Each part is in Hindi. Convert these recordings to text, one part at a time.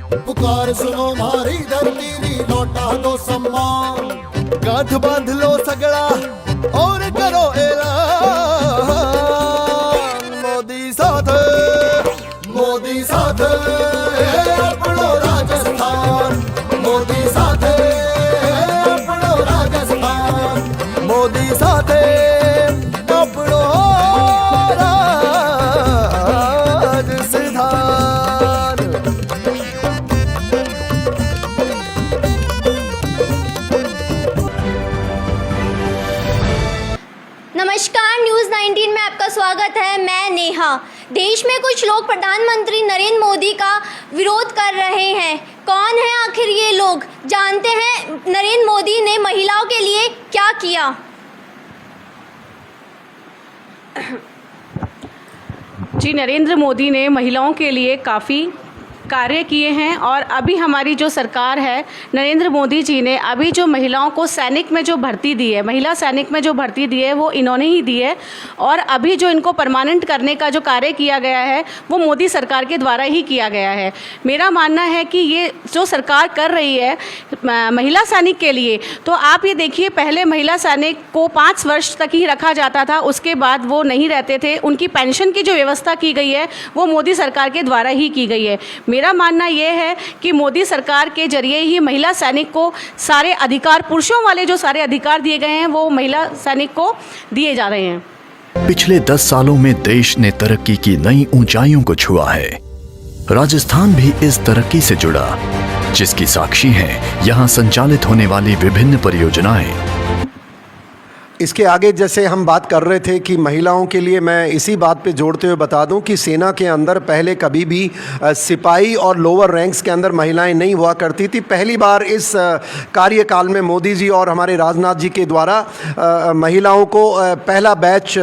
पुकार सुनो मारी धरती री, लौटा दो सम्मान। गांठ बांध लो सगड़ा और करो ऐलान, मोदी साथ, मोदी साथ अपनो राजस्थान, मोदी साथ अपनो राजस्थान, मोदी साथ अपनो राजस्थान। नमस्कार, न्यूज़ 19 में आपका स्वागत है। मैं नेहा। देश में कुछ लोग प्रधानमंत्री नरेंद्र मोदी का विरोध कर रहे हैं। कौन है आखिर ये लोग? जानते हैं नरेंद्र मोदी ने महिलाओं के लिए क्या किया। जी, नरेंद्र मोदी ने महिलाओं के लिए काफ़ी कार्य किए हैं और अभी हमारी जो सरकार है, नरेंद्र मोदी जी ने अभी जो महिलाओं को सैनिक में जो भर्ती दी है, महिला सैनिक में जो भर्ती दी है वो इन्होंने ही दी है। और अभी जो इनको परमानेंट करने का जो कार्य किया गया है वो मोदी सरकार के द्वारा ही किया गया है। मेरा मानना है कि ये जो सरकार कर रही है महिला सैनिक के लिए, तो आप ये देखिए, पहले महिला सैनिक को 5 वर्ष तक ही रखा जाता था, उसके बाद वो नहीं रहते थे। उनकी पेंशन की जो व्यवस्था की गई है वो मोदी सरकार के द्वारा ही की गई है। मेरा मानना यह है कि मोदी सरकार के जरिए ही महिला सैनिक को सारे अधिकार, पुरुषों वाले जो सारे अधिकार दिए गए हैं वो महिला सैनिक को दिए जा रहे हैं। पिछले 10 सालों में देश ने तरक्की की नई ऊंचाइयों को छुआ है। राजस्थान भी इस तरक्की से जुड़ा, जिसकी साक्षी हैं यहां संचालित होने वाली विभिन्न परियोजनाएं। इसके आगे जैसे हम बात कर रहे थे कि महिलाओं के लिए, मैं इसी बात पे जोड़ते हुए बता दूं कि सेना के अंदर पहले कभी भी सिपाही और लोअर रैंक्स के अंदर महिलाएं नहीं हुआ करती थी। पहली बार इस कार्यकाल में मोदी जी और हमारे राजनाथ जी के द्वारा महिलाओं को पहला बैच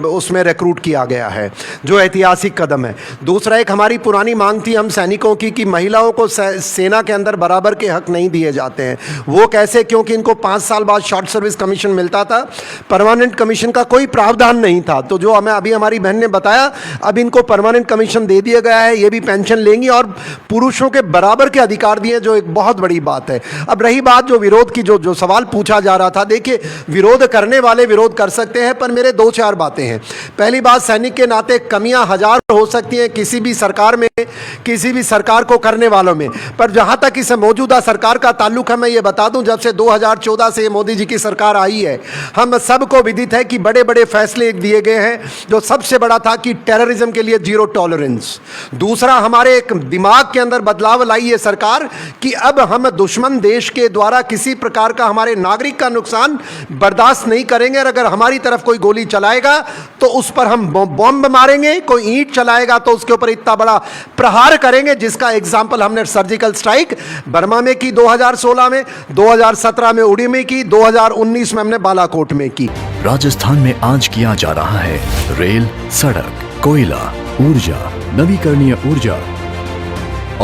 उसमें रिक्रूट किया गया है, जो ऐतिहासिक कदम है। दूसरा, एक हमारी पुरानी मांग थी हम सैनिकों की कि महिलाओं को सेना के अंदर बराबर के हक नहीं दिए जाते हैं। वो कैसे? क्योंकि इनको 5 साल बाद शॉर्ट सर्विस कमीशन मिलता था, परमानेंट कमीशन का कोई प्रावधान नहीं था। तो जो हमें अभी हमारी बहन ने बताया, अब इनको परमानेंट कमीशन दे दिया गया है, ये भी पेंशन लेंगी और पुरुषों के बराबर के अधिकार दिए, जो एक बहुत बड़ी बात है। अब रही बात जो विरोध की, जो सवाल पूछा जा रहा था, देखिए, विरोध करने वाले विरोध कर सकते हैं, पर मेरे 2-4 बातें हैं। पहली बात, सैनिक के नाते कमियां हजार हो सकती हैं किसी भी सरकार में, किसी भी सरकार को करने वालों में, पर जहां तक इस मौजूदा सरकार का ताल्लुक है, मैं ये बता दूं, जब से 2014 से मोदी जी की सरकार आई है, हम सबको विदित है कि बड़े बड़े फैसले दिए गए हैं। जो सबसे बड़ा था कि टेररिज्म के लिए 0 टॉलरेंस। दूसरा, हमारे एक दिमाग के अंदर बदलाव लाई है सरकार कि अब हम दुश्मन देश के द्वारा किसी प्रकार का हमारे नागरिक का नुकसान बर्दाश्त नहीं करेंगे। और अगर हमारी तरफ कोई गोली चलाएगा तो उस पर हम बॉम्ब मारेंगे, कोई ईंट चलाएगा तो उसके ऊपर इतना बड़ा प्रहार करेंगे, जिसका एग्जाम्पल हमने सर्जिकल स्ट्राइक बर्मा में की 2016 में, 2017 में उड़ी में की, 2019 में हमने बालाकोट में की। राजस्थान में आज किया जा रहा है रेल, सड़क, कोयला, ऊर्जा, नवीकरणीय ऊर्जा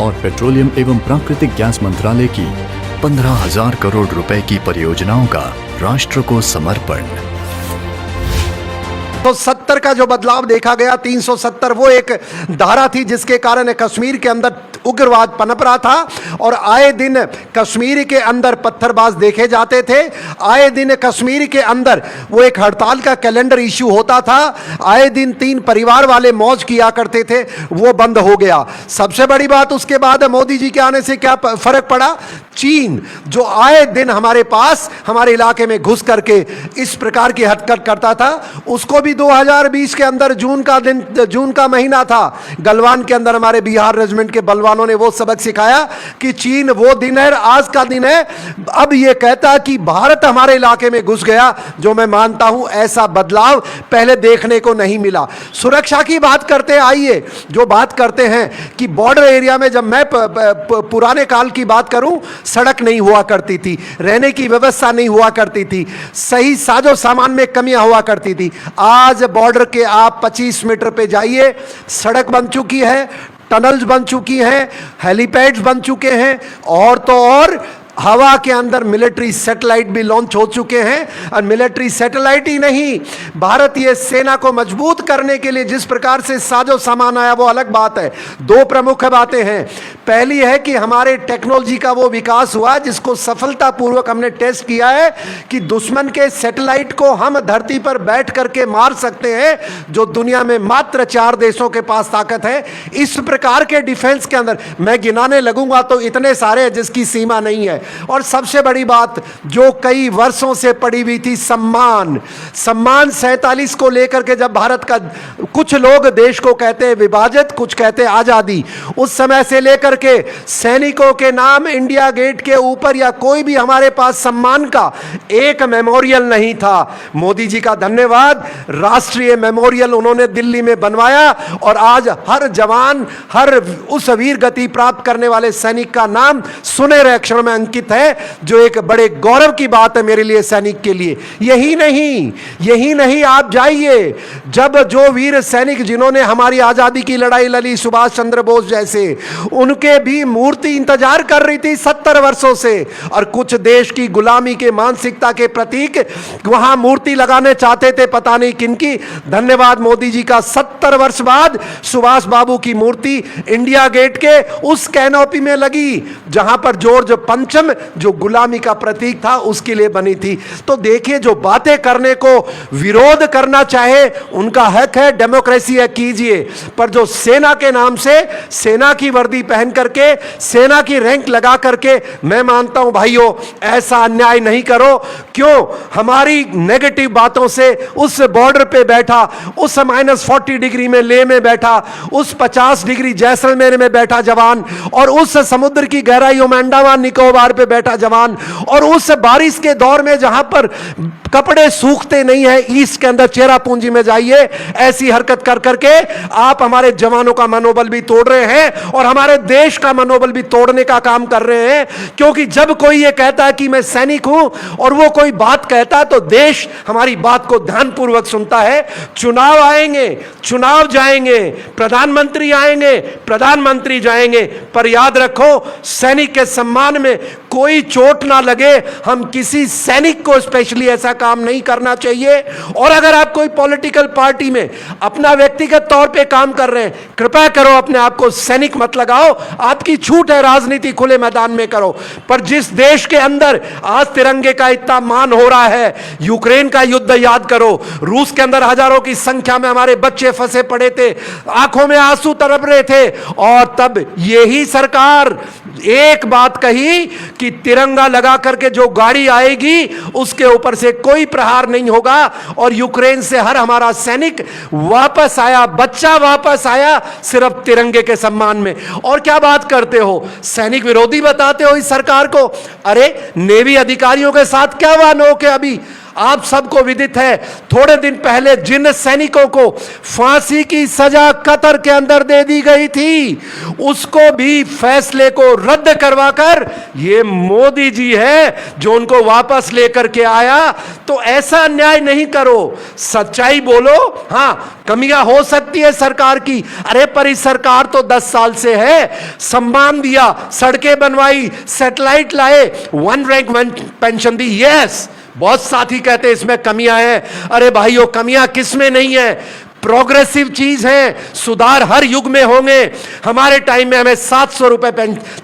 और पेट्रोलियम एवं प्राकृतिक गैस मंत्रालय की 15,000 करोड़ रुपए की परियोजनाओं का राष्ट्र को समर्पण। तो 70 का जो बदलाव देखा गया, 370, वो एक धारा थी जिसके कारण कश्मीर के अंदर उग्रवाद पनप रहा था और आए दिन कश्मीर के अंदर पत्थरबाज देखे जाते थे। आए दिन कश्मीर के अंदर वो एक हड़ताल का कैलेंडर इश्यू होता था। आए दिन 3 परिवार वाले मौज किया करते थे, वो बंद हो गया। सबसे बड़ी बात, उसके बाद मोदी जी के आने से क्या फर्क पड़ा? चीन, जो आए दिन हमारे पास, हमारे इलाके में घुस करके इस प्रकार की हरकत करता था, उसको भी 2020 के अंदर जून का महीना था, गलवान के अंदर हमारे बिहार रेजिमेंट के बलवानों ने वो सबक सिखाया कि चीन वो दिन है, आज का दिन है। अब ये कहता कि भारत हमारे इलाके में घुस गया, जो मैं मानता हूं ऐसा बदलाव पहले देखने को नहीं मिला। सुरक्षा की बात करते, आइए जो बात करते हैं कि बॉर्डर एरिया में, जब मैं पुराने काल की बात करूं, सड़क नहीं हुआ करती थी, रहने की व्यवस्था नहीं हुआ करती थी, सही साजो सामान में कमियां हुआ करती थी। आज बॉर्डर के आप 25 मीटर पे जाइए, सड़क बन चुकी है, टनल्स बन चुकी हैं, हेलीपैड्स बन चुके हैं, और तो और हवा के अंदर मिलिट्री सैटेलाइट भी लॉन्च हो चुके हैं। और मिलिट्री सैटेलाइट ही नहीं, भारतीय सेना को मजबूत करने के लिए जिस प्रकार से साजो सामान आया वो अलग बात है। दो प्रमुख बातें हैं। पहली है कि हमारे टेक्नोलॉजी का वो विकास हुआ जिसको सफलतापूर्वक हमने टेस्ट किया है कि दुश्मन के सैटेलाइट को हम धरती पर बैठ करके मार सकते हैं, जो दुनिया में मात्र 4 देशों के पास ताकत है। इस प्रकार के डिफेंस के अंदर मैं गिनाने लगूंगा तो इतने सारे हैं जिसकी सीमा नहीं है। और सबसे बड़ी बात जो कई वर्षों से पड़ी हुई थी, सम्मान 47 को लेकर के, जब भारत का कुछ लोग देश को कहते हैं विभाजित, कुछ कहते हैं आजादी, उस समय से लेकर के सैनिकों के नाम इंडिया गेट के ऊपर या कोई भी हमारे पास सम्मान का एक मेमोरियल नहीं था। मोदी जी का धन्यवाद, राष्ट्रीय मेमोरियल उन्होंने दिल्ली में बनवाया और आज हर जवान, हर उस वीर गति प्राप्त करने वाले सैनिक का नाम सुनहरे अक्षरों में अंकित है, जो एक बड़े गौरव की बात है मेरे लिए, सैनिक के लिए। यही नहीं, आप जाइए, जब जो वीर सैनिक जिन्होंने हमारी आजादी की लड़ाई लड़ी, सुभाष चंद्र बोस जैसे, उनके भी मूर्ति इंतजार कर रही थी 70 वर्षों से। और कुछ देश की गुलामी के मानसिकता के प्रतीक वहां मूर्ति लगाने चाहते थे, पता नहीं किनकी। धन्यवाद मोदी जी का, 70 वर्ष बाद सुभाष बाबू की मूर्ति इंडिया गेट के उस कैनोपी में लगी जहां पर जॉर्ज पंचम, जो गुलामी का प्रतीक था, उसके लिए बनी थी। तो देखिए, जो बातें करने को विरोध करना चाहे उनका हक है, डेमोक्रेसी है, कीजिए। पर जो सेना के नाम से सेना की वर्दी पहन करके, सेना की रैंक लगा करके, मैं मानता हूं भाइयों, ऐसा अन्याय नहीं करो। क्यों? हमारी नेगेटिव बातों से उस बॉर्डर पे बैठा, उस -40 डिग्री में लेह में बैठा, उस 50 डिग्री जैसलमेर में बैठा जवान, और उस समुद्र की गहराइयों में अंडमान निकोबार पे बैठा जवान, और उस बारिश के दौर में जहां पर कपड़े सूखते नहीं है, ईस्ट के अंदर चेरापूंजी में जाइए, ऐसी हरकत कर करके आप हमारे जवानों का मनोबल भी तोड़ रहे हैं और हमारे देश का मनोबल भी तोड़ने का काम कर रहे हैं। क्योंकि जब कोई ये कहता है कि मैं सैनिक हूं और वो कोई बात कहता है तो देश हमारी बात को ध्यानपूर्वक सुनता है। चुनाव आएंगे, चुनाव जाएंगे, प्रधानमंत्री आएंगे, प्रधानमंत्री जाएंगे, पर याद रखो, सैनिक के सम्मान में कोई चोट ना लगे। हम किसी सैनिक को स्पेशली ऐसा काम नहीं करना चाहिए। और अगर आप कोई पॉलिटिकल पार्टी में अपना व्यक्तिगत तौर पे काम कर रहे हैं, कृपया करो अपने आप को सैनिक मत लगाओ। आपकी छूट है, राजनीति खुले मैदान में करो। पर जिस देश के अंदर आज तिरंगे का इतना मान हो रहा है, यूक्रेन का युद्ध याद करो, रूस के अंदर हजारों की संख्या में हमारे बच्चे फंसे पड़े थे, आंखों में आंसू तड़प रहे थे, और तब यही सरकार एक बात कही कि तिरंगा लगा करके जो गाड़ी आएगी उसके ऊपर से कोई प्रहार नहीं होगा। और यूक्रेन से हर हमारा सैनिक वापस आया, बच्चा वापस आया, सिर्फ तिरंगे के सम्मान में। और क्या बात करते हो, सैनिक विरोधी बताते हो इस सरकार को। अरे नेवी अधिकारियों के साथ क्या हुआ नौके? अभी आप सबको विदित है, थोड़े दिन पहले जिन सैनिकों को फांसी की सजा कतर के अंदर दे दी गई थी, उसको भी फैसले को रद्द करवाकर ये मोदी जी है जो उनको वापस लेकर के आया। तो ऐसा अन्याय नहीं करो, सच्चाई बोलो। हां, कमियां हो सकती है सरकार की, अरे पर इस सरकार तो 10 साल से है, सम्मान दिया, सड़कें बनवाई, सैटेलाइट लाए, 1 रैंक 1 पेंशन दी। यस, बहुत साथी कहते हैं इसमें कमियां हैं। अरे भाइयों, कमियां किसमें नहीं है, प्रोग्रेसिव चीज है, सुधार हर युग में होंगे। हमारे टाइम में हमें 700 रुपए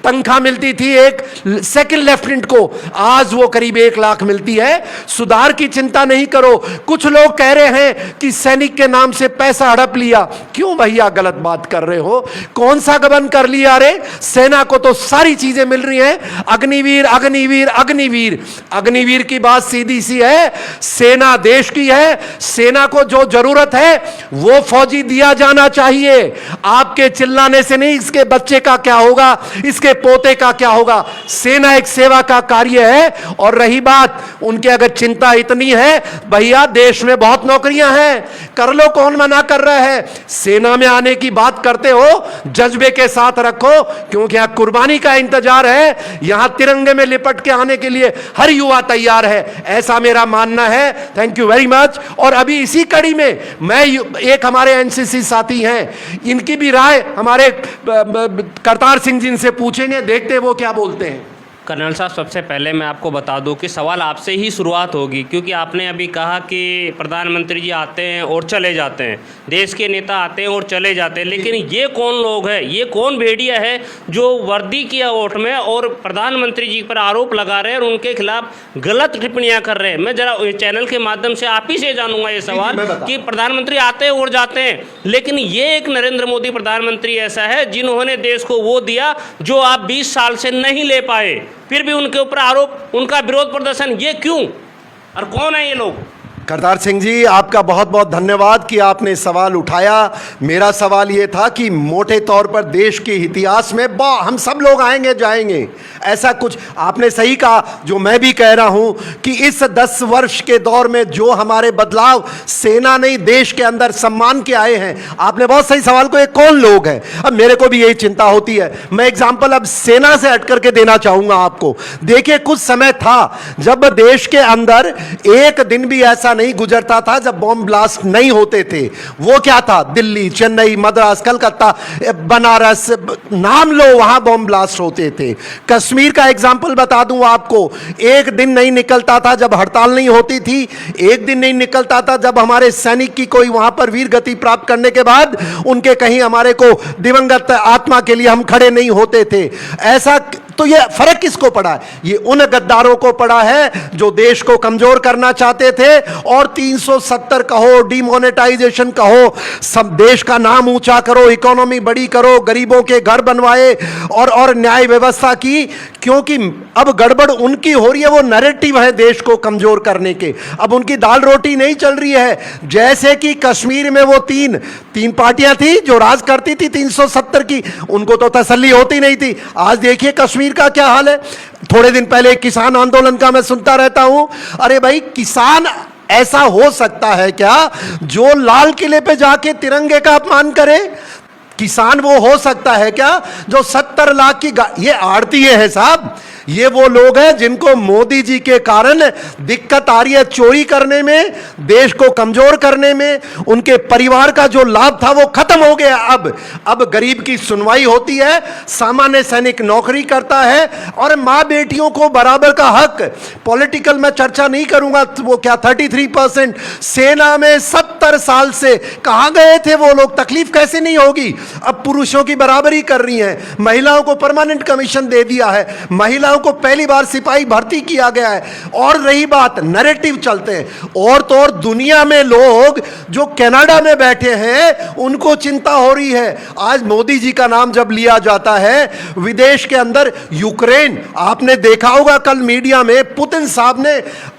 तनख्वाह मिलती थी एक सेकंड लेफ्टिनेंट को, आज वो करीब 1 लाख मिलती है। सुधार की चिंता नहीं करो। कुछ लोग कह रहे हैं कि सैनिक के नाम से पैसा हड़प लिया। क्यों भैया गलत बात कर रहे हो? कौन सा गबन कर लिया? अरे सेना को तो सारी चीजें मिल रही हैं, अग्निवीर अग्निवीर अग्निवीर। अग्निवीर की बात सीधी सी है, सेना देश की है, सेना को जो जरूरत है वो फौजी दिया जाना चाहिए। आपके चिल्लाने से नहीं, इसके बच्चे का क्या होगा, इसके पोते का क्या होगा। सेना एक सेवा का कार्य है। और रही बात उनके, अगर चिंता इतनी है, भैया देश में बहुत नौकरियां हैं, कर लो, कौन मना कर रहा है। सेना में आने की बात करते हो, जज्बे के साथ रखो, क्योंकि यहां कुर्बानी का इंतजार है, यहां तिरंगे में लिपट के आने के लिए हर युवा तैयार है, ऐसा मेरा मानना है। Thank you very much. और अभी इसी कड़ी में मैं एक हमारे एनसीसी साथी हैं, इनकी भी राय हमारे करतार सिंह जी से पूछेंगे, देखते हैं वो क्या बोलते हैं। कर्नल साहब, सबसे पहले मैं आपको बता दूं कि सवाल आपसे ही शुरुआत होगी, क्योंकि आपने अभी कहा कि प्रधानमंत्री जी आते हैं और चले जाते हैं, देश के नेता आते हैं और चले जाते हैं, लेकिन ये कौन लोग हैं, ये कौन भेड़िया है जो वर्दी की ओट में और प्रधानमंत्री जी पर आरोप लगा रहे हैं और उनके खिलाफ गलत टिप्पणियां कर रहे हैं। मैं जरा चैनल के माध्यम से आप ही से जानूंगा ये सवाल कि प्रधानमंत्री आते हैं और जाते हैं, लेकिन ये एक नरेंद्र मोदी प्रधानमंत्री ऐसा है जिन्होंने देश को वो दिया जो आप 20 साल से नहीं ले पाए, फिर भी उनके ऊपर आरोप, उनका विरोध प्रदर्शन, ये क्यों और कौन है ये लोग? करतार सिंह जी, आपका बहुत बहुत धन्यवाद कि आपने सवाल उठाया। मेरा सवाल ये था कि मोटे तौर पर देश के इतिहास में हम सब लोग आएंगे जाएंगे, ऐसा कुछ आपने सही कहा। जो मैं भी कह रहा हूं कि इस 10 वर्ष के दौर में जो हमारे बदलाव सेना ने देश के अंदर सम्मान के आए हैं, आपने बहुत सही सवाल को, ये कौन लोग हैं। अब मेरे को भी यही चिंता होती है। मैं एग्जाम्पल अब सेना से हट करके देना चाहूंगा आपको। देखिए, कुछ समय था जब देश के अंदर एक दिन भी ऐसा नहीं गुजरता था जब बॉम्ब ब्लास्ट नहीं होते थे। वो क्या था? दिल्ली, चेन्नई, मद्रास, कलकत्ता, बनारस, नाम लो, वहां बॉम्ब ब्लास्ट होते थे। कश्मीर का एग्जाम्पल बता दूं आपको, एक दिन नहीं निकलता था जब हड़ताल नहीं होती थी, एक दिन नहीं निकलता था जब हमारे सैनिक की कोई वहां पर वीर गति प्राप्त करने के बाद उनके कहीं हमारे को दिवंगत आत्मा के लिए हम खड़े नहीं होते थे। ऐसा तो ये फर्क किसको पड़ा है? ये उन गद्दारों को पड़ा है जो देश को कमजोर करना चाहते थे और 370 कहो, डिमोनेटाइजेशन कहो, सब देश का नाम ऊंचा करो, इकोनॉमी बड़ी करो, गरीबों के घर बनवाए और न्याय व्यवस्था की। क्योंकि अब गड़बड़ उनकी हो रही है, वो नैरेटिव है देश को कमजोर करने के। अब उनकी दाल रोटी नहीं चल रही है। जैसे कि कश्मीर में वो तीन पार्टियां थी जो राज करती थी 370 की, उनको तो तसल्ली होती नहीं थी। आज देखिए कश्मीर का क्या हाल है। थोड़े दिन पहले किसान आंदोलन का मैं सुनता रहता हूं। अरे भाई, किसान ऐसा हो सकता है क्या जो लाल किले पे जाके तिरंगे का अपमान करे? किसान वो हो सकता है क्या जो 70 लाख की ये आड़ती है साहब? ये वो लोग हैं जिनको मोदी जी के कारण दिक्कत आ रही है चोरी करने में, देश को कमजोर करने में। उनके परिवार का जो लाभ था वो खत्म हो गया। अब गरीब की सुनवाई होती है, सामान्य सैनिक नौकरी करता है और मां बेटियों को बराबर का हक। पॉलिटिकल मैं चर्चा नहीं करूंगा, वो क्या 33% सेना में 70 साल से कहां गए थे वो लोग? तकलीफ कैसे नहीं होगी? अब पुरुषों की बराबरी कर रही हैं, महिलाओं को परमानेंट कमीशन दे दिया है, महिलाओं को पहली बार सिपाही भर्ती किया गया है। और रही बात नैरेटिव चलते हैं, और तो और दुनिया में लोग जो कनाडा में बैठे हैं उनको चिंता हो रही है। आज मोदी जी का नाम जब लिया जाता है विदेश के अंदर, यूक्रेन, आपने देखा होगा कल मीडिया में पुतिन साहब ने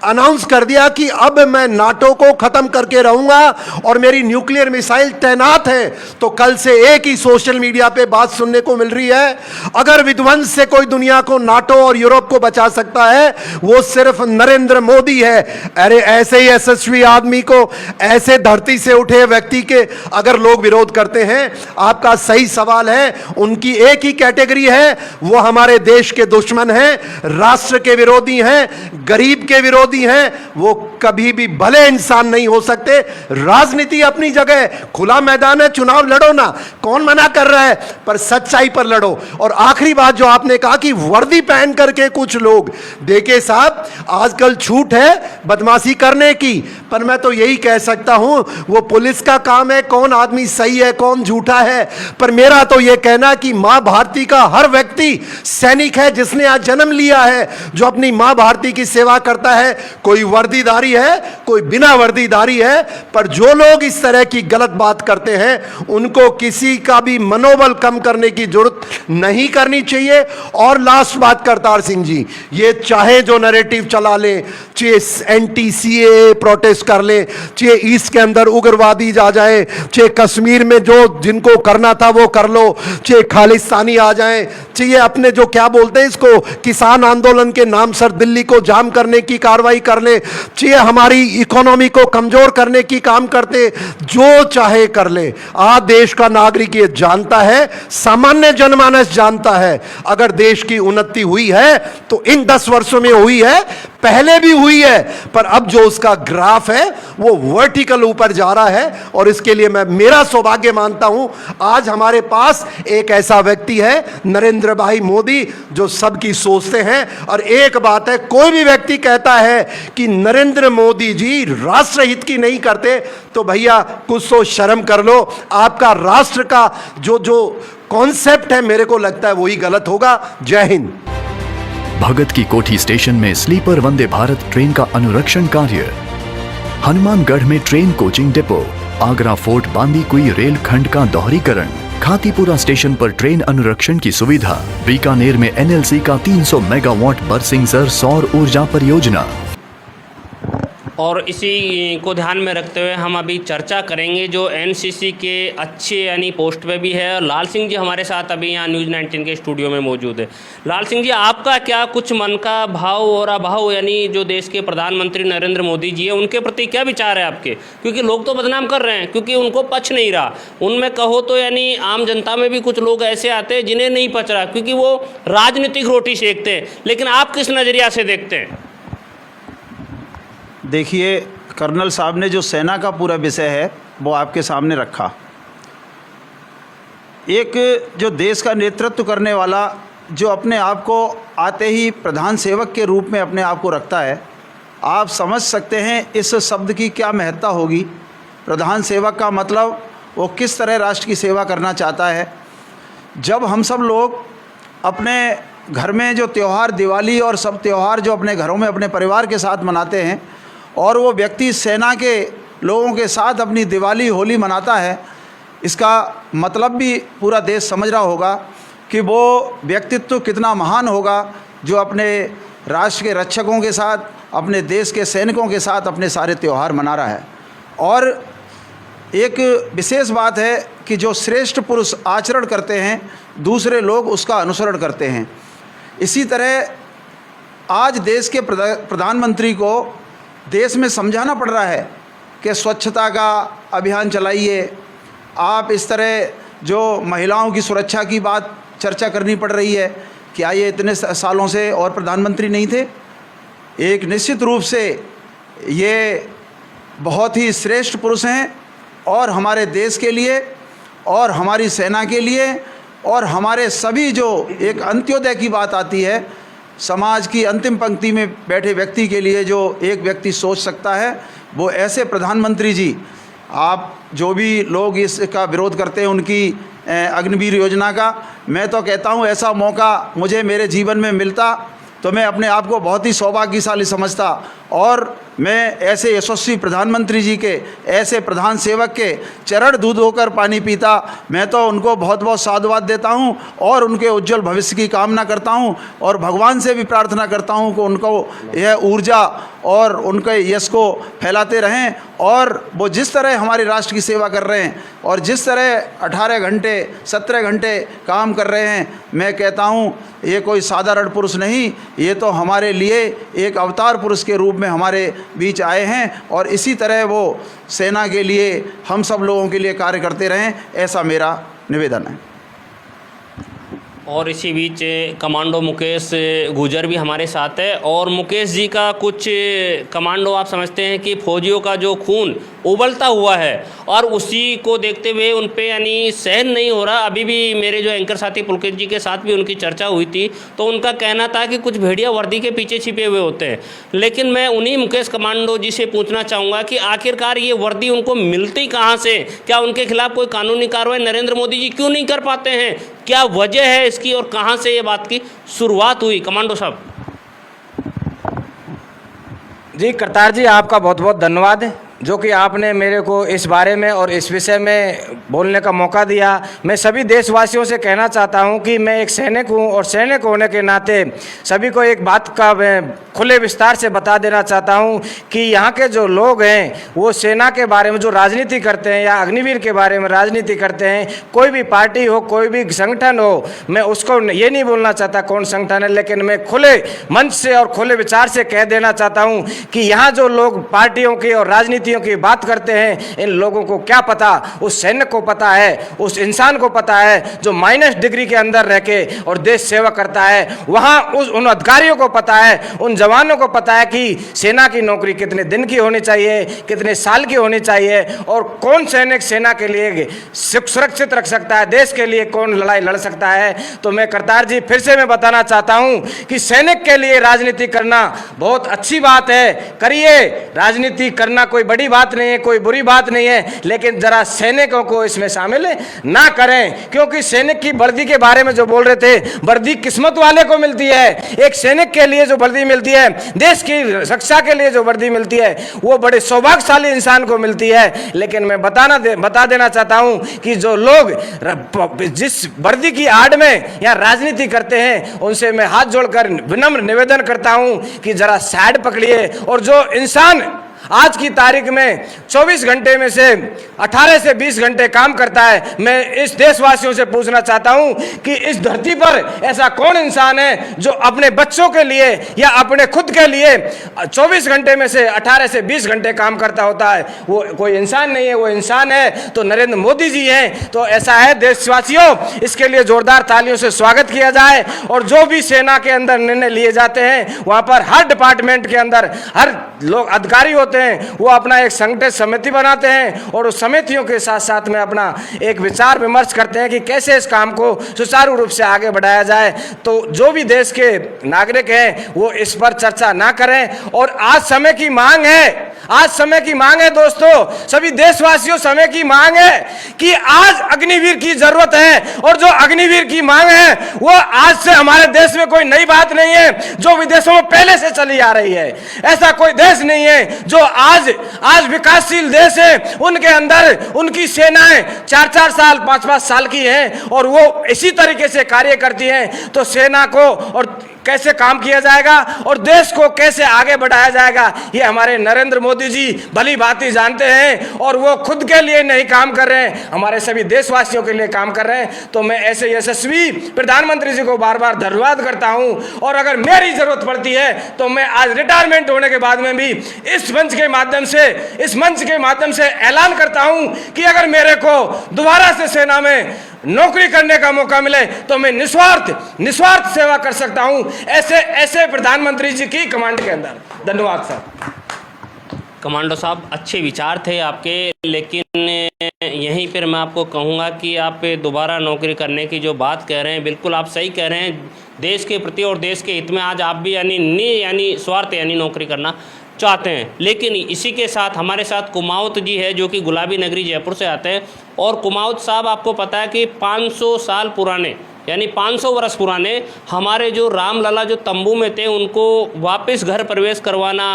अनाउंस कर दिया कि अब मैं नाटो को खत्म करके रहूंगा और मेरी न्यूक्लियर मिसाइल तैनात है। तो कल से एक ही सोशल मीडिया पे बात सुनने को मिल रही है, अगर विध्वंस से कोई दुनिया को, नाटो और यूरोप को बचा सकता है वो सिर्फ नरेंद्र मोदी है। अरे ऐसे ही यशस्वी आदमी को, ऐसे धरती से उठे व्यक्ति के अगर लोग विरोध करते हैं, आपका सही सवाल है, उनकी एक ही कैटेगरी है, वो हमारे देश के दुश्मन हैं, राष्ट्र के विरोधी हैं, गरीब के विरोधी हैं। वो कभी भी भले इंसान नहीं हो सकते। राजनीति अपनी जगह, खुला मैदान है, चुनाव लड़ो ना, कौन मना कर रहा है, पर सच्चाई पर लड़ो। और आखिरी बात जो आपने कहा कि वर्दी पहन करके कुछ लोग, देखिए साहब, आजकल छूट है बदमाशी करने की, पर मैं तो यही कह सकता हूं वो पुलिस का काम है कौन आदमी सही है कौन झूठा है। पर मेरा तो यह कहना कि मां भारती का हर व्यक्ति सैनिक है जिसने आज जन्म लिया है, जो अपनी मां भारती की सेवा करता है। कोई वर्दीधारी है, कोई बिना वर्दीधारी है, पर जो लोग इस तरह की गलत बात करते हैं उनको किसी का भी मनोबल कम करने की जरूरत नहीं करनी चाहिए। और लास्ट बात करतार सिंह जी, ये चाहे जो नैरेटिव चला ले, चाहे एंटी सीएए प्रोटेस्ट कर ले, चाहे ईस्ट के अंदर उग्रवादी जा जाए, चाहे कश्मीर में जो जिनको करना था वो कर लो, चाहे खालिस्तानी आ जाए, चाहे अपने जो क्या बोलते हैं इसको किसान आंदोलन के नाम सर दिल्ली को जाम करने की कार्रवाई कर ले, चाहे हमारी इकोनॉमी को कमजोर करने की काम करते, जो चाहे कर ले। आज देश का नागरिक ये जानता है, सामान्य जनमानस जानता है, अगर देश की उन्नति हुई है तो इन 10 वर्षों में हुई है। पहले भी हुई है, पर अब जो उसका ग्राफ है वो वर्टिकल ऊपर जा रहा है। और इसके लिए मैं मेरा सौभाग्य मानता हूं आज हमारे पास एक ऐसा व्यक्ति है नरेंद्र भाई मोदी जो सबकी सोचते हैं। और एक बात है, कोई भी व्यक्ति कहता है कि नरेंद्र मोदी जी राष्ट्रहित की नहीं करते तो भैया कुछ तो शर्म कर लो। आपका राष्ट्र का जो कॉन्सेप्ट है मेरे को लगता है वही गलत होगा। जय हिंद। भगत की कोठी स्टेशन में स्लीपर वंदे भारत ट्रेन का अनुरक्षण कार्य, हनुमानगढ़ में train coaching depot, Agra fort Bandikui rail खंड का दोहरीकरण, खातीपुरा स्टेशन पर ट्रेन अनुरक्षण की सुविधा, बीकानेर में एनएलसी का 300 मेगावाट बरसिंगसर सौर ऊर्जा परियोजना। और इसी को ध्यान में रखते हुए हम अभी चर्चा करेंगे जो एनसीसी के अच्छे यानी पोस्ट पे भी है। लाल सिंह जी हमारे साथ अभी यहाँ न्यूज़ 19 के स्टूडियो में मौजूद है। लाल सिंह जी, आपका क्या कुछ मन का भाव और अभाव यानी जो देश के प्रधानमंत्री नरेंद्र मोदी जी है उनके प्रति क्या विचार है आपके? क्योंकि लोग तो बदनाम कर रहे हैं क्योंकि उनको पच नहीं रहा। उनमें कहो तो यानी आम जनता में भी कुछ लोग ऐसे आते हैं जिन्हें नहीं पच रहा क्योंकि वो राजनीतिक रोटी सेकते हैं। लेकिन आप किस नज़रिया से देखते हैं? देखिए, कर्नल साहब ने जो सेना का पूरा विषय है वो आपके सामने रखा। एक जो देश का नेतृत्व करने वाला जो अपने आप को आते ही प्रधान सेवक के रूप में अपने आप को रखता है, आप समझ सकते हैं इस शब्द की क्या महत्ता होगी। प्रधान सेवक का मतलब वो किस तरह राष्ट्र की सेवा करना चाहता है। जब हम सब लोग अपने घर में जो त्यौहार, दिवाली और सब त्यौहार जो अपने घरों में अपने परिवार के साथ मनाते हैं और वो व्यक्ति सेना के लोगों के साथ अपनी दिवाली होली मनाता है, इसका मतलब भी पूरा देश समझ रहा होगा कि वो व्यक्तित्व कितना महान होगा जो अपने राष्ट्र के रक्षकों के साथ, अपने देश के सैनिकों के साथ अपने सारे त्यौहार मना रहा है। और एक विशेष बात है कि जो श्रेष्ठ पुरुष आचरण करते हैं दूसरे लोग उसका अनुसरण करते हैं। इसी तरह आज देश के प्रधानमंत्री को देश में समझाना पड़ रहा है कि स्वच्छता का अभियान चलाइए। आप इस तरह जो महिलाओं की सुरक्षा की बात चर्चा करनी पड़ रही है, क्या ये इतने सालों से और प्रधानमंत्री नहीं थे? एक निश्चित रूप से ये बहुत ही श्रेष्ठ पुरुष हैं और हमारे देश के लिए और हमारी सेना के लिए और हमारे सभी जो एक अंत्योदय की बात आती है, समाज की अंतिम पंक्ति में बैठे व्यक्ति के लिए जो एक व्यक्ति सोच सकता है, वो ऐसे प्रधानमंत्री जी। आप जो भी लोग इसका विरोध करते हैं उनकी अग्निवीर योजना का, मैं तो कहता हूँ ऐसा मौका मुझे मेरे जीवन में मिलता तो मैं अपने आप को बहुत ही सौभाग्यशाली समझता और मैं ऐसे यशस्वी प्रधानमंत्री जी के, ऐसे प्रधान सेवक के चरण दूध होकर पानी पीता। मैं तो उनको बहुत बहुत साधुवाद देता हूं और उनके उज्जवल भविष्य की कामना करता हूं और भगवान से भी प्रार्थना करता हूं कि उनको यह ऊर्जा और उनके यश को फैलाते रहें। और वो जिस तरह हमारे राष्ट्र की सेवा कर रहे हैं और जिस तरह 18 घंटे 17 घंटे काम कर रहे हैं, मैं कहता हूँ ये कोई साधारण पुरुष नहीं, ये तो हमारे लिए एक अवतार पुरुष के रूप में हमारे बीच आए हैं। और इसी तरह वो सेना के लिए, हम सब लोगों के लिए कार्य करते रहें, ऐसा मेरा निवेदन है। और इसी बीच कमांडो मुकेश गुजर भी हमारे साथ है। और मुकेश जी का कुछ कमांडो आप समझते हैं कि फौजियों का जो खून उबलता हुआ है और उसी को देखते हुए उन पे यानी सहन नहीं हो रहा। अभी भी मेरे जो एंकर साथी पुलकित जी के साथ भी उनकी चर्चा हुई थी तो उनका कहना था कि कुछ भेड़िया वर्दी के पीछे छिपे हुए होते हैं। लेकिन मैं उन्हीं मुकेश कमांडो जी से पूछना चाहूँगा कि आखिरकार ये वर्दी उनको मिलती कहाँ से? क्या उनके खिलाफ कोई कानूनी कार्रवाई नरेंद्र मोदी जी क्यों नहीं कर पाते हैं? क्या वजह है इसकी और कहाँ से ये बात की शुरुआत हुई? कमांडो साहब जी, करतार जी, आपका बहुत बहुत धन्यवाद जो कि आपने मेरे को इस बारे में और इस विषय में बोलने का मौका दिया। मैं सभी देशवासियों से कहना चाहता हूं कि मैं एक सैनिक हूं और सैनिक होने के नाते सभी को एक बात का मैं खुले विस्तार से बता देना चाहता हूं कि यहाँ के जो लोग हैं वो सेना के बारे में जो राजनीति करते हैं या अग्निवीर के बारे में राजनीति करते हैं, कोई भी पार्टी हो, कोई भी संगठन हो, मैं उसको ये नहीं बोलना चाहता कौन संगठन है, लेकिन मैं खुले मंच से और खुले विचार से कह देना चाहता हूँ कि यहाँ जो लोग पार्टियों की और राजनीति क्रांतियों की बात करते हैं, इन लोगों को क्या पता, उस सैनिक को पता है, उस इंसान को पता है जो माइनस डिग्री के अंदर रह के और देश सेवा करता है। वहाँ उन अधिकारियों को पता है, उन जवानों को पता है कि सेना की नौकरी कितने दिन की होनी चाहिए, कितने साल की होनी चाहिए, और कौन सैनिक सेना के लिए सुरक्षित रख सकता है, देश के लिए कौन लड़ाई लड़ सकता है। तो मैं करतार जी फिर से मैं बताना चाहता हूं कि सैनिक के लिए राजनीति करना बहुत अच्छी बात है, करिए, राजनीति करना कोई बड़ी बात नहीं है, कोई बुरी बात नहीं है, लेकिन जरा सैनिकों को इसमें शामिल ना करें। क्योंकि सैनिक की वर्दी के बारे में जो बोल रहे थे, वर्दी किस्मत वाले को मिलती है। एक सैनिक के लिए जो वर्दी मिलती है, देश की रक्षा के लिए जो वर्दी मिलती है, वो बड़े सौभाग्यशाली इंसान को मिलती है। लेकिन मैं बता देना चाहता हूं कि जो लोग जिस वर्दी की आड़ में या राजनीति करते हैं, उनसे मैं हाथ जोड़कर विनम्र निवेदन करता हूं कि जरा साइड पकड़िए। और जो इंसान आज की तारीख में 24 घंटे में से 18 से 20 घंटे काम करता है, मैं इस देशवासियों से पूछना चाहता हूं कि इस धरती पर ऐसा कौन इंसान है जो अपने बच्चों के लिए या अपने खुद के लिए 24 घंटे में से 18 से 20 घंटे काम करता होता है। वो कोई इंसान नहीं है, वो इंसान है तो नरेंद्र मोदी जी हैं। तो ऐसा है देशवासियों, इसके लिए जोरदार तालियों से स्वागत किया जाए। और जो भी सेना के अंदर निर्णय लिए जाते हैं, वहां पर हर डिपार्टमेंट के अंदर हर लोग अधिकारी होते हैं, वो अपना एक संगठित समिति बनाते हैं और उस समितियों के साथ साथ में अपना एक विचार विमर्श करते हैं कि कैसे इस काम को सुचारू रूप से आगे बढ़ाया जाए। तो जो भी देश के नागरिक हैं वो इस पर चर्चा ना करें। और आज समय की मांग है, आज समय की मांग है दोस्तों, सभी देशवासियों, समय की मांग है कि आज अग्निवीर की जरूरत है। और जो अग्निवीर की मांग है वो आज से हमारे देश में कोई नई बात नहीं है, जो विदेशों में पहले से चली आ रही है। ऐसा कोई देश नहीं है जो आज विकासशील देश है, उनके अंदर उनकी सेनाएं 4-4 साल 5-5 साल की हैं और वो इसी तरीके से कार्य करती हैं। तो सेना को और कैसे काम किया जाएगा और देश को कैसे आगे बढ़ाया जाएगा, ये हमारे नरेंद्र मोदी जी भली भांति जानते हैं। और वो खुद के लिए नहीं काम कर रहे हैं, हमारे सभी देशवासियों के लिए काम कर रहे हैं। तो मैं ऐसे यशस्वी प्रधानमंत्री जी को बार बार धन्यवाद करता हूं। और अगर मेरी जरूरत पड़ती है तो मैं आज रिटायरमेंट होने के बाद में भी इस मंच के माध्यम से ऐलान करता हूं कि अगर मेरे को दोबारा से सेना में नौकरी करने का मौका मिले तो मैं निस्वार्थ सेवा कर सकता हूं, ऐसे प्रधानमंत्री जी की कमांड के अंदर। धन्यवाद साहब। कमांडो साहब, अच्छे विचार थे आपके, लेकिन यहीं पर मैं आपको कहूँगा कि आप दोबारा नौकरी करने की जो बात कह रहे हैं, बिल्कुल आप सही कह रहे हैं। देश के प्रति और देश के हित में आज आप भी यानी स्वार्थ यानी नौकरी करना चाहते हैं। लेकिन इसी के साथ हमारे साथ कुमाऊत जी है जो कि गुलाबी नगरी जयपुर से आते हैं। और कुमाऊत साहब, आपको पता है कि 500 साल पुराने यानी 500 वर्ष पुराने हमारे जो रामलला जो तंबू में थे उनको वापस घर प्रवेश करवाना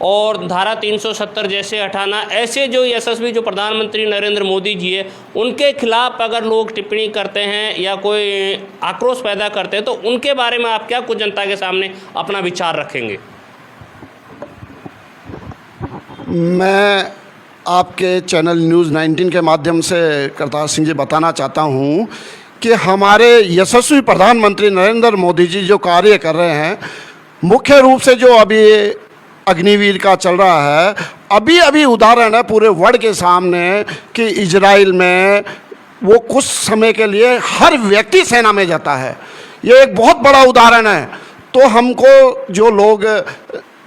और धारा 370 जैसे हटाना, ऐसे जो यशस्वी जो प्रधानमंत्री नरेंद्र मोदी जी है उनके खिलाफ अगर लोग टिप्पणी करते हैं या कोई आक्रोश पैदा करते हैं तो उनके बारे में आप क्या कुछ जनता के सामने अपना विचार रखेंगे? मैं आपके चैनल न्यूज़ 19 के माध्यम से करतार सिंह जी बताना चाहता हूँ कि हमारे यशस्वी प्रधानमंत्री नरेंद्र मोदी जी जो कार्य कर रहे हैं, मुख्य रूप से जो अभी अग्निवीर का चल रहा है, अभी उदाहरण है पूरे वर्ल्ड के सामने कि इजराइल में वो कुछ समय के लिए हर व्यक्ति सेना में जाता है। ये एक बहुत बड़ा उदाहरण है। तो हमको जो लोग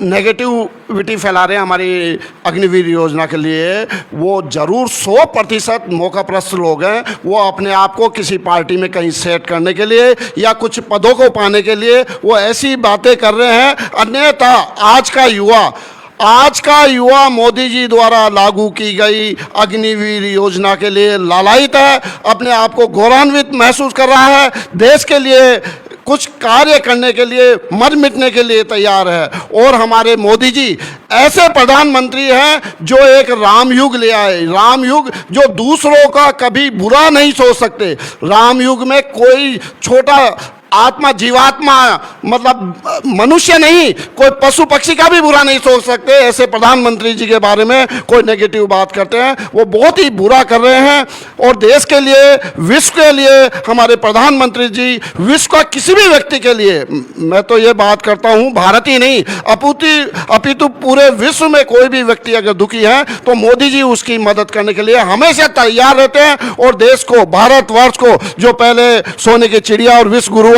नेगेटिविटी फैला रहे हैं हमारी अग्निवीर योजना के लिए, वो ज़रूर 100% मौकाप्रस्त लोग हैं। वो अपने आप को किसी पार्टी में कहीं सेट करने के लिए या कुछ पदों को पाने के लिए वो ऐसी बातें कर रहे हैं। अन्यथा आज का युवा मोदी जी द्वारा लागू की गई अग्निवीर योजना के लिए लालायित है, अपने आप को गौरवान्वित महसूस कर रहा है, देश के लिए कुछ कार्य करने के लिए मर मिटने के लिए तैयार है। और हमारे मोदी जी ऐसे प्रधानमंत्री हैं जो एक रामयुग ले आए, रामयुग जो दूसरों का कभी बुरा नहीं सोच सकते। रामयुग में कोई छोटा आत्मा जीवात्मा मतलब मनुष्य नहीं, कोई पशु पक्षी का भी बुरा नहीं सोच सकते। ऐसे प्रधानमंत्री जी के बारे में कोई नेगेटिव बात करते हैं, वो बहुत ही बुरा कर रहे हैं। और देश के लिए, विश्व के लिए हमारे प्रधानमंत्री जी, विश्व का किसी भी व्यक्ति के लिए, मैं तो ये बात करता हूँ भारत ही नहीं अपितु पूरे विश्व में कोई भी व्यक्ति अगर दुखी है तो मोदी जी उसकी मदद करने के लिए हमेशा तैयार रहते हैं। और देश को, भारतवर्ष को, जो पहले सोने की चिड़िया और विश्व गुरु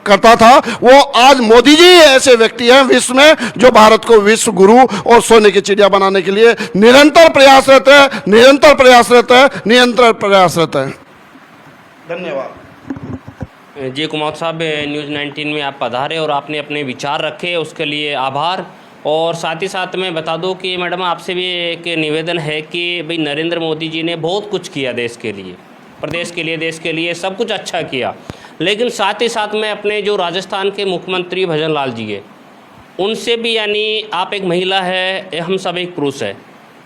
करता था, वो आज मोदी जी ऐसे व्यक्ति हैं विश्व में जो भारत को विश्व गुरु और सोने की चिड़िया बनाने के लिए निरंतर प्रयासरत है, निरंतर प्रयासरत है, निरंतर प्रयासरत है। धन्यवाद जी कुमार साहब, न्यूज़ 19 में आप पधारे और आपने अपने विचार रखे, उसके लिए आभार। और साथ ही साथ मैं बता दूं कि मैडम आपसे भी एक निवेदन है कि भाई नरेंद्र मोदी जी ने बहुत कुछ किया देश के लिए, प्रदेश के लिए, देश के लिए सब कुछ अच्छा किया। लेकिन साथ ही साथ में अपने जो राजस्थान के मुख्यमंत्री भजन लाल जी है, उनसे भी यानी आप एक महिला है, हम सब एक पुरुष है,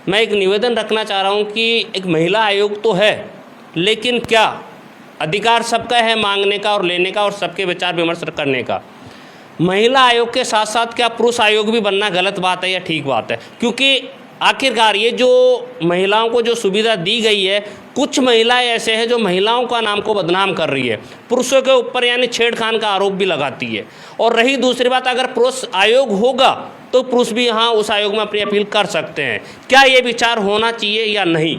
मैं एक निवेदन रखना चाह रहा हूँ कि एक महिला आयोग तो है, लेकिन क्या अधिकार सबका है मांगने का और लेने का और सबके विचार विमर्श करने का। महिला आयोग के साथ साथ क्या पुरुष आयोग भी बनना गलत बात है या ठीक बात है? क्योंकि आखिरकार ये जो महिलाओं को जो सुविधा दी गई है, कुछ महिलाएं ऐसे हैं जो महिलाओं का नाम को बदनाम कर रही है, पुरुषों के ऊपर यानी छेड़खानी का आरोप भी लगाती है। और रही दूसरी बात, अगर पुरुष आयोग होगा तो पुरुष भी यहाँ उस आयोग में अपनी अपील कर सकते हैं। क्या ये विचार होना चाहिए या नहीं?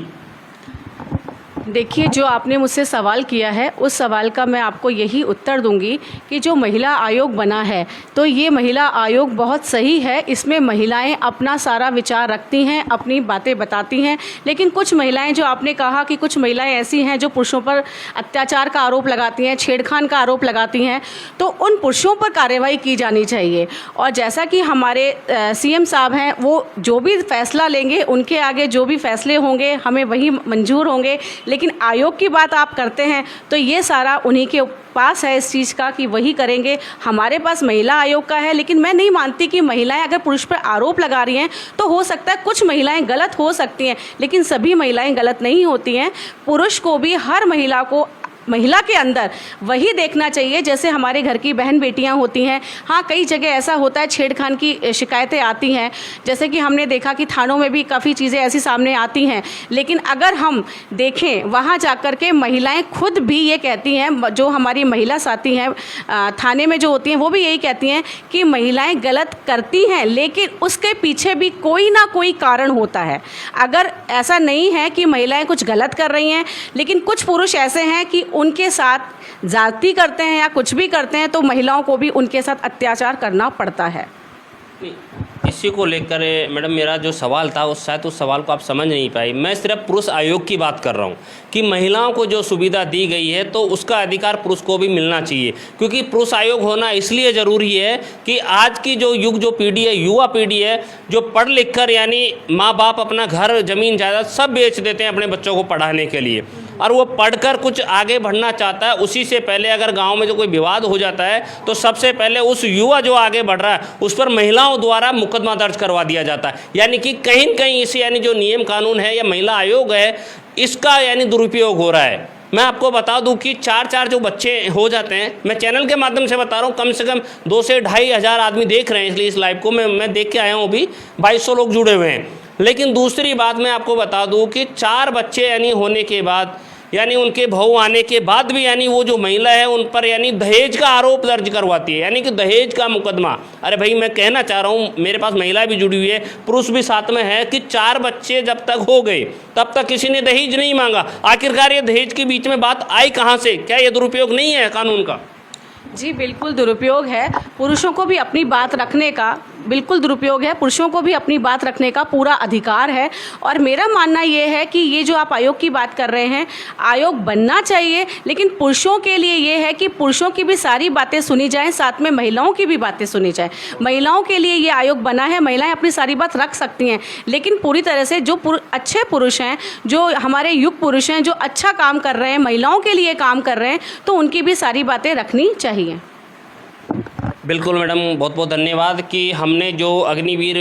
देखिए, जो आपने मुझसे सवाल किया है उस सवाल का मैं आपको यही उत्तर दूंगी कि जो महिला आयोग बना है तो ये महिला आयोग बहुत सही है। इसमें महिलाएं अपना सारा विचार रखती हैं, अपनी बातें बताती हैं। लेकिन कुछ महिलाएं, जो आपने कहा कि कुछ महिलाएं ऐसी हैं जो पुरुषों पर अत्याचार का आरोप लगाती हैं, छेड़खानी का आरोप लगाती हैं, तो उन पुरुषों पर कार्रवाई की जानी चाहिए। और जैसा कि हमारे सीएम साहब हैं, वो जो भी फैसला लेंगे, उनके आगे जो भी फैसले होंगे हमें वही मंजूर होंगे। लेकिन आयोग की बात आप करते हैं तो ये सारा उन्हीं के पास है इस चीज़ का कि वही करेंगे। हमारे पास महिला आयोग का है, लेकिन मैं नहीं मानती कि महिलाएं अगर पुरुष पर आरोप लगा रही हैं तो हो सकता है कुछ महिलाएं गलत हो सकती हैं, लेकिन सभी महिलाएं गलत नहीं होती हैं। पुरुष को भी, हर महिला को, महिला के अंदर वही देखना चाहिए जैसे हमारे घर की बहन बेटियां होती हैं। हाँ, कई जगह ऐसा होता है, छेड़खानी की शिकायतें आती हैं, जैसे कि हमने देखा कि थानों में भी काफ़ी चीज़ें ऐसी सामने आती हैं। लेकिन अगर हम देखें, वहाँ जाकर के महिलाएं खुद भी ये कहती हैं, जो हमारी महिला साथी हैं थाने में जो होती हैं, वो भी यही कहती हैं कि महिलाएं गलत करती हैं, लेकिन उसके पीछे भी कोई ना कोई कारण होता है। अगर ऐसा नहीं है कि महिलाएं कुछ गलत कर रही हैं, लेकिन कुछ पुरुष ऐसे हैं कि उनके साथ जाति करते हैं या कुछ भी करते हैं, तो महिलाओं को भी उनके साथ अत्याचार करना पड़ता है। इसी को लेकर मैडम मेरा जो सवाल था शायद उस सवाल को आप समझ नहीं पाई। मैं सिर्फ पुरुष आयोग की बात कर रहा हूँ कि महिलाओं को जो सुविधा दी गई है तो उसका अधिकार पुरुष को भी मिलना चाहिए। क्योंकि पुरुष आयोग होना इसलिए ज़रूरी है कि आज की जो जो पीढ़ी है, युवा पीढ़ी है, जो पढ़ लिख कर यानी माँ बाप अपना घर, ज़मीन, जायदाद सब बेच देते हैं अपने बच्चों को पढ़ाने के लिए, और वो पढ़कर कुछ आगे बढ़ना चाहता है। उसी से पहले अगर गांव में जो कोई विवाद हो जाता है तो सबसे पहले उस युवा जो आगे बढ़ रहा है उस पर महिलाओं द्वारा मुकदमा दर्ज करवा दिया जाता है। यानी कि कहीं न कहीं इसे यानी जो नियम कानून है या महिला आयोग है, इसका यानी दुरुपयोग हो रहा है। मैं आपको बता दूं कि 4 जो बच्चे हो जाते हैं, मैं चैनल के माध्यम से बता रहा हूं, कम से कम 2 से 2.5 हज़ार आदमी देख रहे हैं, इसलिए इस लाइव को मैं देख के आया हूं। अभी 2200 लोग जुड़े हुए हैं। लेकिन दूसरी बात मैं आपको बता दूं कि 4 बच्चे यानी होने के बाद, यानी उनके बहू आने के बाद भी यानी वो जो महिला है उन पर यानी दहेज का आरोप दर्ज करवाती है, यानी कि दहेज का मुकदमा। अरे भाई, मैं कहना चाह रहा हूँ, मेरे पास महिला भी जुड़ी हुई है, पुरुष भी साथ में है, कि 4 बच्चे जब तक हो गए तब तक किसी ने दहेज नहीं मांगा। आखिरकार ये दहेज के बीच में बात आई कहाँ से? क्या ये दुरुपयोग नहीं है कानून का? जी बिल्कुल दुरुपयोग है। पुरुषों को भी अपनी बात रखने का बिल्कुल दुरुपयोग है। पुरुषों को भी अपनी बात रखने का पूरा अधिकार है। और मेरा मानना ये है कि ये जो आप आयोग की बात कर रहे हैं, आयोग बनना चाहिए, लेकिन पुरुषों के लिए ये है कि पुरुषों की भी सारी बातें सुनी जाएं, साथ में महिलाओं की भी बातें सुनी जाएं। महिलाओं के लिए ये आयोग बना है, महिलाएं अपनी सारी बात रख सकती हैं, लेकिन पूरी तरह से जो अच्छे पुरुष हैं, जो हमारे युग पुरुष हैं, जो अच्छा काम कर रहे हैं, महिलाओं के लिए काम कर रहे हैं, तो उनकी भी सारी बातें रखनी चाहिए। बिल्कुल मैडम, बहुत बहुत धन्यवाद कि हमने जो अग्निवीर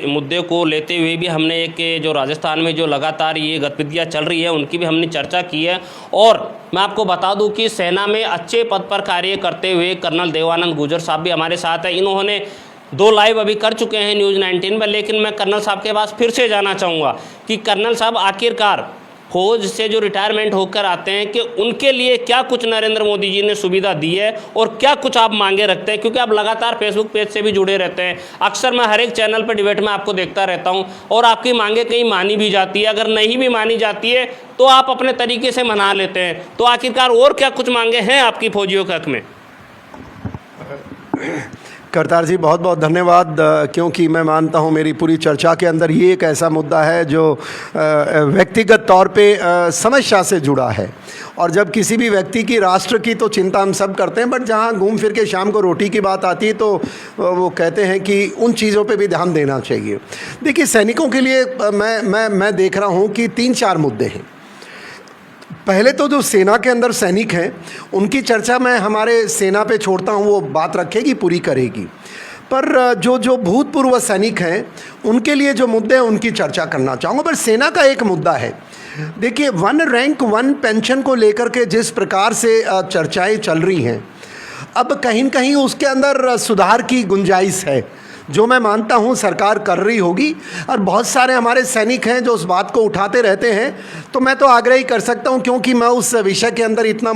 मुद्दे को लेते हुए भी हमने एक जो राजस्थान में जो लगातार ये गतिविधियाँ चल रही है उनकी भी हमने चर्चा की है। और मैं आपको बता दूं कि सेना में अच्छे पद पर कार्य करते हुए कर्नल देवानंद गुर्जर साहब भी हमारे साथ हैं। इन्होंने 2 लाइव अभी कर चुके हैं न्यूज़ 19 में, लेकिन मैं कर्नल साहब के पास फिर से जाना चाहूँगा कि कर्नल साहब आखिरकार फौज से जो रिटायरमेंट होकर आते हैं कि उनके लिए क्या कुछ नरेंद्र मोदी जी ने सुविधा दी है और क्या कुछ आप मांगे रखते हैं, क्योंकि आप लगातार फेसबुक पेज से भी जुड़े रहते हैं। अक्सर मैं हर एक चैनल पर डिबेट में आपको देखता रहता हूं और आपकी मांगे कहीं मानी भी जाती है, अगर नहीं भी मानी जाती है तो आप अपने तरीके से मना लेते हैं। तो आखिरकार और क्या कुछ मांगे हैं आपकी फौजियों के हक में? करतार जी बहुत बहुत धन्यवाद, क्योंकि मैं मानता हूं मेरी पूरी चर्चा के अंदर ये एक ऐसा मुद्दा है जो व्यक्तिगत तौर पे समस्या से जुड़ा है। और जब किसी भी व्यक्ति की, राष्ट्र की तो चिंता हम सब करते हैं, बट जहां घूम फिर के शाम को रोटी की बात आती है तो वो कहते हैं कि उन चीज़ों पे भी ध्यान देना चाहिए। देखिए, सैनिकों के लिए मैं देख रहा हूँ कि 3-4 मुद्दे हैं। पहले तो जो सेना के अंदर सैनिक हैं उनकी चर्चा मैं हमारे सेना पे छोड़ता हूँ, वो बात रखेगी, पूरी करेगी। पर जो भूतपूर्व सैनिक हैं उनके लिए जो मुद्दे हैं उनकी चर्चा करना चाहूँगा। पर सेना का एक मुद्दा है, देखिए 1 रैंक 1 पेंशन को लेकर के जिस प्रकार से चर्चाएं चल रही हैं, अब कहीं न कहीं उसके अंदर सुधार की गुंजाइश है, जो मैं मानता हूं सरकार कर रही होगी। और बहुत सारे हमारे सैनिक हैं जो उस बात को उठाते रहते हैं, तो मैं तो आग्रह ही कर सकता हूं, क्योंकि मैं उस विषय के अंदर इतना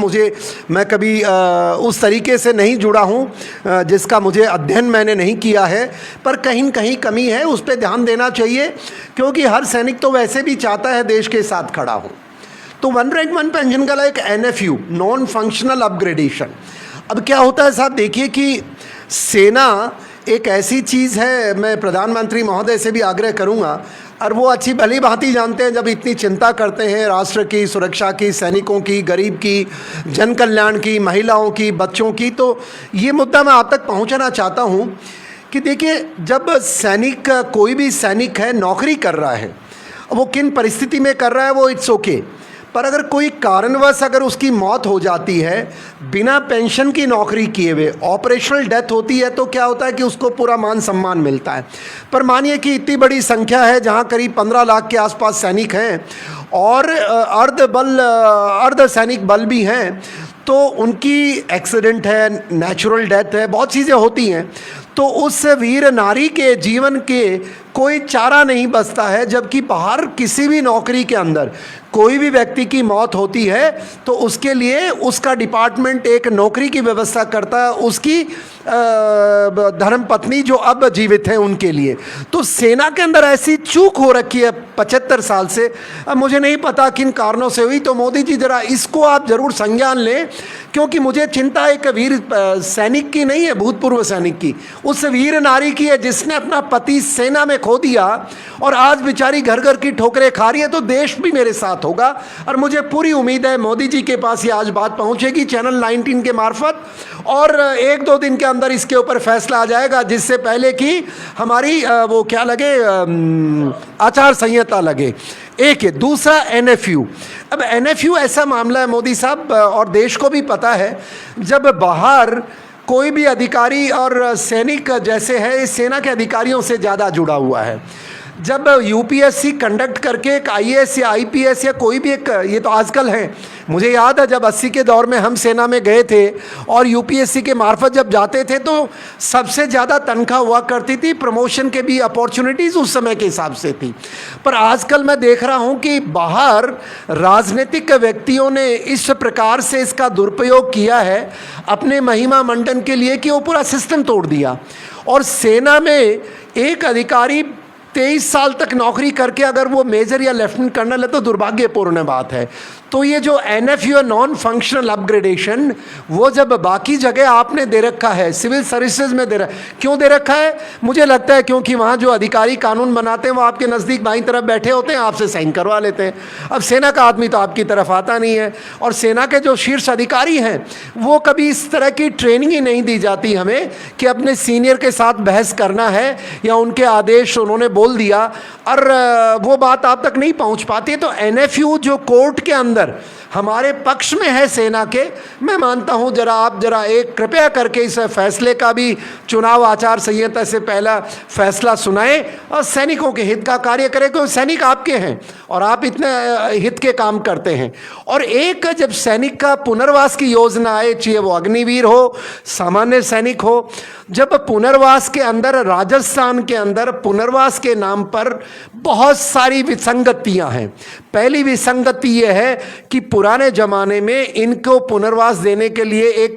मैं कभी उस तरीके से नहीं जुड़ा हूं जिसका मुझे अध्ययन मैंने नहीं किया है। पर कहीं न कहीं कमी है, उस पर ध्यान देना चाहिए, क्योंकि हर सैनिक तो वैसे भी चाहता है देश के साथ खड़ा हो। तो 1 रैंक 1 पेंशन का एक NFU, नॉन फंक्शनल अपग्रेडेशन। अब क्या होता है साहब, देखिए कि सेना एक ऐसी चीज़ है, मैं प्रधानमंत्री महोदय से भी आग्रह करूंगा, और वो अच्छी भली भांति जानते हैं, जब इतनी चिंता करते हैं राष्ट्र की सुरक्षा की, सैनिकों की, गरीब की, जन कल्याण की, महिलाओं की, बच्चों की, तो ये मुद्दा मैं आप तक पहुंचाना चाहता हूं कि देखिए, जब सैनिक, कोई भी सैनिक है, नौकरी कर रहा है, वो किन परिस्थिति में कर रहा है वो इट्स ओके, पर अगर कोई कारणवश अगर उसकी मौत हो जाती है बिना पेंशन की नौकरी किए हुए, ऑपरेशनल डेथ होती है, तो क्या होता है कि उसको पूरा मान सम्मान मिलता है। पर मानिए कि इतनी बड़ी संख्या है जहां करीब 15 लाख के आसपास सैनिक हैं और अर्ध सैनिक बल भी हैं, तो उनकी एक्सीडेंट है, नेचुरल डेथ है, बहुत चीज़ें होती हैं, तो उस वीर नारी के जीवन के कोई चारा नहीं बचता है। जबकि बाहर किसी भी नौकरी के अंदर कोई भी व्यक्ति की मौत होती है तो उसके लिए उसका डिपार्टमेंट एक नौकरी की व्यवस्था करता है, उसकी धर्मपत्नी जो अब जीवित हैं उनके लिए। तो सेना के अंदर ऐसी चूक हो रखी है 75 साल से, अब मुझे नहीं पता किन कारणों से हुई। तो मोदी जी ज़रा इसको आप ज़रूर संज्ञान लें, क्योंकि मुझे चिंता एक वीर सैनिक की नहीं है, भूतपूर्व सैनिक की, उस वीर नारी की है जिसने अपना पति सेना में खो दिया और आज बेचारी घर घर की ठोकरें खा रही है। तो देश भी मेरे साथ होगा और मुझे पूरी उम्मीद है मोदी जी के पास ये आज बात पहुंचेगी चैनल 19 के मार्फत, और 1-2 दिन के अंदर इसके ऊपर फैसला आ जाएगा, जिससे पहले कि हमारी वो क्या लगे, आचार संहिता लगे। एक है। दूसरा NFU। अब NFU ऐसा मामला है मोदी साहब, और देश को भी पता है, जब बाहर कोई भी अधिकारी, और सैनिक जैसे है इस सेना के अधिकारियों से ज़्यादा जुड़ा हुआ है, जब UPSC कंडक्ट करके एक IAS या IPS या कोई भी एक, ये तो आजकल है, मुझे याद है जब 80 के दौर में हम सेना में गए थे और UPSC के मार्फत जब जाते थे तो सबसे ज़्यादा तनख्वाह हुआ करती थी, प्रमोशन के भी अपॉर्चुनिटीज़ उस समय के हिसाब से थी। पर आजकल मैं देख रहा हूँ कि बाहर राजनीतिक व्यक्तियों ने इस प्रकार से इसका दुरुपयोग किया है अपने महिमा मंडन के लिए कि वो पूरा सिस्टम तोड़ दिया। और सेना में एक अधिकारी 23 साल तक नौकरी करके अगर वो मेजर या लेफ्टिनेंट कर्नल है तो दुर्भाग्यपूर्ण बात है। तो ये जो NFU नॉन फंक्शनल अपग्रेडेशन, वो जब बाकी जगह आपने दे रखा है, सिविल सर्विसेज में क्यों दे रखा है? मुझे लगता है क्योंकि वहाँ जो अधिकारी कानून बनाते हैं वो आपके नज़दीक बाईं तरफ बैठे होते हैं, आपसे साइन करवा लेते हैं। अब सेना का आदमी तो आपकी तरफ आता नहीं है, और सेना के जो शीर्ष अधिकारी हैं वो कभी इस तरह की ट्रेनिंग ही नहीं दी जाती हमें कि अपने सीनियर के साथ बहस करना है या उनके आदेश उन्होंने बोल दिया, और वो बात आप तक नहीं पहुँच पाती है। तो NFU जो कोर्ट के अंदर अंदर हमारे पक्ष में है सेना के। मैं मानता हूं आप जरा एक कृपया करके इस फैसले का भी चुनाव आचार संहिता से पहला फैसला सुनाएं और सैनिकों के हित का कार्य करें, क्योंकि सैनिक आपके हैं और आप इतने हित के काम करते हैं। और एक जब सैनिक का पुनर्वास की योजना आए, चाहे वो अग्निवीर हो, सामान्य सैनिक हो, जब पुनर्वास के अंदर राजस्थान के अंदर पुनर्वास के नाम पर बहुत सारी विसंगतियां हैं। पहली विसंगति यह है कि पुराने जमाने में इनको पुनर्वास देने के लिए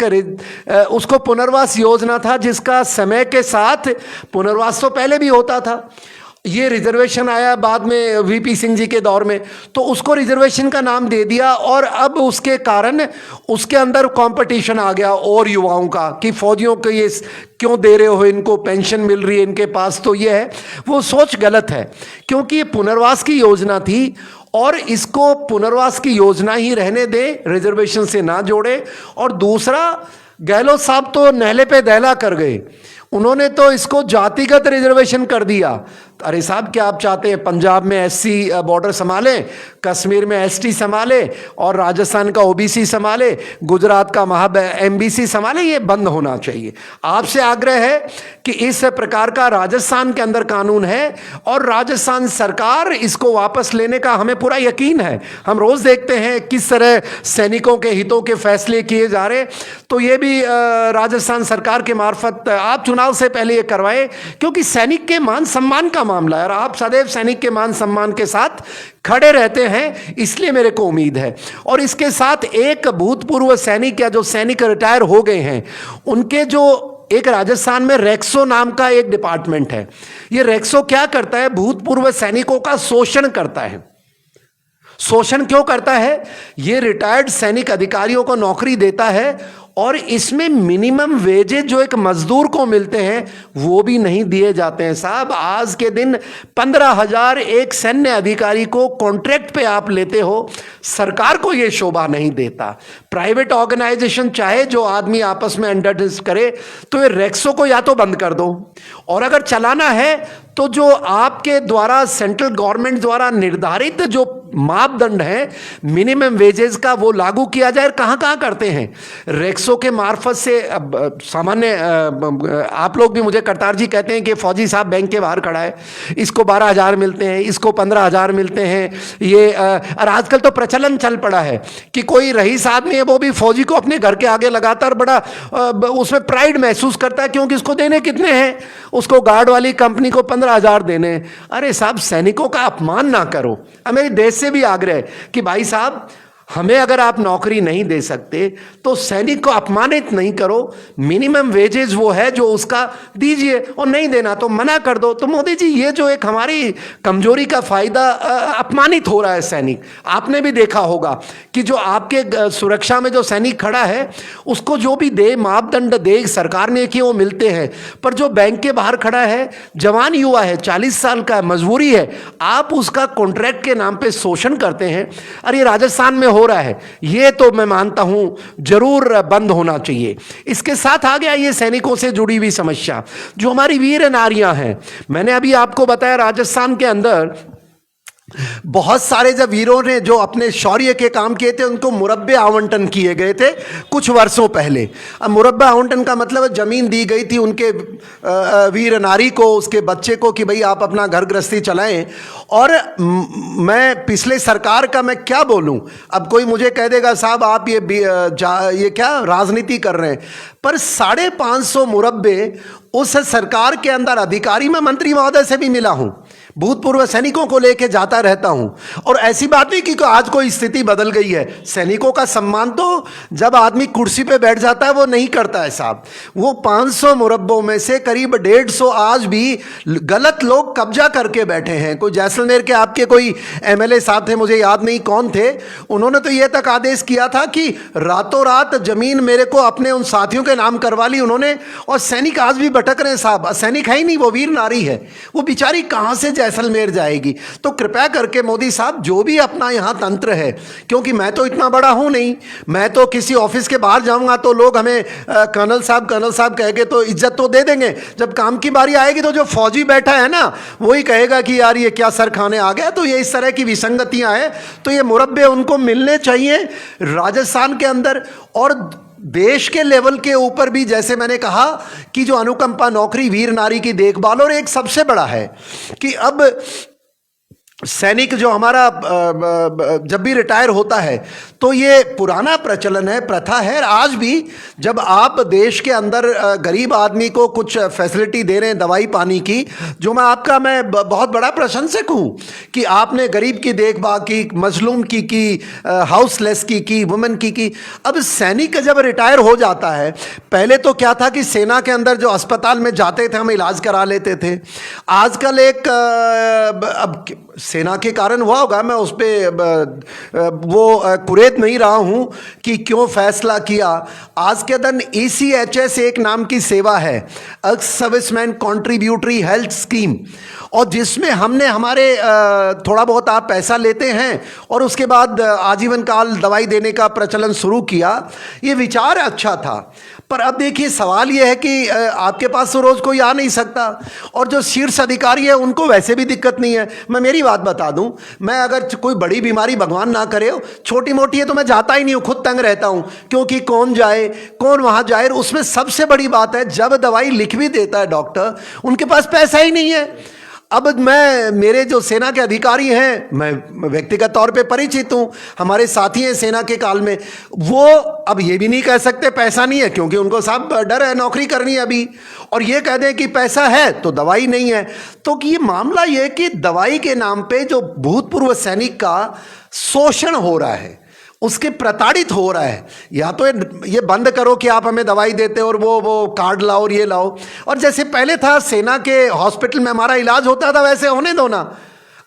उसको पुनर्वास योजना था, जिसका समय के साथ पुनर्वास तो पहले भी होता था, ये रिजर्वेशन आया बाद में वीपी सिंह जी के दौर में, तो उसको रिजर्वेशन का नाम दे दिया। और अब उसके कारण उसके अंदर कंपटीशन आ गया और युवाओं का कि फौजियों को ये क्यों दे रहे हो, इनको पेंशन मिल रही है इनके पास, तो ये है वो सोच गलत है, क्योंकि ये पुनर्वास की योजना थी और इसको पुनर्वास की योजना ही रहने दें, रिजर्वेशन से ना जोड़े। और दूसरा, गहलोत साहब तो नहले पे दहला कर गए, उन्होंने तो इसको जातिगत रिजर्वेशन कर दिया। अरे साहब, क्या आप चाहते हैं पंजाब में एससी बॉर्डर संभालें, कश्मीर में एसटी संभाले और राजस्थान का ओबीसी संभाले, गुजरात का एमबीसी संभाले? ये बंद होना चाहिए। आपसे आग्रह है कि इस प्रकार का राजस्थान के अंदर कानून है और राजस्थान सरकार इसको वापस लेने का हमें पूरा यकीन है। हम रोज देखते हैं किस तरह सैनिकों के हितों के फैसले किए जा रहे, तो ये भी राजस्थान सरकार के मार्फत आप चुनाव से पहले ये करवाएं, क्योंकि सैनिक के मान सम्मान का मामला है और आप सदैव सैनिक के मान सम्मान के साथ खड़े रहते हैं, इसलिए मेरे को उम्मीद है। और इसके साथ एक भूतपूर्व सैनिक या जो सैनिक रिटायर हो गए हैं, उनके जो एक राजस्थान में रेक्सो नाम का एक डिपार्टमेंट है, ये रेक्सो क्या करता है? भूतपूर्व सैनिकों का शोषण करता है। शोषण क्यों करता है? ये रिटायर्ड सैनिक अधिकारियों को नौकरी देता है और इसमें मिनिमम वेजेज जो एक मजदूर को मिलते हैं वो भी नहीं दिए जाते हैं। साहब, आज के दिन 15,000 एक सैन्य अधिकारी को कॉन्ट्रैक्ट पे आप लेते हो, सरकार को ये शोभा नहीं देता। प्राइवेट ऑर्गेनाइजेशन चाहे जो आदमी आपस में अंडरस्टैंड करे, तो ये रेक्सो को या तो बंद कर दो, और अगर चलाना है तो जो आपके द्वारा सेंट्रल गवर्नमेंट द्वारा निर्धारित जो मापदंड है मिनिमम वेजेस का, वो लागू किया जाए। कहाँ कहाँ करते हैं? रेक्सो के मार्फत से। सामान्य आप लोग भी मुझे करतार जी कहते हैं कि फौजी साहब बैंक के बाहर खड़ा है, इसको 12,000 मिलते हैं, इसको 15,000 मिलते हैं। ये और आजकल तो प्रचलन चल पड़ा है कि कोई रईस आदमी है वो भी फौजी को अपने घर के आगे लगातार बड़ा उसमें प्राइड महसूस करता है, क्योंकि उसको देने कितने हैं? उसको गार्ड वाली कंपनी को 15,000 देने। अरे साहब, सैनिकों का अपमान ना करो। मेरे देश से भी आग्रह है कि भाई साहब, हमें अगर आप नौकरी नहीं दे सकते तो सैनिक को अपमानित नहीं करो। मिनिमम वेजेस वो है जो उसका दीजिए, और नहीं देना तो मना कर दो। तो मोदी जी, ये जो एक हमारी कमजोरी का फायदा अपमानित हो रहा है सैनिक। आपने भी देखा होगा कि जो आपके सुरक्षा में जो सैनिक खड़ा है उसको जो भी दे मापदंड दे सरकार ने कि वो मिलते हैं, पर जो बैंक के बाहर खड़ा है, जवान युवा है, 40 साल का, मजबूरी है, आप उसका कॉन्ट्रैक्ट के नाम पे शोषण करते हैं। अरे राजस्थान में हो रहा है, ये तो मैं मानता हूं जरूर बंद होना चाहिए। इसके साथ आ गया ये सैनिकों से जुड़ी हुई समस्या, जो हमारी वीर नारियां हैं। मैंने अभी आपको बताया राजस्थान के अंदर बहुत सारे जब वीरों ने जो अपने शौर्य के काम किए थे उनको मुरब्बे आवंटन किए गए थे कुछ वर्षों पहले। अब मुरब्बा आवंटन का मतलब जमीन दी गई थी उनके वीर नारी को, उसके बच्चे को, कि भाई आप अपना घर गृहस्थी चलाएं। और मैं पिछले सरकार का मैं क्या बोलूं, अब कोई मुझे कह देगा साहब आप ये क्या राजनीति कर रहे हैं, पर 550 मुरब्बे उस सरकार के अंदर अधिकारी, मैं मंत्री महोदय से भी मिला हूं, भूतपूर्व सैनिकों को लेके जाता रहता हूं। और ऐसी बात नहीं कि आज कोई स्थिति बदल गई है। सैनिकों का सम्मान तो जब आदमी कुर्सी पे बैठ जाता है वो नहीं करता है साहब। वो 500 मुरब्बों में से करीब 150 आज भी गलत लोग कब्जा करके बैठे हैं। कोई जैसलमेर के आपके कोई एमएलए साहब थे, मुझे याद नहीं कौन थे, उन्होंने तो ये तक आदेश किया था कि रातों रात जमीन मेरे को अपने उन साथियों के नाम करवा ली उन्होंने। और सैनिक आज भी भटक रहे हैं साहब। सैनिक है ही नहीं, वो वीर नारी है। वो बेचारी कहाँ से जैसलमेर जाएगी। तो कृपया करके मोदी साहब जो भी अपना यहाँ तंत्र है, क्योंकि मैं तो इतना बड़ा हूँ नहीं, मैं तो किसी ऑफिस के बाहर जाऊँगा तो लोग हमें कर्नल साहब कह के तो इज्जत तो दे देंगे, जब काम की बारी आएगी तो जो फौजी बैठा है ना वही कहेगा कि यार ये क्या सर खाने आ गया। तो ये इस तरह की विसंगतियाँ हैं, तो ये मुरब्बे उनको मिलने चाहिए राजस्थान के अंदर। और देश के लेवल के ऊपर भी जैसे मैंने कहा कि जो अनुकंपा नौकरी, वीर नारी की देखभाल, और एक सबसे बड़ा है कि अब सैनिक जो हमारा जब भी रिटायर होता है तो ये पुराना प्रचलन है, प्रथा है। आज भी जब आप देश के अंदर गरीब आदमी को कुछ फैसिलिटी दे रहे हैं दवाई पानी की, जो मैं बहुत बड़ा प्रशंसक हूँ कि आपने गरीब की देखभाल की, मजलूम की, हाउसलेस की, वुमेन की। अब सैनिक जब रिटायर हो जाता है, पहले तो क्या था कि सेना के अंदर जो अस्पताल में जाते थे हम इलाज करा लेते थे। आजकल एक अब सेना के कारण हुआ होगा, मैं उस पर वो कुरेद नहीं रहा हूं कि क्यों फैसला किया। आज के दिन ECHS एक नाम की सेवा है, ex serviceman contributory health scheme, और जिसमें हमने हमारे थोड़ा बहुत आप पैसा लेते हैं और उसके बाद आजीवन काल दवाई देने का प्रचलन शुरू किया। ये विचार अच्छा था, पर अब देखिए सवाल ये है कि आपके पास तो रोज़ कोई आ नहीं सकता, और जो शीर्ष अधिकारी है उनको वैसे भी दिक्कत नहीं है। मैं मेरी बात बता दूं, मैं अगर कोई बड़ी बीमारी भगवान ना करे, छोटी मोटी है तो मैं जाता ही नहीं हूँ, खुद तंग रहता हूँ, क्योंकि कौन जाए कौन वहाँ जाए। उसमें सबसे बड़ी बात है जब दवाई लिख भी देता है डॉक्टर, उनके पास पैसा ही नहीं है। अब मेरे जो सेना के अधिकारी हैं, मैं व्यक्तिगत तौर पे परिचित हूँ, हमारे साथी हैं सेना के काल में, वो अब ये भी नहीं कह सकते पैसा नहीं है, क्योंकि उनको साहब डर है, नौकरी करनी है अभी, और ये कह दें कि पैसा है तो दवाई नहीं है। तो कि ये मामला ये कि दवाई के नाम पे जो भूतपूर्व सैनिक का शोषण हो रहा है, उसके प्रताड़ित हो रहा है। या तो ये बंद करो कि आप हमें दवाई देते और वो कार्ड लाओ और ये लाओ, और जैसे पहले था सेना के हॉस्पिटल में हमारा इलाज होता था वैसे होने दो ना।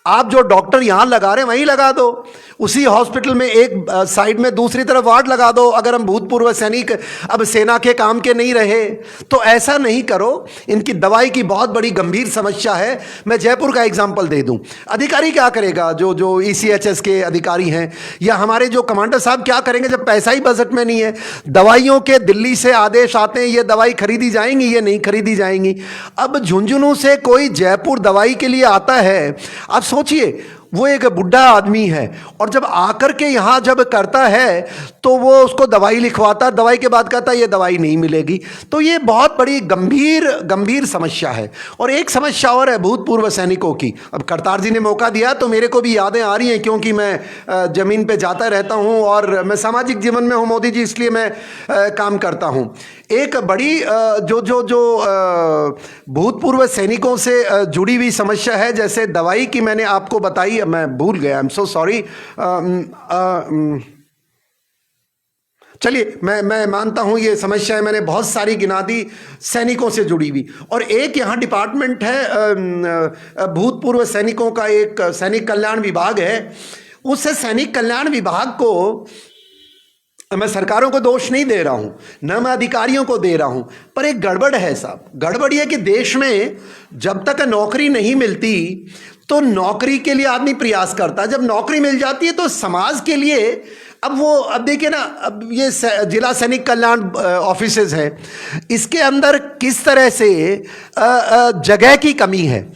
आप जो डॉक्टर यहाँ लगा रहे हैं वहीं लगा दो, उसी हॉस्पिटल में एक साइड में दूसरी तरफ वार्ड लगा दो। अगर हम भूतपूर्व सैनिक अब सेना के काम के नहीं रहे तो ऐसा नहीं करो। इनकी दवाई की बहुत बड़ी गंभीर समस्या है। मैं जयपुर का एग्जाम्पल दे दूं, अधिकारी क्या करेगा, जो ECHS के अधिकारी हैं या हमारे जो कमांडर साहब क्या करेंगे जब पैसा ही बजट में नहीं है। दवाइयों के दिल्ली से आदेश आते हैं, ये दवाई खरीदी जाएंगी, ये नहीं खरीदी जाएंगी। अब झुंझुनू से कोई जयपुर दवाई के लिए आता है, आप सोचिए वो एक बुढ़ा आदमी है, और जब आकर के यहाँ जब करता है तो वो उसको दवाई लिखवाता, दवाई के बाद कहता है ये दवाई नहीं मिलेगी। तो ये बहुत बड़ी गंभीर समस्या है। और एक समस्या और है भूतपूर्व सैनिकों की। अब करतार जी ने मौका दिया तो मेरे को भी यादें आ रही हैं, क्योंकि मैं ज़मीन पे जाता रहता हूँ और मैं सामाजिक जीवन में हूँ मोदी जी, इसलिए मैं काम करता हूँ। एक बड़ी जो भूतपूर्व सैनिकों से जुड़ी हुई समस्या है, जैसे दवाई की मैंने आपको बताई, मैं भूल गया, आई एम सो सॉरी। चलिए मैं मानता हूं ये समस्या है, मैंने बहुत सारी गिना दी सैनिकों से जुड़ी हुई। और एक यहाँ डिपार्टमेंट है भूतपूर्व सैनिकों का, एक सैनिक कल्याण विभाग है। उस सैनिक कल्याण विभाग को मैं सरकारों को दोष नहीं दे रहा हूं, न मैं अधिकारियों को दे रहा हूं, पर एक गड़बड़ है साहब। गड़बड़ यह कि देश में जब तक नौकरी नहीं मिलती तो नौकरी के लिए आदमी प्रयास करता है, जब नौकरी मिल जाती है तो समाज के लिए अब देखिए ना, अब ये जिला सैनिक कल्याण ऑफिसेज हैं, इसके अंदर किस तरह से जगह की कमी है।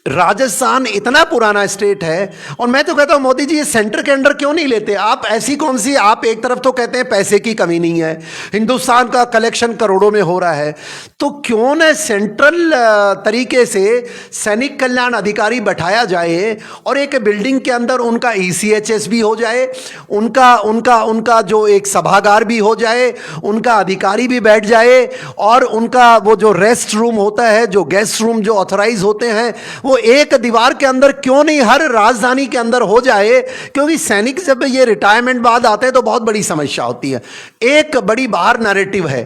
राजस्थान इतना पुराना स्टेट है, और मैं तो कहता हूं मोदी जी ये सेंटर के अंडर क्यों नहीं लेते आप? ऐसी कौन सी, आप एक तरफ तो कहते हैं पैसे की कमी नहीं है, हिंदुस्तान का कलेक्शन करोड़ों में हो रहा है, तो क्यों न सेंट्रल तरीके से सैनिक कल्याण अधिकारी बैठाया जाए और एक बिल्डिंग के अंदर उनका ECHS भी हो जाए, उनका जो एक सभागार भी हो जाए, उनका अधिकारी भी बैठ जाए, और उनका वो जो रेस्ट रूम होता है, जो गेस्ट रूम जो ऑथराइज होते हैं, वो एक दीवार के अंदर क्यों नहीं हर राजधानी के अंदर हो जाए। क्योंकि सैनिक जब ये रिटायरमेंट बाद आते हैं तो बहुत बड़ी समस्या होती है। एक बड़ी बाहर नैरेटिव है,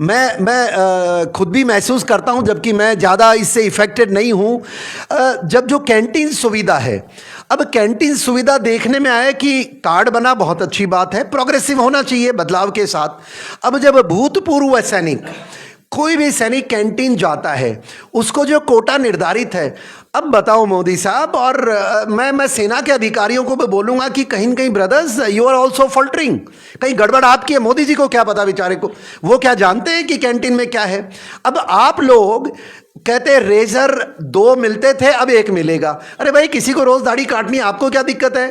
मैं खुद भी महसूस करता हूं, जबकि मैं ज़्यादा इससे इफेक्टेड नहीं हूं। जब जो कैंटीन सुविधा है, अब कैंटीन सुविधा देखने में आया कि कार्ड बना, बहुत अच्छी बात है, प्रोग्रेसिव होना चाहिए बदलाव के साथ। अब जब भूतपूर्व सैनिक कोई भी सैनिक कैंटीन जाता है, उसको जो कोटा निर्धारित है, अब बताओ मोदी साहब, और मैं सेना के अधिकारियों को भी बोलूंगा कि कहीं न कहीं brothers you are also faltering, कहीं गड़बड़ आपकी है। मोदी जी को क्या पता बेचारे को, वो क्या जानते हैं कि कैंटीन में क्या है। अब आप लोग कहते हैं रेजर 2 मिलते थे, अब 1 मिलेगा। अरे भाई, किसी को रोज दाढ़ी काटनी, आपको क्या दिक्कत है।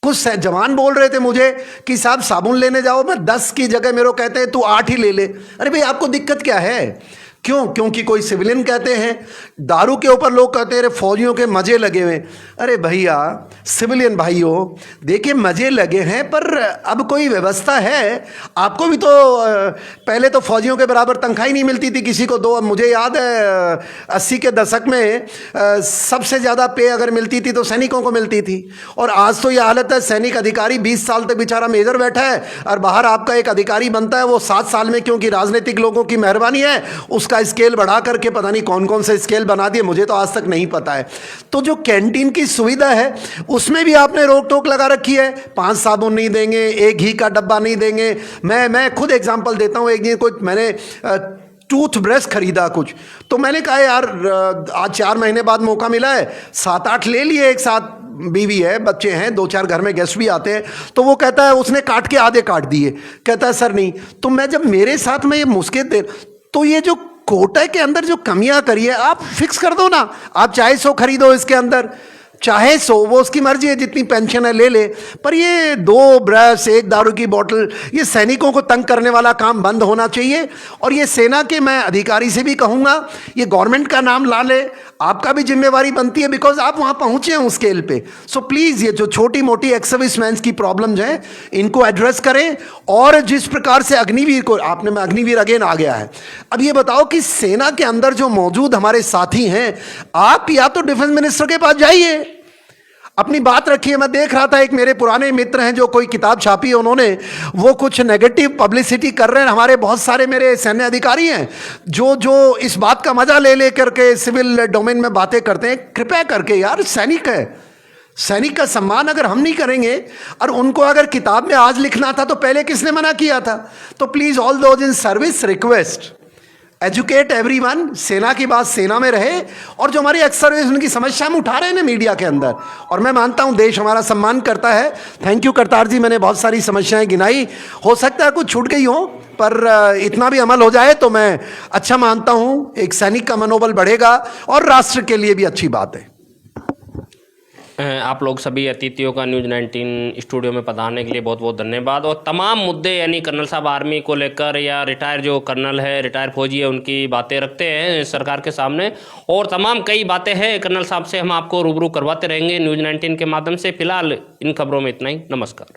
कुछ जवान बोल रहे थे मुझे कि साहब साबुन लेने जाओ, मैं 10 की जगह मेरे को कहते हैं तू 8 ही ले ले। अरे भाई, आपको दिक्कत क्या है। क्यों? क्योंकि कोई सिविलियन कहते हैं। दारू के ऊपर लोग कहते हैं फौजियों के मजे लगे हुए। अरे भैया, सिविलियन भाइयों, देखिए मजे लगे हैं, पर अब कोई व्यवस्था है। आपको भी तो पहले तो फौजियों के बराबर तनख्वाही नहीं मिलती थी किसी को। मुझे याद है 80 के दशक में सबसे ज़्यादा पे अगर मिलती थी तो सैनिकों को मिलती थी। और आज तो यह हालत है, सैनिक अधिकारी 20 साल तक बेचारा मेजर बैठा है, और बाहर आपका एक अधिकारी बनता है वो 7 साल में, क्योंकि राजनीतिक लोगों की मेहरबानी है, उसका स्केल बढ़ा करके पता नहीं कौन कौन से स्केल बना दिए, मुझे तो आज तक नहीं पता है। तो जो कैंटीन की सुविधा है उसमें भी आपने रोक टोक लगा रखी है। 5 साबुन नहीं देंगे, 1 घी का डब्बा नहीं देंगे। मैं खुद एग्जांपल देता हूँ। एक दिन कोई मैंने टूथ ब्रश खरीदा कुछ, तो मैंने कहा यार आज 4 महीने बाद मौका मिला है, 7-8 ले लिए एक साथ, बीवी है, बच्चे हैं, 2-4 घर में गेस्ट भी आते हैं। तो वो कहता है उसने काट के आधे काट दिए, कहता है सर नहीं। तो मैं जब मेरे साथ में ये मुश्किल दे, तो ये जो कोटा के अंदर जो कमियां करी है आप फिक्स कर दो ना। आप चाहे 100 खरीदो इसके अंदर, चाहे 100, वो उसकी मर्जी है, जितनी पेंशन है ले ले। पर ये 2 ब्रश, 1 दारू की बोतल, ये सैनिकों को तंग करने वाला काम बंद होना चाहिए। और ये सेना के मैं अधिकारी से भी कहूँगा, ये गवर्नमेंट का नाम ला ले, आपका भी जिम्मेवारी बनती है, बिकॉज आप वहाँ पहुँचे हैं उस स्केल पे। सो प्लीज़ ये जो छोटी मोटी एक्स सर्विसमैन की प्रॉब्लम्स हैं इनको एड्रेस करें। और जिस प्रकार से अग्निवीर को आपने, मैं अग्निवीर अगेन आ गया है। अब ये बताओ कि सेना के अंदर जो मौजूद हमारे साथी हैं, आप या तो डिफेंस मिनिस्टर के पास जाइए, अपनी बात रखिए। मैं देख रहा था एक मेरे पुराने मित्र हैं जो कोई किताब छापी है उन्होंने, वो कुछ नेगेटिव पब्लिसिटी कर रहे हैं। हमारे बहुत सारे मेरे सैन्य अधिकारी हैं जो इस बात का मजा ले करके सिविल डोमेन में बातें करते हैं। कृपया करके यार, सैनिक है, सैनिक का सम्मान अगर हम नहीं करेंगे, और उनको अगर किताब में आज लिखना था तो पहले किसने मना किया था। तो please all those in service request, educate everyone. सेना की बात सेना में रहे, और जो हमारी एक्स सर्विस उनकी समस्या हम उठा रहे हैं ना मीडिया के अंदर, और मैं मानता हूं देश हमारा सम्मान करता है। थैंक यू करतार जी, मैंने बहुत सारी समस्याएं गिनाई, हो सकता है कुछ छूट गई हो, पर इतना भी अमल हो जाए तो मैं अच्छा मानता हूं। एक सैनिक का मनोबल बढ़ेगा और राष्ट्र के लिए भी अच्छी बात है। आप लोग सभी अतिथियों का न्यूज़ 19 स्टूडियो में पधारने के लिए बहुत बहुत धन्यवाद। और तमाम मुद्दे यानी कर्नल साहब आर्मी को लेकर या रिटायर जो कर्नल है, रिटायर फौजी है, उनकी बातें रखते हैं सरकार के सामने, और तमाम कई बातें हैं कर्नल साहब से हम आपको रूबरू करवाते रहेंगे न्यूज़ 19 के माध्यम से। फिलहाल इन खबरों में इतना ही। नमस्कार।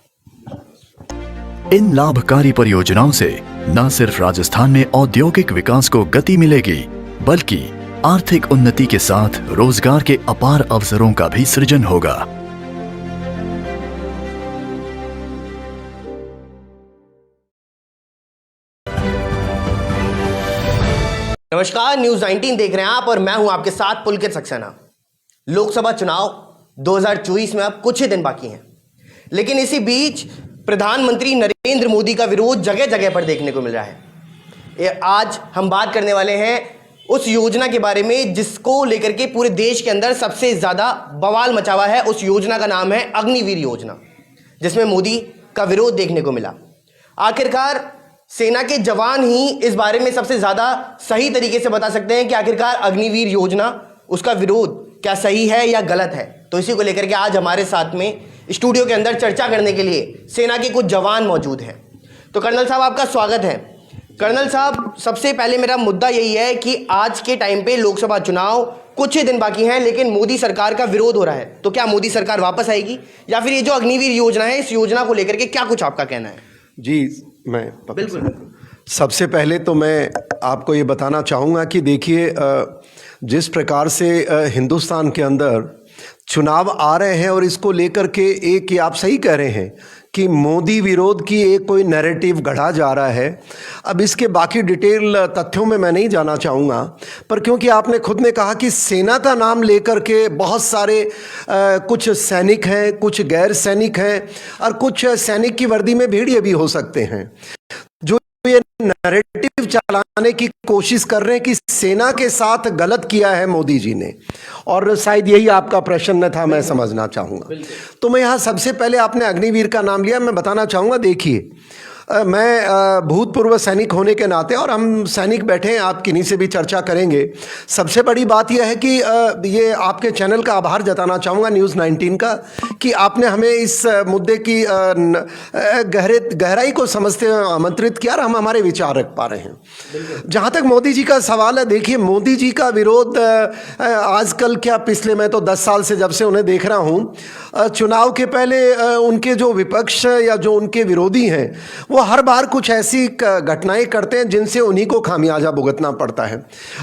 इन लाभकारी परियोजनाओं से न सिर्फ राजस्थान में औद्योगिक विकास को गति मिलेगी, बल्कि आर्थिक उन्नति के साथ रोजगार के अपार अवसरों का भी सृजन होगा। नमस्कार, न्यूज़ 19 देख रहे हैं आप, और मैं हूं आपके साथ पुलकित सक्सेना। लोकसभा चुनाव 2024 में अब कुछ ही दिन बाकी हैं, लेकिन इसी बीच प्रधानमंत्री नरेंद्र मोदी का विरोध जगह जगह पर देखने को मिल रहा है। आज हम बात करने वाले हैं उस योजना के बारे में जिसको लेकर के पूरे देश के अंदर सबसे ज्यादा बवाल मचा हुआ है। उस योजना का नाम है अग्निवीर योजना, जिसमें मोदी का विरोध देखने को मिला। आखिरकार सेना के जवान ही इस बारे में सबसे ज्यादा सही तरीके से बता सकते हैं कि आखिरकार अग्निवीर योजना, उसका विरोध क्या सही है या गलत है। तो इसी को लेकर के आज हमारे साथ में स्टूडियो के अंदर चर्चा करने के लिए सेना के कुछ जवान मौजूद हैं। तो कर्नल साहब, आपका स्वागत है। कर्नल साहब, सबसे पहले मेरा मुद्दा यही है कि आज के टाइम पे लोकसभा चुनाव कुछ ही दिन बाकी हैं, लेकिन मोदी सरकार का विरोध हो रहा है। तो क्या मोदी सरकार वापस आएगी, या फिर ये जो अग्निवीर योजना है, इस योजना को लेकर के क्या कुछ आपका कहना है? जी, मैं बिल्कुल। सबसे पहले तो मैं आपको ये बताना चाहूँगा कि देखिए, जिस प्रकार से हिंदुस्तान के अंदर चुनाव आ रहे हैं, और इसको लेकर के एक, ये आप सही कह रहे हैं कि मोदी विरोध की एक कोई नैरेटिव गढ़ा जा रहा है। अब इसके बाकी डिटेल तथ्यों में मैं नहीं जाना चाहूँगा, पर क्योंकि आपने खुद ने कहा कि सेना का नाम लेकर के बहुत सारे कुछ सैनिक हैं, कुछ गैर सैनिक हैं, और कुछ सैनिक की वर्दी में भेड़िए भी हो सकते हैं। जो ये नैरेटिव चलाने की कोशिश कर रहे हैं कि सेना के साथ गलत किया है मोदी जी ने, और शायद यही आपका प्रश्न था, मैं समझना चाहूँगा। तो मैं यहाँ सबसे पहले आपने अग्निवीर का नाम लिया, मैं बताना चाहूँगा, देखिए मैं भूतपूर्व सैनिक होने के नाते, और हम सैनिक बैठे हैं, आप किन्हीं से भी चर्चा करेंगे। सबसे बड़ी बात यह है कि ये आपके चैनल का आभार जताना चाहूँगा न्यूज़ 19 का, कि आपने हमें इस मुद्दे की गहराई को समझते हुए आमंत्रित किया और हम हमारे विचार रख पा रहे हैं। जहाँ तक मोदी जी का सवाल है, देखिए मोदी जी का विरोध आजकल क्या, पिछले मैं तो 10 साल से जब से उन्हें देख रहा हूँ, चुनाव के पहले उनके जो विपक्ष या जो उनके विरोधी हैं वो हर बार कुछ ऐसी घटनाएं करते हैं जिनसे उन्हीं को खामियाजा भुगतना पड़ता है।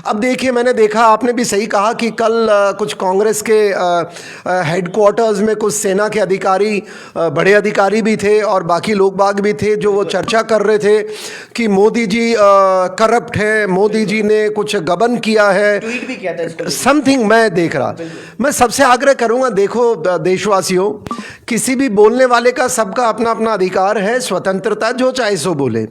अब देखिए, मैंने देखा, आपने भी सही कहा कि कल कुछ कांग्रेस के हेडक्वार्टर्स में कुछ सेना के अधिकारी, बड़े अधिकारी भी थे और बाकी लोग बाग भी थे, जो वो चर्चा कर रहे थे कि मोदी जी करप्ट है, मोदी जी ने कुछ गबन किया है, ट्वीट भी किया था समथिंग। मैं देख रहा, मैं सबसे आग्रह करूंगा, देखो देशवासियों, किसी भी बोलने वाले का सबका अपना अपना अधिकार है, स्वतंत्रता, जो चाहे सो बोले।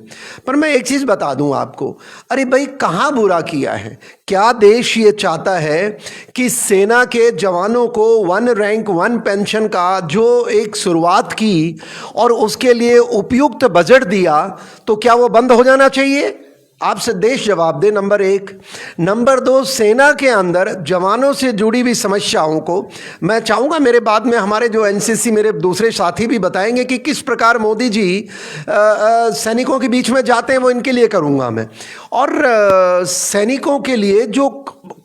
पर मैं एक चीज बता दूं आपको, अरे भाई कहां बुरा किया है? क्या देश ये चाहता है कि सेना के जवानों को 1 रैंक 1 पेंशन का जो एक शुरुआत की और उसके लिए उपयुक्त बजट दिया, तो क्या वो बंद हो जाना चाहिए? आपसे देश जवाब दे, नंबर 1। नंबर 2, सेना के अंदर जवानों से जुड़ी हुई समस्याओं को मैं चाहूँगा, मेरे बाद में हमारे जो एनसीसी मेरे दूसरे साथी भी बताएंगे कि किस प्रकार मोदी जी सैनिकों के बीच में जाते हैं, वो इनके लिए करूँगा मैं। और सैनिकों के लिए जो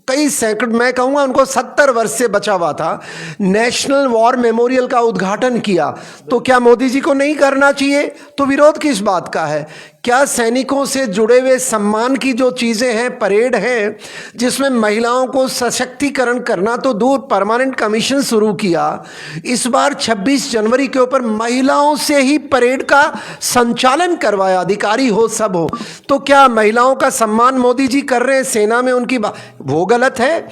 कई सैकड़, मैं कहूँगा उनको 70 वर्ष से बचा हुआ था, नेशनल वॉर मेमोरियल का उद्घाटन किया, तो क्या मोदी जी को नहीं करना चाहिए? तो विरोध किस बात का है? क्या सैनिकों से जुड़े हुए सम्मान की जो चीज़ें हैं, परेड है जिसमें महिलाओं को सशक्तिकरण करना तो दूर, परमानेंट कमीशन शुरू किया। इस बार 26 जनवरी के ऊपर महिलाओं से ही परेड का संचालन करवाया, अधिकारी हो सब हो, तो क्या महिलाओं का सम्मान मोदी जी कर रहे हैं सेना में? उनकी वो गलत है।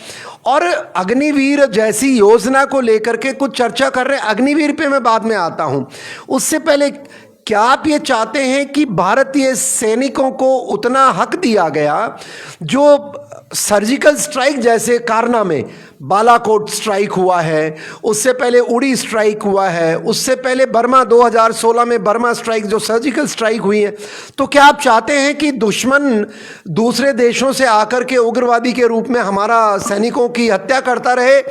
और अग्निवीर जैसी योजना को लेकर के कुछ चर्चा कर रहे हैं, अग्निवीर पे मैं बाद में आता हूं। उससे पहले क्या आप ये चाहते हैं कि भारतीय सैनिकों को उतना हक दिया गया जो सर्जिकल स्ट्राइक जैसे कारनामे, बालाकोट स्ट्राइक हुआ है, उससे पहले उड़ी स्ट्राइक हुआ है, उससे पहले बर्मा 2016 में बर्मा स्ट्राइक जो सर्जिकल स्ट्राइक हुई है, तो क्या आप चाहते हैं कि दुश्मन दूसरे देशों से आकर के उग्रवादी के रूप में हमारा सैनिकों की हत्या करता रहे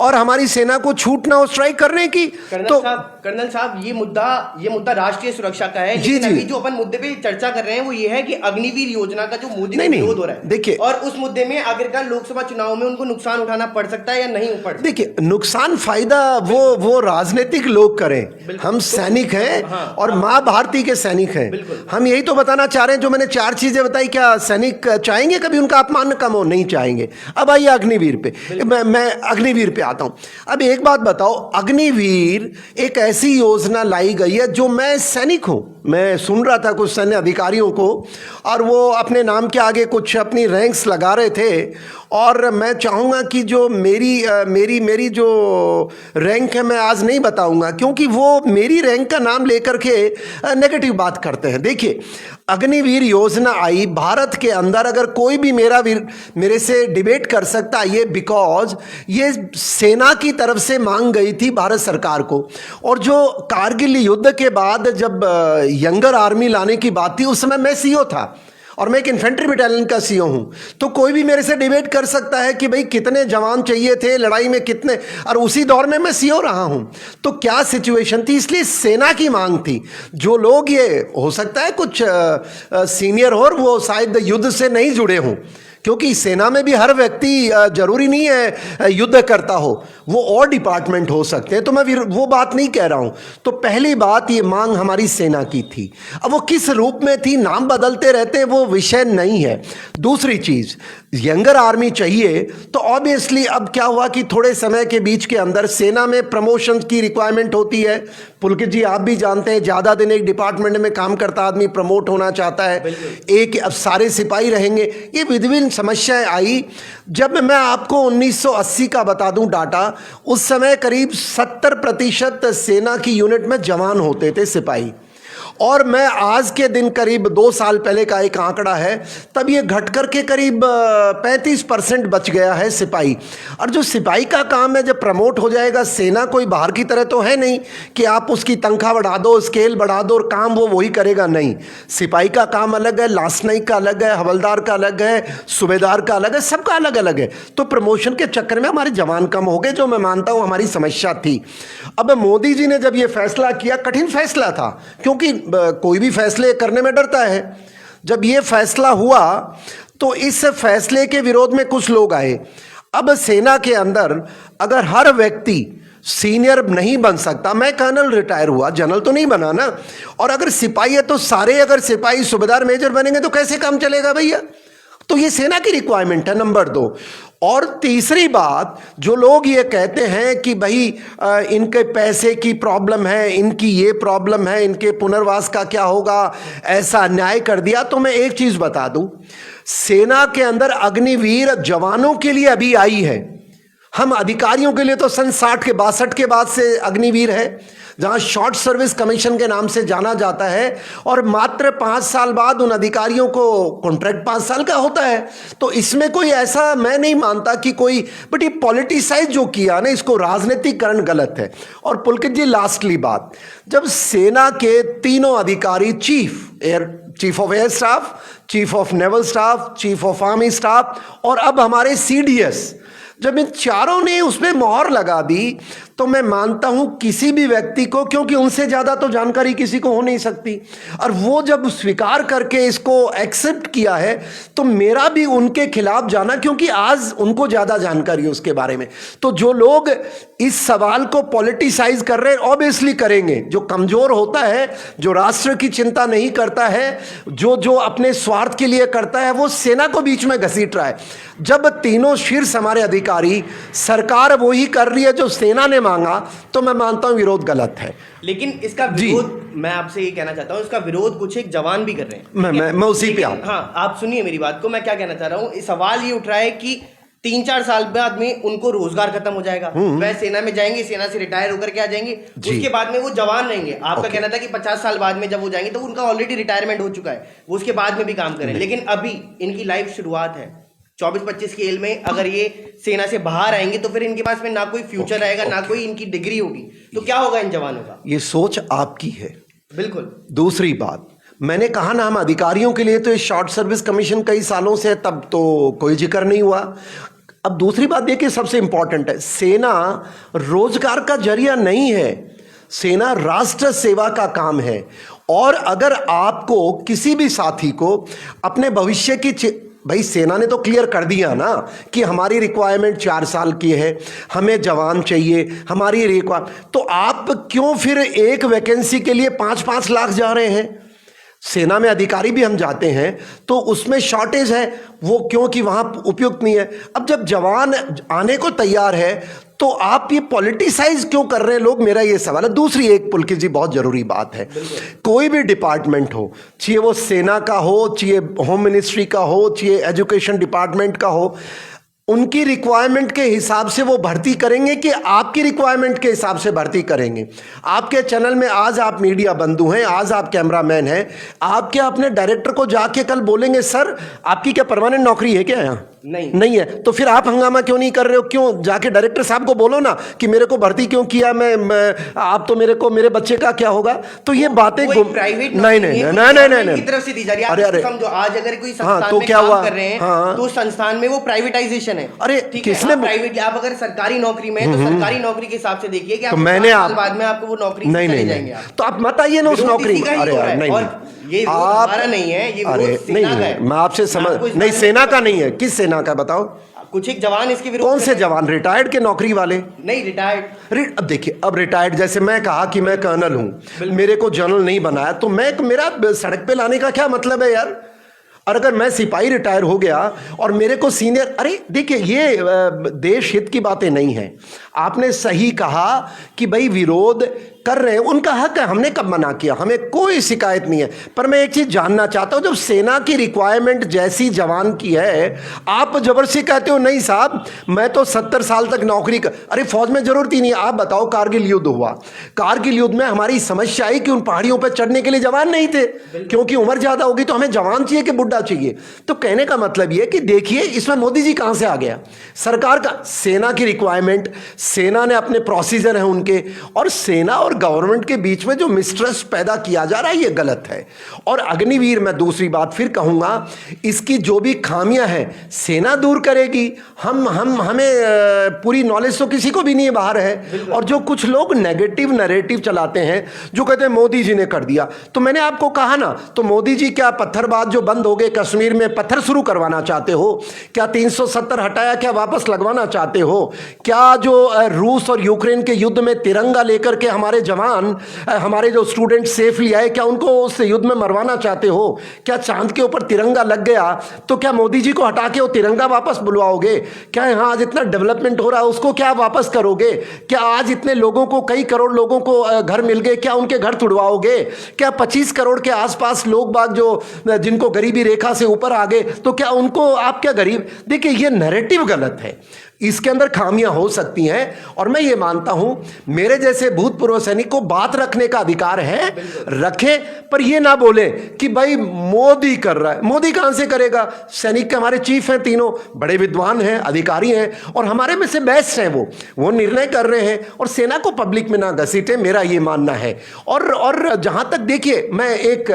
और हमारी सेना को छूट ना हो स्ट्राइक करने की? कर्नल साहब, ये मुद्दा राष्ट्रीय सुरक्षा का है, लेकिन अभी जो अपन मुद्दे पे चर्चा कर रहे हैं वो ये है कि अग्निवीर योजना का जो मोदी का विरोध हो रहा है, देखिए, और उस मुद्दे में आखिरकार लोकसभा चुनाव में उनको नुकसान उठाना पड़ सकता है या नहीं पड़? देखिए, नुकसान फायदा वो राजनीतिक लोग करें, हम सैनिक हैं। हाँ, और माँ भारती के सैनिक हैं। हम यही तो बताना चाह रहे हैं, जो मैंने 4 चीजें बताई, क्या सैनिक चाहेंगे कभी उनका अपमान कम हो? नहीं चाहेंगे। अब आइए अग्निवीर पे, मैं अग्निवीर पे आता हूं। अब एक बात बताओ, अग्निवीर एक ऐसी योजना लाई गई है, जो मैं सैनिक हूं, मैं सुन रहा था कुछ सैन्य अधिकारियों को, और वो अपने नाम के आगे कुछ अपनी रैंक्स लगा रहे थे, और मैं चाहूँगा कि जो मेरी जो रैंक है मैं आज नहीं बताऊँगा, क्योंकि वो मेरी रैंक का नाम लेकर के नेगेटिव बात करते हैं। देखिए, अग्निवीर योजना आई भारत के अंदर, अगर कोई भी मेरे से डिबेट कर सकता है ये, बिकॉज ये सेना की तरफ से मांग गई थी भारत सरकार को। और जो कारगिल युद्ध के बाद जब यंगर आर्मी लाने की बात थी, उस समय मैं सीओ था और मैं एक इन्फेंट्री बटालियन का सीओ हूं, तो कोई भी मेरे से डिबेट कर सकता है कि भाई कितने जवान चाहिए थे लड़ाई में, कितने, और उसी दौर में मैं सीओ रहा हूं, तो क्या सिचुएशन थी। इसलिए सेना की मांग थी। जो लोग, ये हो सकता है कुछ सीनियर हो और वो शायद युद्ध से नहीं जुड़े हों, क्योंकि सेना में भी हर व्यक्ति जरूरी नहीं है युद्ध करता हो, वो और डिपार्टमेंट हो सकते हैं, तो मैं वो बात नहीं कह रहा हूं। तो पहली बात, ये मांग हमारी सेना की थी। अब वो किस रूप में थी, नाम बदलते रहते हैं, वो विषय नहीं है। दूसरी चीज, यंगर आर्मी चाहिए, तो ऑब्वियसली अब क्या हुआ कि थोड़े समय के बीच के अंदर सेना में प्रमोशन की रिक्वायरमेंट होती है। पुलकित जी, आप भी जानते हैं, ज़्यादा दिन एक डिपार्टमेंट में काम करता आदमी प्रमोट होना चाहता है, एक अब सारे सिपाही रहेंगे, ये विभिन्न समस्याएं आई। जब मैं आपको 1980 का बता दूं डाटा, उस समय करीब 70% सेना की यूनिट में जवान होते थे, सिपाही, और मैं आज के दिन करीब 2 साल पहले का एक आंकड़ा है, तब ये घट कर के करीब 35% बच गया है सिपाही। और जो सिपाही का काम है जब प्रमोट हो जाएगा, सेना कोई बाहर की तरह तो है नहीं कि आप उसकी तनख्वाह बढ़ा दो, स्केल बढ़ा दो और काम वो वही करेगा, नहीं। सिपाही का काम अलग है, लांसनायक का अलग है, हवलदार का अलग है, सूबेदार का अलग है, सबका अलग अलग है। तो प्रमोशन के चक्कर में हमारे जवान कम हो गए, जो मैं मानता हूं हमारी समस्या थी। अब मोदी जी ने जब ये फैसला किया, कठिन फैसला था, क्योंकि कोई भी फैसले करने में डरता है। जब ये फैसला हुआ तो इस फैसले के विरोध में कुछ लोग आए। अब सेना के अंदर अगर हर व्यक्ति सीनियर नहीं बन सकता, मैं कर्नल रिटायर हुआ, जनरल तो नहीं बना ना, और अगर सिपाही है तो सारे अगर सिपाही सूबेदार मेजर बनेंगे तो कैसे काम चलेगा भैया? तो ये सेना की रिक्वायरमेंट है, नंबर 2। और तीसरी बात, जो लोग ये कहते हैं कि भाई इनके पैसे की प्रॉब्लम है, इनकी ये प्रॉब्लम है, इनके पुनर्वास का क्या होगा, ऐसा अन्याय कर दिया, तो मैं एक चीज बता दूं, सेना के अंदर अग्निवीर जवानों के लिए अभी आई है। हम अधिकारियों के लिए तो सन 60 के 62 के बाद से अग्निवीर है, जहां शॉर्ट सर्विस कमीशन के नाम से जाना जाता है, और मात्र 5 साल बाद उन अधिकारियों को कॉन्ट्रैक्ट 5 साल का होता है। तो इसमें कोई ऐसा मैं नहीं मानता कि कोई, बट ये पॉलिटिसाइज जो किया ना, इसको राजनीतिकरण गलत है। और पुलकित जी, लास्टली बात, जब सेना के तीनों अधिकारी, chief of air staff, chief of naval staff, chief of army staff और अब हमारे CDS, जब इन चारों ने उसमें मोहर लगा दी, तो मैं मानता हूं किसी भी व्यक्ति को, क्योंकि उनसे ज्यादा तो जानकारी किसी को हो नहीं सकती, और वो जब स्वीकार करके इसको एक्सेप्ट किया है, तो मेरा भी उनके खिलाफ जाना, क्योंकि आज उनको ज्यादा जानकारी है उसके बारे में। तो जो लोग इस सवाल को पॉलिटिसाइज कर रहे हैं, ऑब्वियसली करेंगे। जो कमजोर होता है, जो राष्ट्र की चिंता नहीं करता है, जो अपने स्वार्थ के लिए करता है, वो सेना को बीच में घसीट रहा है। जब तीनों शीर्ष हमारे अधिकारी, सरकार वही कर रही है जो सेना ने मांगा, तो मैं मानता हूं विरोध गलत है। लेकिन इसका विरोध, मैं आपसे ये कहना चाहता हूँ, इसका विरोध कुछ एक जवान भी कर रहे हैं। मैं उसी पे आऊं। हाँ, आप सुनिए मेरी बात को, मैं क्या कहना चाह रहा हूँ। सवाल ये उठ रहा है कि 3-4 साल बाद में उनको रोजगार खत्म हो जाएगा, वह सेना में जाएंगे, सेना से रिटायर होकर के आ जाएंगे, उसके बाद में वो जवान रहेंगे। आपका कहना था कि 50 साल बाद में जब वो जाएंगे तो उनका ऑलरेडी रिटायरमेंट हो चुका है, वो उसके बाद में भी काम करें। लेकिन अभी इनकी लाइफ शुरुआत है, 24-25 स्केल में अगर ये सेना से बाहर आएंगे तो फिर इनके पास में ना कोई फ्यूचर रहेगा, ना कोई इनकी डिग्री होगी, तो क्या होगा इन जवानों का? ये सोच आपकी है। बिल्कुल। दूसरी बात, मैंने कहा ना, हम अधिकारियों के लिए तो शॉर्ट सर्विस कमीशन कई सालों से, तब तो कोई जिक्र नहीं हुआ। अब दूसरी बात देखिए, सबसे इंपॉर्टेंट है, सेना रोजगार का जरिया नहीं है, सेना राष्ट्र सेवा का काम है। और अगर आपको किसी भी साथी को अपने भविष्य की, भाई सेना ने तो क्लियर कर दिया ना कि हमारी रिक्वायरमेंट 4 साल की है, हमें जवान चाहिए, हमारी रिक्वायरमेंट, तो आप क्यों फिर एक वैकेंसी के लिए 5-5 लाख जा रहे हैं? सेना में अधिकारी भी हम जाते हैं तो उसमें शॉर्टेज है, वो क्योंकि वहां उपयुक्त नहीं है। अब जब जवान आने को तैयार है तो आप ये पॉलिटिसाइज क्यों कर रहे हैं लोग, मेरा ये सवाल है। दूसरी एक पुलकित जी बहुत जरूरी बात है, कोई भी डिपार्टमेंट हो, चाहे वो सेना का हो, चाहे होम मिनिस्ट्री का हो, चाहे एजुकेशन डिपार्टमेंट का हो, उनकी रिक्वायरमेंट के हिसाब से वो भर्ती करेंगे कि आपकी रिक्वायरमेंट के हिसाब से भर्ती करेंगे? आपके चैनल में आज आप मीडिया बंधु हैं, आज आप कैमरामैन हैं, आप क्या अपने डायरेक्टर को जाके कल बोलेंगे सर आपकी क्या परमानेंट नौकरी है क्या यहाँ? नहीं है। तो फिर आप हंगामा क्यों नहीं कर रहे हो? क्यों जाके डायरेक्टर साहब को बोलो ना कि मेरे को भर्ती क्यों किया, मैं आप तो मेरे बच्चे का क्या होगा? तो ये बातें प्राइवेट नहीं की तरफ से दी जा रही है। अरे समझो आज अगर कोई संस्थान तो में क्या काम हुआ कर रहे हैं तो संस्थान में वो प्राइवेटाइजेशन है। अरे किसने प्राइवेट, आप अगर सरकारी नौकरी में है तो सरकारी नौकरी के हिसाब से देखिए कि आप बाद में आपको वो नौकरी चले जाएंगे। तो आप मत आइए ना उस नौकरी में। अरे यार नहीं, ये हमारा नहीं है, ये सेना का है। मैं आपसे समझ नहीं, सेना का नहीं है, किस सेना का बताओ? कुछ एक जवान इसके विरोध। कौन से जवान? रिटायर्ड के नौकरी वाले? नहीं, रिटायर्ड। अब देखिए, अब रिटायर्ड, जैसे मैं कहा कि मैं कर्नल हूं, मेरे को जनरल नहीं बनाया, तो मेरा सड़क पे लाने का क्या मतलब है यार? और अगर मैं सिपाही रिटायर हो गया और मेरे को सीनियर, अरे देखिए ये देश हित की बातें नहीं है। आपने सही कहा कि भाई विरोध कर रहे हैं उनका हक है, हमने कब मना किया, हमें कोई शिकायत नहीं है। पर मैं एक चीज़ जानना चाहता हूं, जब सेना की रिक्वायरमेंट जैसी जवान की है, आप जबरदस्ती कहते हो नहीं साहब मैं तो 70 साल तक नौकरी कर, अरे फौज में जरूरत ही नहीं। आप बताओ, कारगिल युद्ध हुआ, कारगिल युद्ध में हमारी समस्या आई कि उन पहाड़ियों पर चढ़ने के लिए जवान नहीं थे, क्योंकि उम्र ज्यादा होगी तो हमें जवान चाहिए कि बुढ़ा चाहिए। तो कहने का मतलब यह कि देखिए इसमें मोदी जी कहां से आ गया, सरकार का, सेना की रिक्वायरमेंट, सेना ने अपने प्रोसीजर है उनके, और सेना और गवर्नमेंट के बीच में जो मिसट्रस्ट पैदा किया जा रहा है ये गलत है। और अग्निवीर, मैं दूसरी बात फिर कहूंगा, इसकी जो भी खामियां हैं सेना दूर करेगी। हमें पूरी नॉलेज तो किसी को भी नहीं बाहर है। और जो कुछ लोग नेगेटिव नैरेटिव चलाते हैं, जो कहते हैं मोदी जी ने कर दिया, तो मैंने आपको कहा ना, तो मोदी जी क्या पत्थरबाज जो बंद हो गए कश्मीर में, पत्थर शुरू करवाना चाहते हो क्या? 370 हटाया क्या वापस लगवाना चाहते हो क्या? जो रूस और यूक्रेन के युद्ध में तिरंगा लेकर के हमारे जवान, हमारे जो स्टूडेंट सेफली आए, क्या उनको उस युद्ध में मरवाना चाहते हो क्या? चांद के ऊपर तिरंगा लग गया तो क्या मोदी जी को हटा के वो तिरंगा वापस बुलवाओगे क्या? यहाँ आज इतना डेवलपमेंट हो रहा है उसको क्या वापस करोगे क्या? आज इतने लोगों को, कई करोड़ लोगों को घर मिल गए, क्या उनके घर तुड़वाओगे क्या? 25 करोड़ के आसपास लोग बाग जो जिनको गरीबी रेखा से ऊपर आ गए, तो क्या उनको आप क्या गरीब? देखिए ये नैरेटिव गलत है, इसके अंदर खामियां हो सकती हैं। और मैं ये मानता हूं मेरे जैसे भूतपूर्व सैनिक को बात रखने का अधिकार है, रखे, पर ये ना बोले कि भाई मोदी कर रहा है। मोदी कहां से करेगा? सैनिक के हमारे चीफ हैं, तीनों बड़े विद्वान हैं, अधिकारी हैं, और हमारे में से बेस्ट हैं, वो निर्णय कर रहे हैं। और सेना को पब्लिक में ना घसीटे, मेरा ये मानना है। और जहां तक देखिए, मैं एक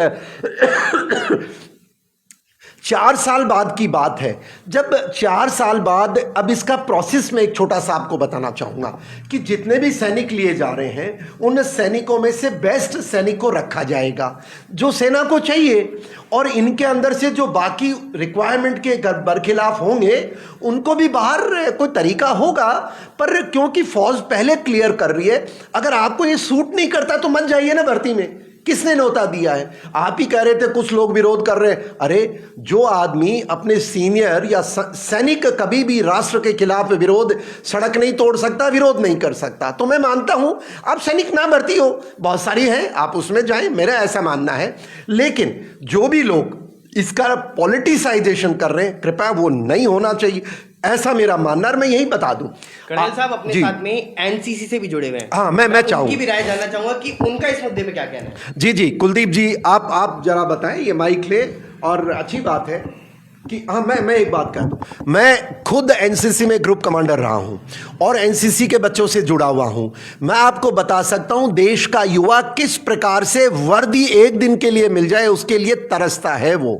4 साल बाद की बात है, जब 4 साल बाद, अब इसका प्रोसेस में एक छोटा सा आपको बताना चाहूंगा कि जितने भी सैनिक लिए जा रहे हैं उन सैनिकों में से बेस्ट सैनिक को रखा जाएगा जो सेना को चाहिए, और इनके अंदर से जो बाकी रिक्वायरमेंट के बरखिलाफ होंगे उनको भी बाहर कोई तरीका होगा। पर क्योंकि फौज पहले क्लियर कर रही है, अगर आपको ये सूट नहीं करता तो मत जाइए ना भर्ती में। किसने नोता दिया है? आप ही कह रहे थे, कुछ लोग विरोध कर रहे हैं। अरे जो आदमी अपने सीनियर या सैनिक कभी भी राष्ट्र के खिलाफ विरोध, सड़क नहीं तोड़ सकता, विरोध नहीं कर सकता, तो मैं मानता हूं आप सैनिक ना भर्ती हो, बहुत सारी हैं, आप उसमें जाएं, मेरा ऐसा मानना है। लेकिन जो भी लोग इसका पॉलिटिसाइजेशन कर रहे हैं, कृपया वो नहीं होना चाहिए, ऐसा मेरा मानना। मैं यही बता दूं, कर्नल साहब अपने साथ में एनसीसी से भी जुड़े हुए हैं। हाँ, मैं चाहूंगा उनकी भी राय जानना चाहूंगा कि उनका इस मुद्दे पे क्या कहना है। जी कुलदीप जी, आप जरा बताएं, ये माइक ले। और अच्छी बात है कि हाँ, मैं एक बात कह दूं, मैं खुद एनसीसी में ग्रुप कमांडर रहा हूं और एनसीसी के बच्चों से जुड़ा हुआ हूं। मैं आपको बता सकता हूं देश का युवा किस प्रकार से वर्दी एक दिन के लिए मिल जाए उसके लिए तरसता है वो।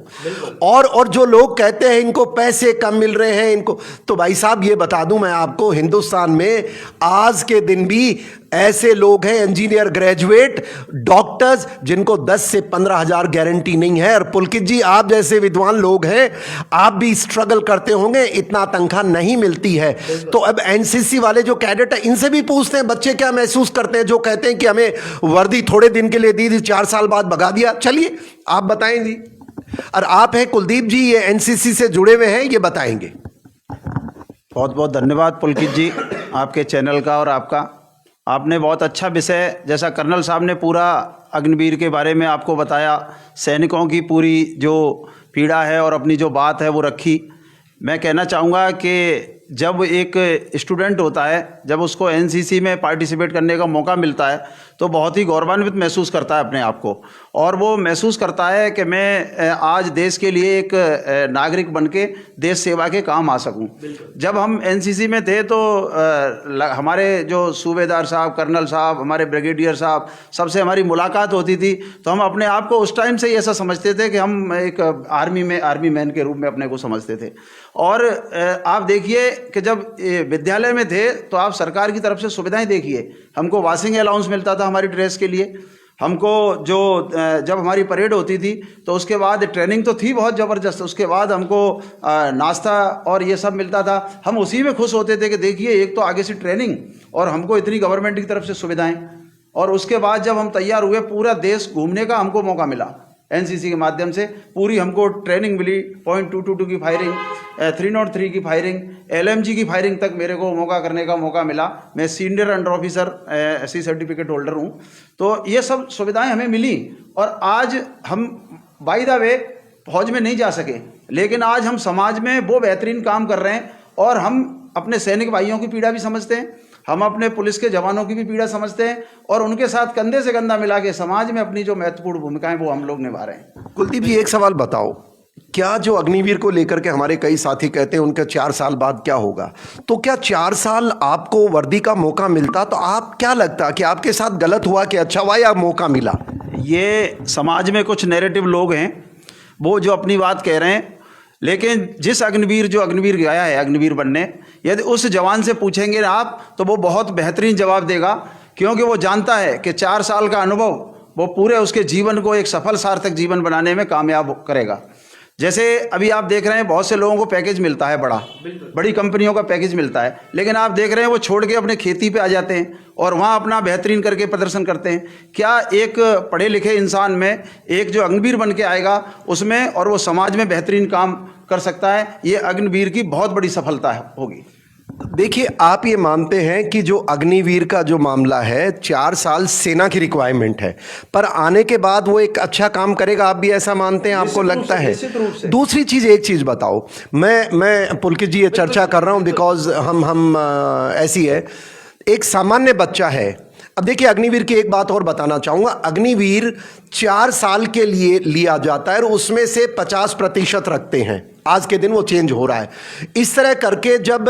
और जो लोग कहते हैं इनको पैसे कम मिल रहे हैं इनको, तो भाई साहब ये बता दूं मैं आपको, हिंदुस्तान में आज के दिन भी ऐसे लोग हैं, इंजीनियर ग्रेजुएट, डॉक्टर्स, जिनको 10 से 15 हजार गारंटी नहीं है। और पुलकित जी, आप जैसे विद्वान लोग हैं, आप भी स्ट्रगल करते होंगे, इतना तनख्वाह नहीं मिलती है। तो अब एनसीसी वाले जो कैडेट है, इनसे भी पूछते हैं बच्चे क्या महसूस करते हैं, जो कहते हैं कि हमें वर्दी थोड़े दिन के लिए दी थी, 4 साल बाद भगा दिया। चलिए आप बताएं जी। और आप हैं कुलदीप जी, ये एनसीसी से जुड़े हुए हैं, ये बताएंगे। बहुत बहुत धन्यवाद पुलकित जी, आपके चैनल का और आपका। आपने बहुत अच्छा विषय, जैसा कर्नल साहब ने पूरा अग्निवीर के बारे में आपको बताया, सैनिकों की पूरी जो पीड़ा है और अपनी जो बात है वो रखी। मैं कहना चाहूँगा कि जब एक स्टूडेंट होता है, जब उसको एनसीसी में पार्टिसिपेट करने का मौका मिलता है तो बहुत ही गौरवान्वित महसूस करता है अपने आप को, और वो महसूस करता है कि मैं आज देश के लिए एक नागरिक बनके देश सेवा के काम आ सकूं। जब हम एनसीसी में थे तो हमारे जो सूबेदार साहब, कर्नल साहब, हमारे ब्रिगेडियर साहब, सबसे हमारी मुलाकात होती थी, तो हम अपने आप को उस टाइम से ही ऐसा समझते थे कि हम एक आर्मी मैन के रूप में अपने को समझते थे। और आप देखिए कि जब विद्यालय में थे तो आप सरकार की तरफ से सुविधाएं देखिए, हमको वॉशिंग अलाउंस मिलता था हमारी ड्रेस के लिए, हमको जो जब हमारी परेड होती थी तो उसके बाद ट्रेनिंग तो थी बहुत ज़बरदस्त, उसके बाद हमको नाश्ता और ये सब मिलता था। हम उसी में खुश होते थे कि देखिए एक तो आगे से ट्रेनिंग और हमको इतनी गवर्नमेंट की तरफ से सुविधाएं। और उसके बाद जब हम तैयार हुए, पूरा देश घूमने का हमको मौका मिला, एनसीसी के माध्यम से पूरी हमको ट्रेनिंग मिली। .222 की फायरिंग, 303 की फायरिंग, LMG की फायरिंग तक मेरे को मौका करने का मौका मिला। मैं senior under officer SC certificate holder हूँ। तो ये सब सुविधाएं हमें मिली और आज हम बाय द वे फौज में नहीं जा सके, लेकिन आज हम समाज में वो बेहतरीन काम कर रहे हैं और हम अपने सैनिक भाइयों की पीड़ा भी समझते हैं, हम अपने पुलिस के जवानों की भी पीड़ा समझते हैं और उनके साथ कंधे से कंधा मिला के समाज में अपनी जो महत्वपूर्ण भूमिकाएं वो हम लोग निभा रहे हैं। कुलदीप जी, एक सवाल बताओ, क्या जो अग्निवीर को लेकर के हमारे कई साथी कहते हैं उनका 4 साल बाद क्या होगा, तो क्या 4 साल आपको वर्दी का मौका मिलता तो आप क्या लगता कि आपके साथ गलत हुआ कि अच्छा हुआ या मौका मिला? ये समाज में कुछ नैरेटिव लोग हैं वो जो अपनी बात कह रहे हैं, लेकिन जिस अग्निवीर जो अग्निवीर गया है अग्निवीर बनने, यदि उस जवान से पूछेंगे आप तो वो बहुत बेहतरीन जवाब देगा, क्योंकि वो जानता है कि 4 साल का अनुभव वो पूरे उसके जीवन को एक सफल सार्थक जीवन बनाने में कामयाब करेगा। जैसे अभी आप देख रहे हैं बहुत से लोगों को पैकेज मिलता है, बड़ी कंपनियों का पैकेज मिलता है, लेकिन आप देख रहे हैं वो छोड़ के अपने खेती पे आ जाते हैं और वहाँ अपना बेहतरीन करके प्रदर्शन करते हैं। क्या एक पढ़े लिखे इंसान में एक जो अग्निवीर बन के आएगा उसमें और वो समाज में बेहतरीन काम कर सकता है, ये अग्निवीर की बहुत बड़ी सफलता होगी। देखिए, आप ये मानते हैं कि जो अग्निवीर का जो मामला है 4 साल सेना की रिक्वायरमेंट है, पर आने के बाद वो एक अच्छा काम करेगा, आप भी ऐसा मानते हैं? आपको लगता है? दूसरी चीज़, एक चीज़ बताओ, मैं पुलकित जी ये चर्चा कर रहा हूँ बिकॉज हम ऐसी है, एक सामान्य बच्चा है। अब देखिए, अग्निवीर की एक बात और बताना चाहूँगा, अग्निवीर 4 साल के लिए लिया जाता है और उसमें से 50% रखते हैं। आज के दिन वो चेंज हो रहा है। इस तरह करके जब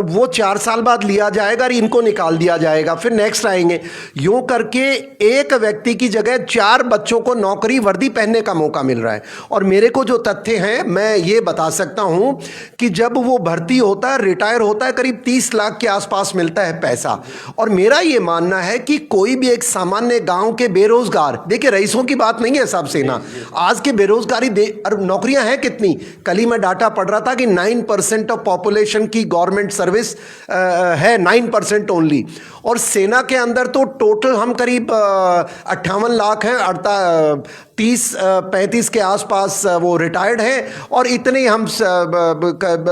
वो 4 साल बाद लिया जाएगा और इनको निकाल दिया जाएगा, फिर नेक्स्ट आएंगे, यूं करके एक व्यक्ति की जगह 4 बच्चों को नौकरी वर्दी पहनने का मौका मिल रहा है। और मेरे को जो तथ्य हैं मैं ये बता सकता हूं कि जब वो भर्ती होता है, रिटायर होता है, करीब 30 लाख के आसपास मिलता है पैसा। और मेरा ये मानना है कि कोई भी एक सामान्य गांव के बेरोजगार, देखिए रईसों की बात नहीं है सब सेना, आज के बेरोजगारी नौकरियां हैं कितनी, कल ही मैं डाटा पढ़ रहा था कि 9% ऑफ पॉपुलेशन की गवर्नमेंट सर्विस है, 9% ओनली। और सेना के अंदर तो टोटल हम करीब 58 लाख हैं, 30-35 के आसपास वो रिटायर्ड हैं और इतने ही हम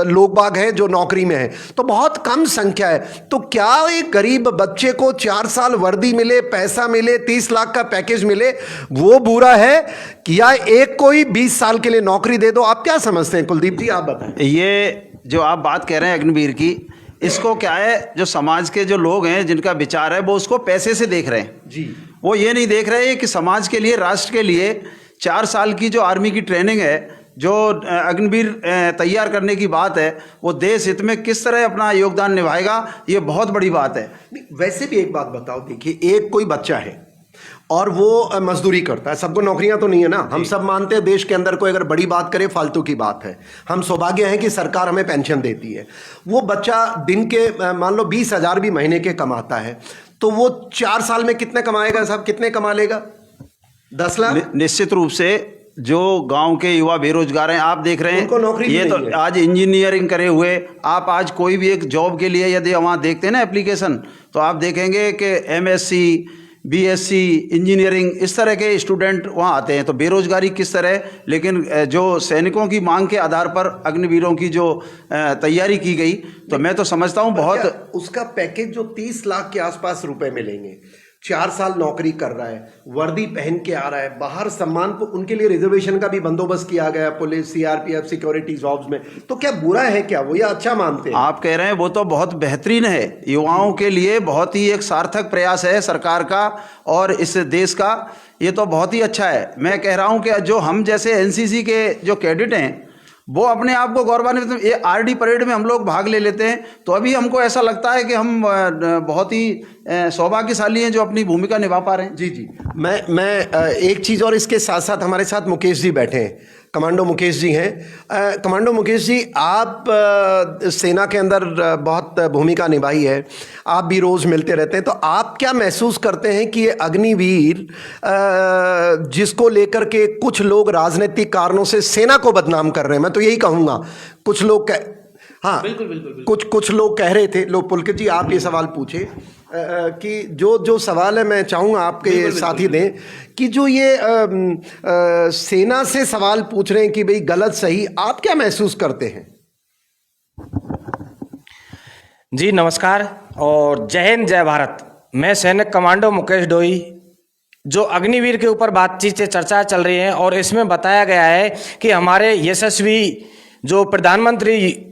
लोग बाग हैं जो नौकरी में हैं, तो बहुत कम संख्या है। तो क्या एक गरीब बच्चे को 4 साल वर्दी मिले, पैसा मिले, 30 लाख का पैकेज मिले, वो बुरा है कि या एक कोई 20 साल के लिए नौकरी दे दो? आप क्या समझते हैं कुलदीप जी, आप बताएं। ये जो आप बात कह रहे हैं अग्निवीर की, इसको क्या है, जो समाज के जो लोग हैं जिनका विचार है वो उसको पैसे से देख रहे हैं जी। वो ये नहीं देख रहे कि समाज के लिए, राष्ट्र के लिए 4 साल की जो आर्मी की ट्रेनिंग है, जो अग्निवीर तैयार करने की बात है, वो देश हित में किस तरह अपना योगदान निभाएगा, ये बहुत बड़ी बात है। वैसे भी एक बात बताओ, देखिए एक कोई बच्चा है और वो मजदूरी करता है, सबको नौकरियां तो नहीं है ना, हम सब मानते हैं देश के अंदर कोई अगर बड़ी बात करे फालतू की बात है। हम सौभाग्य हैं कि सरकार हमें पेंशन देती है। वो बच्चा दिन के मान लो 20,000 भी महीने के कमाता है, तो वो 4 साल में कितने कमाएगा साहब, कितने कमा लेगा? 10 लाख? निश्चित रूप से जो गांव के युवा बेरोजगार हैं, आप देख रहे हैं उनको नौकरी ये तो है। आज इंजीनियरिंग करे हुए, आप आज कोई भी एक जॉब के लिए यदि वहाँ देखते हैं ना एप्लीकेशन, तो आप देखेंगे कि MSc BSc इंजीनियरिंग इस तरह के स्टूडेंट वहाँ आते हैं। तो बेरोजगारी किस तरह, लेकिन जो सैनिकों की मांग के आधार पर अग्निवीरों की जो तैयारी की गई, तो मैं तो समझता हूँ बहुत। उसका पैकेज जो 30 लाख के आसपास रुपए मिलेंगे, 4 साल नौकरी कर रहा है, वर्दी पहन के आ रहा है, बाहर सम्मान, उनके लिए रिजर्वेशन का भी बंदोबस्त किया गया, पुलिस, CRPF, सिक्योरिटी जॉब्स में, तो क्या बुरा है क्या वो, या अच्छा मानते हैं? आप कह रहे हैं वो तो बहुत बेहतरीन है, युवाओं के लिए बहुत ही एक सार्थक प्रयास है सरकार का और इस देश का, ये तो बहुत ही अच्छा है। मैं कह रहा हूँ कि जो हम जैसे NCC के जो कैडेट हैं वो अपने आप को गौरवान्वित, ये RD परेड में हम लोग भाग ले लेते हैं, तो अभी हमको ऐसा लगता है कि हम बहुत ही सौभाग्यशाली हैं जो अपनी भूमिका निभा पा रहे हैं। जी जी, मैं एक चीज़ और, इसके साथ साथ हमारे साथ मुकेश जी बैठे हैं, कमांडो मुकेश जी हैं। कमांडो मुकेश जी, आप सेना के अंदर बहुत भूमिका निभाई है, आप भी रोज़ मिलते रहते हैं, तो आप क्या महसूस करते हैं कि ये अग्निवीर जिसको लेकर के कुछ लोग राजनीतिक कारणों से सेना को बदनाम कर रहे हैं, मैं तो यही कहूँगा, कुछ लोग हाँ बिल्कुल कुछ लोग कह रहे थे, लोग, पुलकित जी आप ये सवाल पूछे, कि जो सवाल है मैं चाहूँगा आपके साथी दें कि जो ये सेना से सवाल पूछ रहे हैं कि भाई गलत सही, आप क्या महसूस करते हैं? जी नमस्कार और जय हिंद जय भारत। मैं सैनिक कमांडो मुकेश डोई। जो अग्निवीर के ऊपर बातचीत से चर्चा चल रही है और इसमें बताया गया है कि हमारे यशस्वी जो प्रधानमंत्री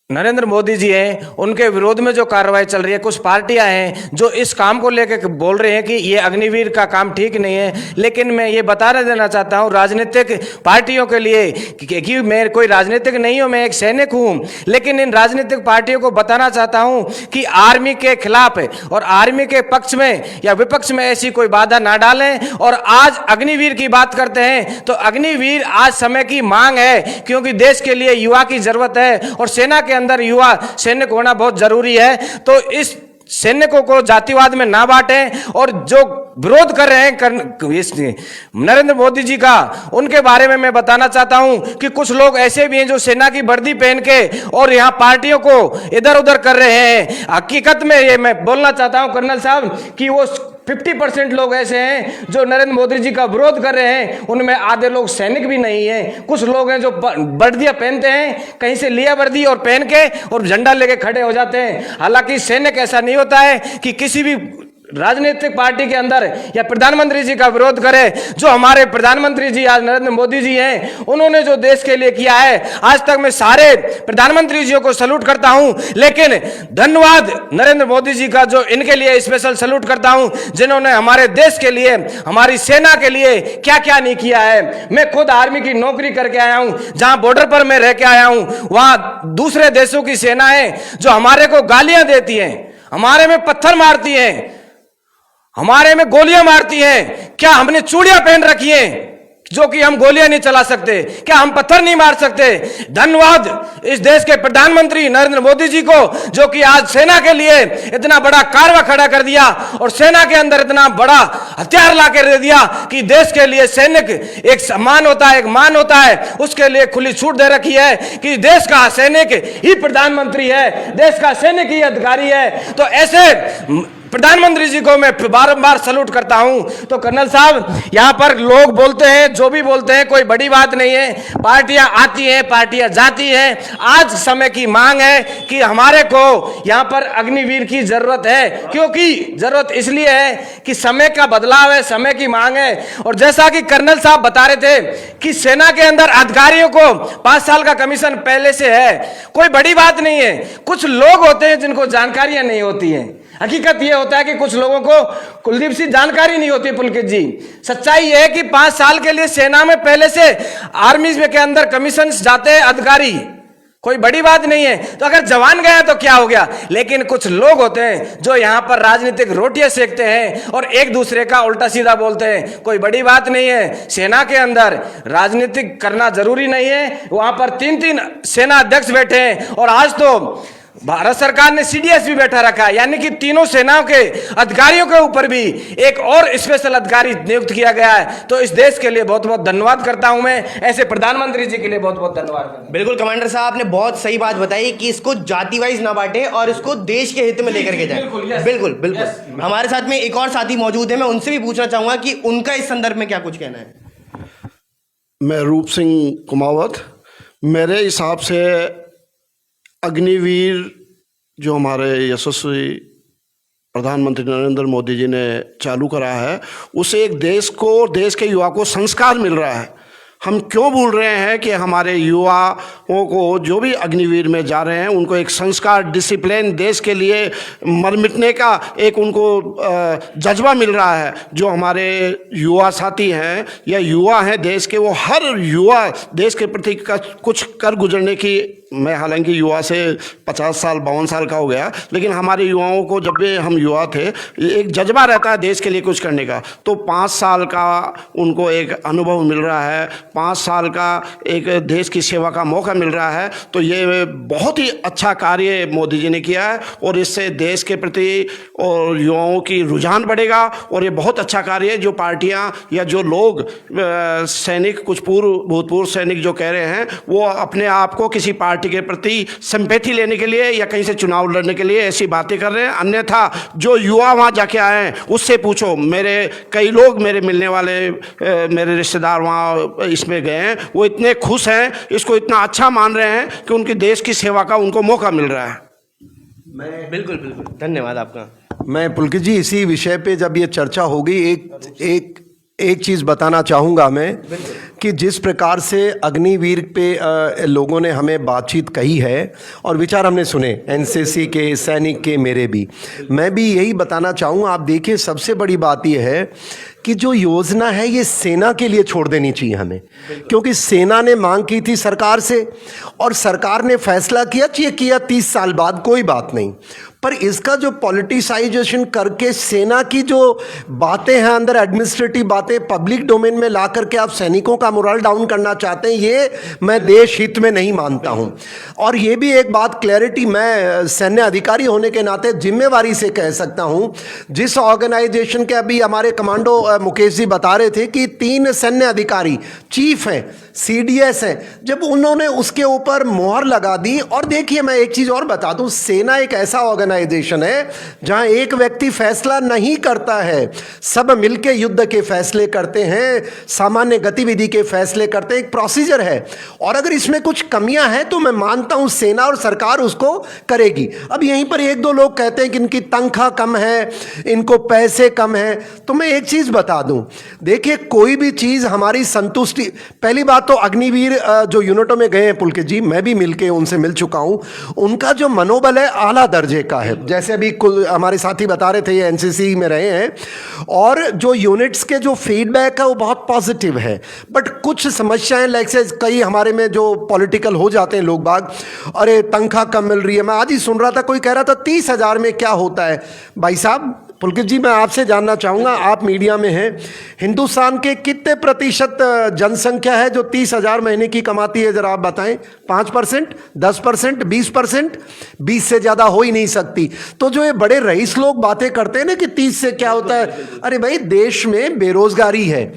नरेंद्र मोदी जी हैं उनके विरोध में जो कार्रवाई चल रही है, कुछ पार्टियां हैं जो इस काम को लेकर बोल रहे हैं कि ये अग्निवीर का काम ठीक नहीं है। लेकिन मैं ये बताना देना चाहता हूँ राजनीतिक पार्टियों के लिए कि मैं कोई राजनीतिक नहीं हूँ, मैं एक सैनिक हूँ, लेकिन इन राजनीतिक पार्टियों को बताना चाहता हूँ कि आर्मी के खिलाफ और आर्मी के पक्ष में या विपक्ष में ऐसी कोई बाधा ना डालें। और आज अग्निवीर की बात करते हैं तो अग्निवीर आज समय की मांग है, क्योंकि देश के लिए युवा की जरूरत है और सेना के अंदर युवा सैनिक होना बहुत जरूरी है। तो इस सैनिकों को जातिवाद में ना बांटें और जो विरोध कर रहे हैं नरेंद्र मोदी जी का, उनके बारे में मैं बताना चाहता हूं कि कुछ लोग ऐसे भी हैं जो सेना की वर्दी पहन के और यहां पार्टियों को इधर उधर कर रहे हैं। हकीकत में ये मैं बोलना चाहता हूं कर्नल साहब कि वो 50% लोग ऐसे हैं जो नरेंद्र मोदी जी का विरोध कर रहे हैं, उनमें आधे लोग सैनिक भी नहीं हैं। कुछ लोग हैं जो वर्दियां पहनते हैं, कहीं से लिया वर्दी और पहन के और झंडा लेके खड़े हो जाते हैं। हालांकि सैनिक ऐसा नहीं होता है कि किसी भी राजनीतिक पार्टी के अंदर या प्रधानमंत्री जी का विरोध करे। जो हमारे प्रधानमंत्री जी आज नरेंद्र मोदी जी हैं, उन्होंने जो देश के लिए किया है, आज तक मैं सारे प्रधानमंत्री जी को सैल्यूट करता हूं, लेकिन धन्यवाद नरेंद्र मोदी जी का जो इनके लिए स्पेशल सैल्यूट करता हूं, जिन्होंने हमारे देश के लिए, हमारी सेना के लिए क्या क्या नहीं किया है। मैं खुद आर्मी की नौकरी करके आया हूं, जहां बॉर्डर पर मैं रह के आया हूं, वहां दूसरे देशों की सेनाएं जो हमारे को गालियां देती हैं, हमारे में पत्थर मारती हैं, हमारे में गोलियां मारती हैं। क्या हमने चूड़ियां पहन रखी हैं जो कि हम गोलियां नहीं चला सकते? क्या हम पत्थर नहीं मार सकते? धन्यवाद इस देश के प्रधानमंत्री नरेंद्र मोदी जी को, जो कि आज सेना के लिए इतना बड़ा कारवा खड़ा कर दिया और सेना के अंदर इतना बड़ा हथियार ला कर दे दिया कि देश के लिए सैनिक एक सम्मान होता है, एक मान होता है, उसके लिए खुली छूट दे रखी है कि देश का सैनिक ही प्रधानमंत्री है, देश का सैनिक ही अधिकारी है। तो ऐसे प्रधानमंत्री जी को मैं बारंबार सैल्यूट करता हूं। तो कर्नल साहब, यहां पर लोग बोलते हैं जो भी बोलते हैं, कोई बड़ी बात नहीं है। पार्टियां आती हैं, पार्टियां जाती हैं। आज समय की मांग है कि हमारे को यहां पर अग्निवीर की जरूरत है, क्योंकि जरूरत इसलिए है कि समय का बदलाव है, समय की मांग है। और जैसा कि कर्नल साहब बता रहे थे कि सेना के अंदर अधिकारियों को 5 साल का कमीशन पहले से है, कोई बड़ी बात नहीं है। कुछ लोग होते हैं जिनको जानकारियां नहीं होती हैं। हकीकत यह होता है कि कुछ लोगों को कुलदीप सिंह जानकारी नहीं होती। पुलकित जी, सच्चाई यह है कि 5 साल के लिए सेना में पहले से आर्मी में के अंदर कमीशन जाते हैं अधिकारी, कोई बड़ी बात नहीं है। तो अगर जवान गया तो क्या हो गया, लेकिन कुछ लोग होते हैं जो यहां पर राजनीतिक रोटियां सेकते हैं और एक दूसरे का उल्टा सीधा बोलते हैं, कोई बड़ी बात नहीं है। सेना के अंदर राजनीतिक करना जरूरी नहीं है। वहां पर 3-3 सेना अध्यक्ष बैठे हैं और आज तो भारत सरकार ने सीडीएस भी बैठा रखा है, यानी कि तीनों सेनाओं के अधिकारियों के ऊपर भी एक और स्पेशल अधिकारी नियुक्त किया गया है। तो इस देश के लिए बहुत बहुत धन्यवाद करता हूं मैं, ऐसे प्रधानमंत्री जी के लिए बहुत बहुत धन्यवाद। बिल्कुल कमांडर साहब, आपने बहुत सही बात बताई कि इसको जाति वाइज ना बांटे और इसको देश के हित में लेकर के जाए। बिल्कुल बिल्कुल। हमारे साथ में एक और साथी मौजूद है, मैं उनसे भी पूछना चाहूंगा कि उनका इस संदर्भ में क्या कुछ कहना है। मैं रूप सिंह कुमावत, मेरे हिसाब से अग्निवीर जो हमारे यशस्वी प्रधानमंत्री नरेंद्र मोदी जी ने चालू करा है, उसे एक देश को, देश के युवा को संस्कार मिल रहा है। हम क्यों भूल रहे हैं कि हमारे युवाओं को जो भी अग्निवीर में जा रहे हैं उनको एक संस्कार, डिसिप्लिन, देश के लिए मर मिटने का एक उनको जज्बा मिल रहा है। जो हमारे युवा साथी हैं या युवा हैं देश के, वो हर युवा देश के प्रति कुछ कर गुजरने की, मैं हालांकि युवा से 50 साल 52 साल का हो गया, लेकिन हमारे युवाओं को जब भी हम युवा थे एक जज्बा रहता है देश के लिए कुछ करने का। तो 5 साल का उनको एक अनुभव मिल रहा है, 5 साल का एक देश की सेवा का मौका मिल रहा है। तो ये बहुत ही अच्छा कार्य मोदी जी ने किया है और इससे देश के प्रति और युवाओं की रुझान बढ़ेगा। और ये बहुत अच्छा कार्य है। जो पार्टियां या जो लोग सैनिक, कुछ भूतपूर्व सैनिक जो कह रहे हैं, वो अपने आप को किसी पार्टी पार्टी के प्रति सिंपैथी लेने के लिए या कहीं से चुनाव लड़ने के लिए ऐसी बातें कर रहे हैं। अन्यथा जो युवा वहाँ जाके आए हैं उससे पूछो, मेरे कई लोग मेरे मिलने वाले मेरे रिश्तेदार वहाँ इसमें गए हैं, वो इतने खुश हैं, इसको इतना अच्छा मान रहे हैं कि उनकी देश की सेवा का उनको मौका मिल रहा है। बिल्कुल बिल्कुल, धन्यवाद आपका। मैं पुलकित जी इसी विषय पे जब ये चर्चा होगी एक चीज़ बताना चाहूँगा मैं कि जिस प्रकार से अग्निवीर पे लोगों ने हमें बातचीत कही है और विचार हमने सुने, एनसीसी के, सैनिक के, मेरे भी, मैं भी यही बताना चाहूँगा। आप देखिए, सबसे बड़ी बात यह है कि जो योजना है ये सेना के लिए छोड़ देनी चाहिए हमें, क्योंकि सेना ने मांग की थी सरकार से और सरकार ने फैसला किया, ये किया 30 साल बाद, कोई बात नहीं। पर इसका जो पॉलिटिसाइजेशन करके सेना की जो बातें हैं अंदर, एडमिनिस्ट्रेटिव बातें पब्लिक डोमेन में ला करके आप सैनिकों का मोरल डाउन करना चाहते हैं, ये मैं देश हित में नहीं मानता हूं। और ये भी एक बात क्लैरिटी मैं सैन्य अधिकारी होने के नाते जिम्मेवारी से कह सकता हूं, जिस ऑर्गेनाइजेशन के अभी हमारे कमांडो मुकेश जी बता रहे थे कि 3 सैन्य अधिकारी चीफ हैं, CDS हैं, जब उन्होंने उसके ऊपर मोहर लगा दी। और देखिए, मैं एक चीज़ और बता दूं, सेना एक ऐसा ऑर्गेनाइजेशन है जहां एक व्यक्ति फैसला नहीं करता है, सब मिलके युद्ध के फैसले करते हैं, सामान्य गतिविधि के फैसले करते हैं, एक प्रोसीजर है। और अगर इसमें कुछ कमियां हैं तो मैं मानता हूं सेना और सरकार उसको करेगी। अब यहीं पर 1-2 लोग कहते हैं कि इनकी तनख्वाह कम है, इनको पैसे कम है, तो मैं एक चीज़ बता दूं, देखिए कोई भी चीज़ हमारी संतुष्टि, पहली बात तो अग्निवीर जो यूनिटों में गए हैं पुलकित जी, मैं भी मिलके उनसे मिल चुका हूं, उनका जो मनोबल है आला दर्जे का है। जैसे अभी हमारे साथी बता रहे थे ये एनसीसी में रहे हैं, और जो यूनिट्स के जो फीडबैक है वो बहुत पॉजिटिव है। बट कुछ समस्याएं लाइक से कई हमारे में जो पॉलिटिकल हो जाते हैं लोग बाग, अरे तनख्वाह कम मिल रही है। मैं आज ही सुन रहा था, कोई कह रहा था 30,000 में क्या होता है। भाई साहब, पुलकित जी मैं आपसे जानना चाहूँगा, आप मीडिया में हैं, हिंदुस्तान के कितने प्रतिशत जनसंख्या है जो 30,000 महीने की कमाती है, जरा आप बताएं। 5%, 10%, 20%? 20 से ज़्यादा हो ही नहीं सकती। तो जो ये बड़े रईस लोग बातें करते हैं ना कि 30 से क्या होता है, अरे भाई देश में बेरोजगारी है,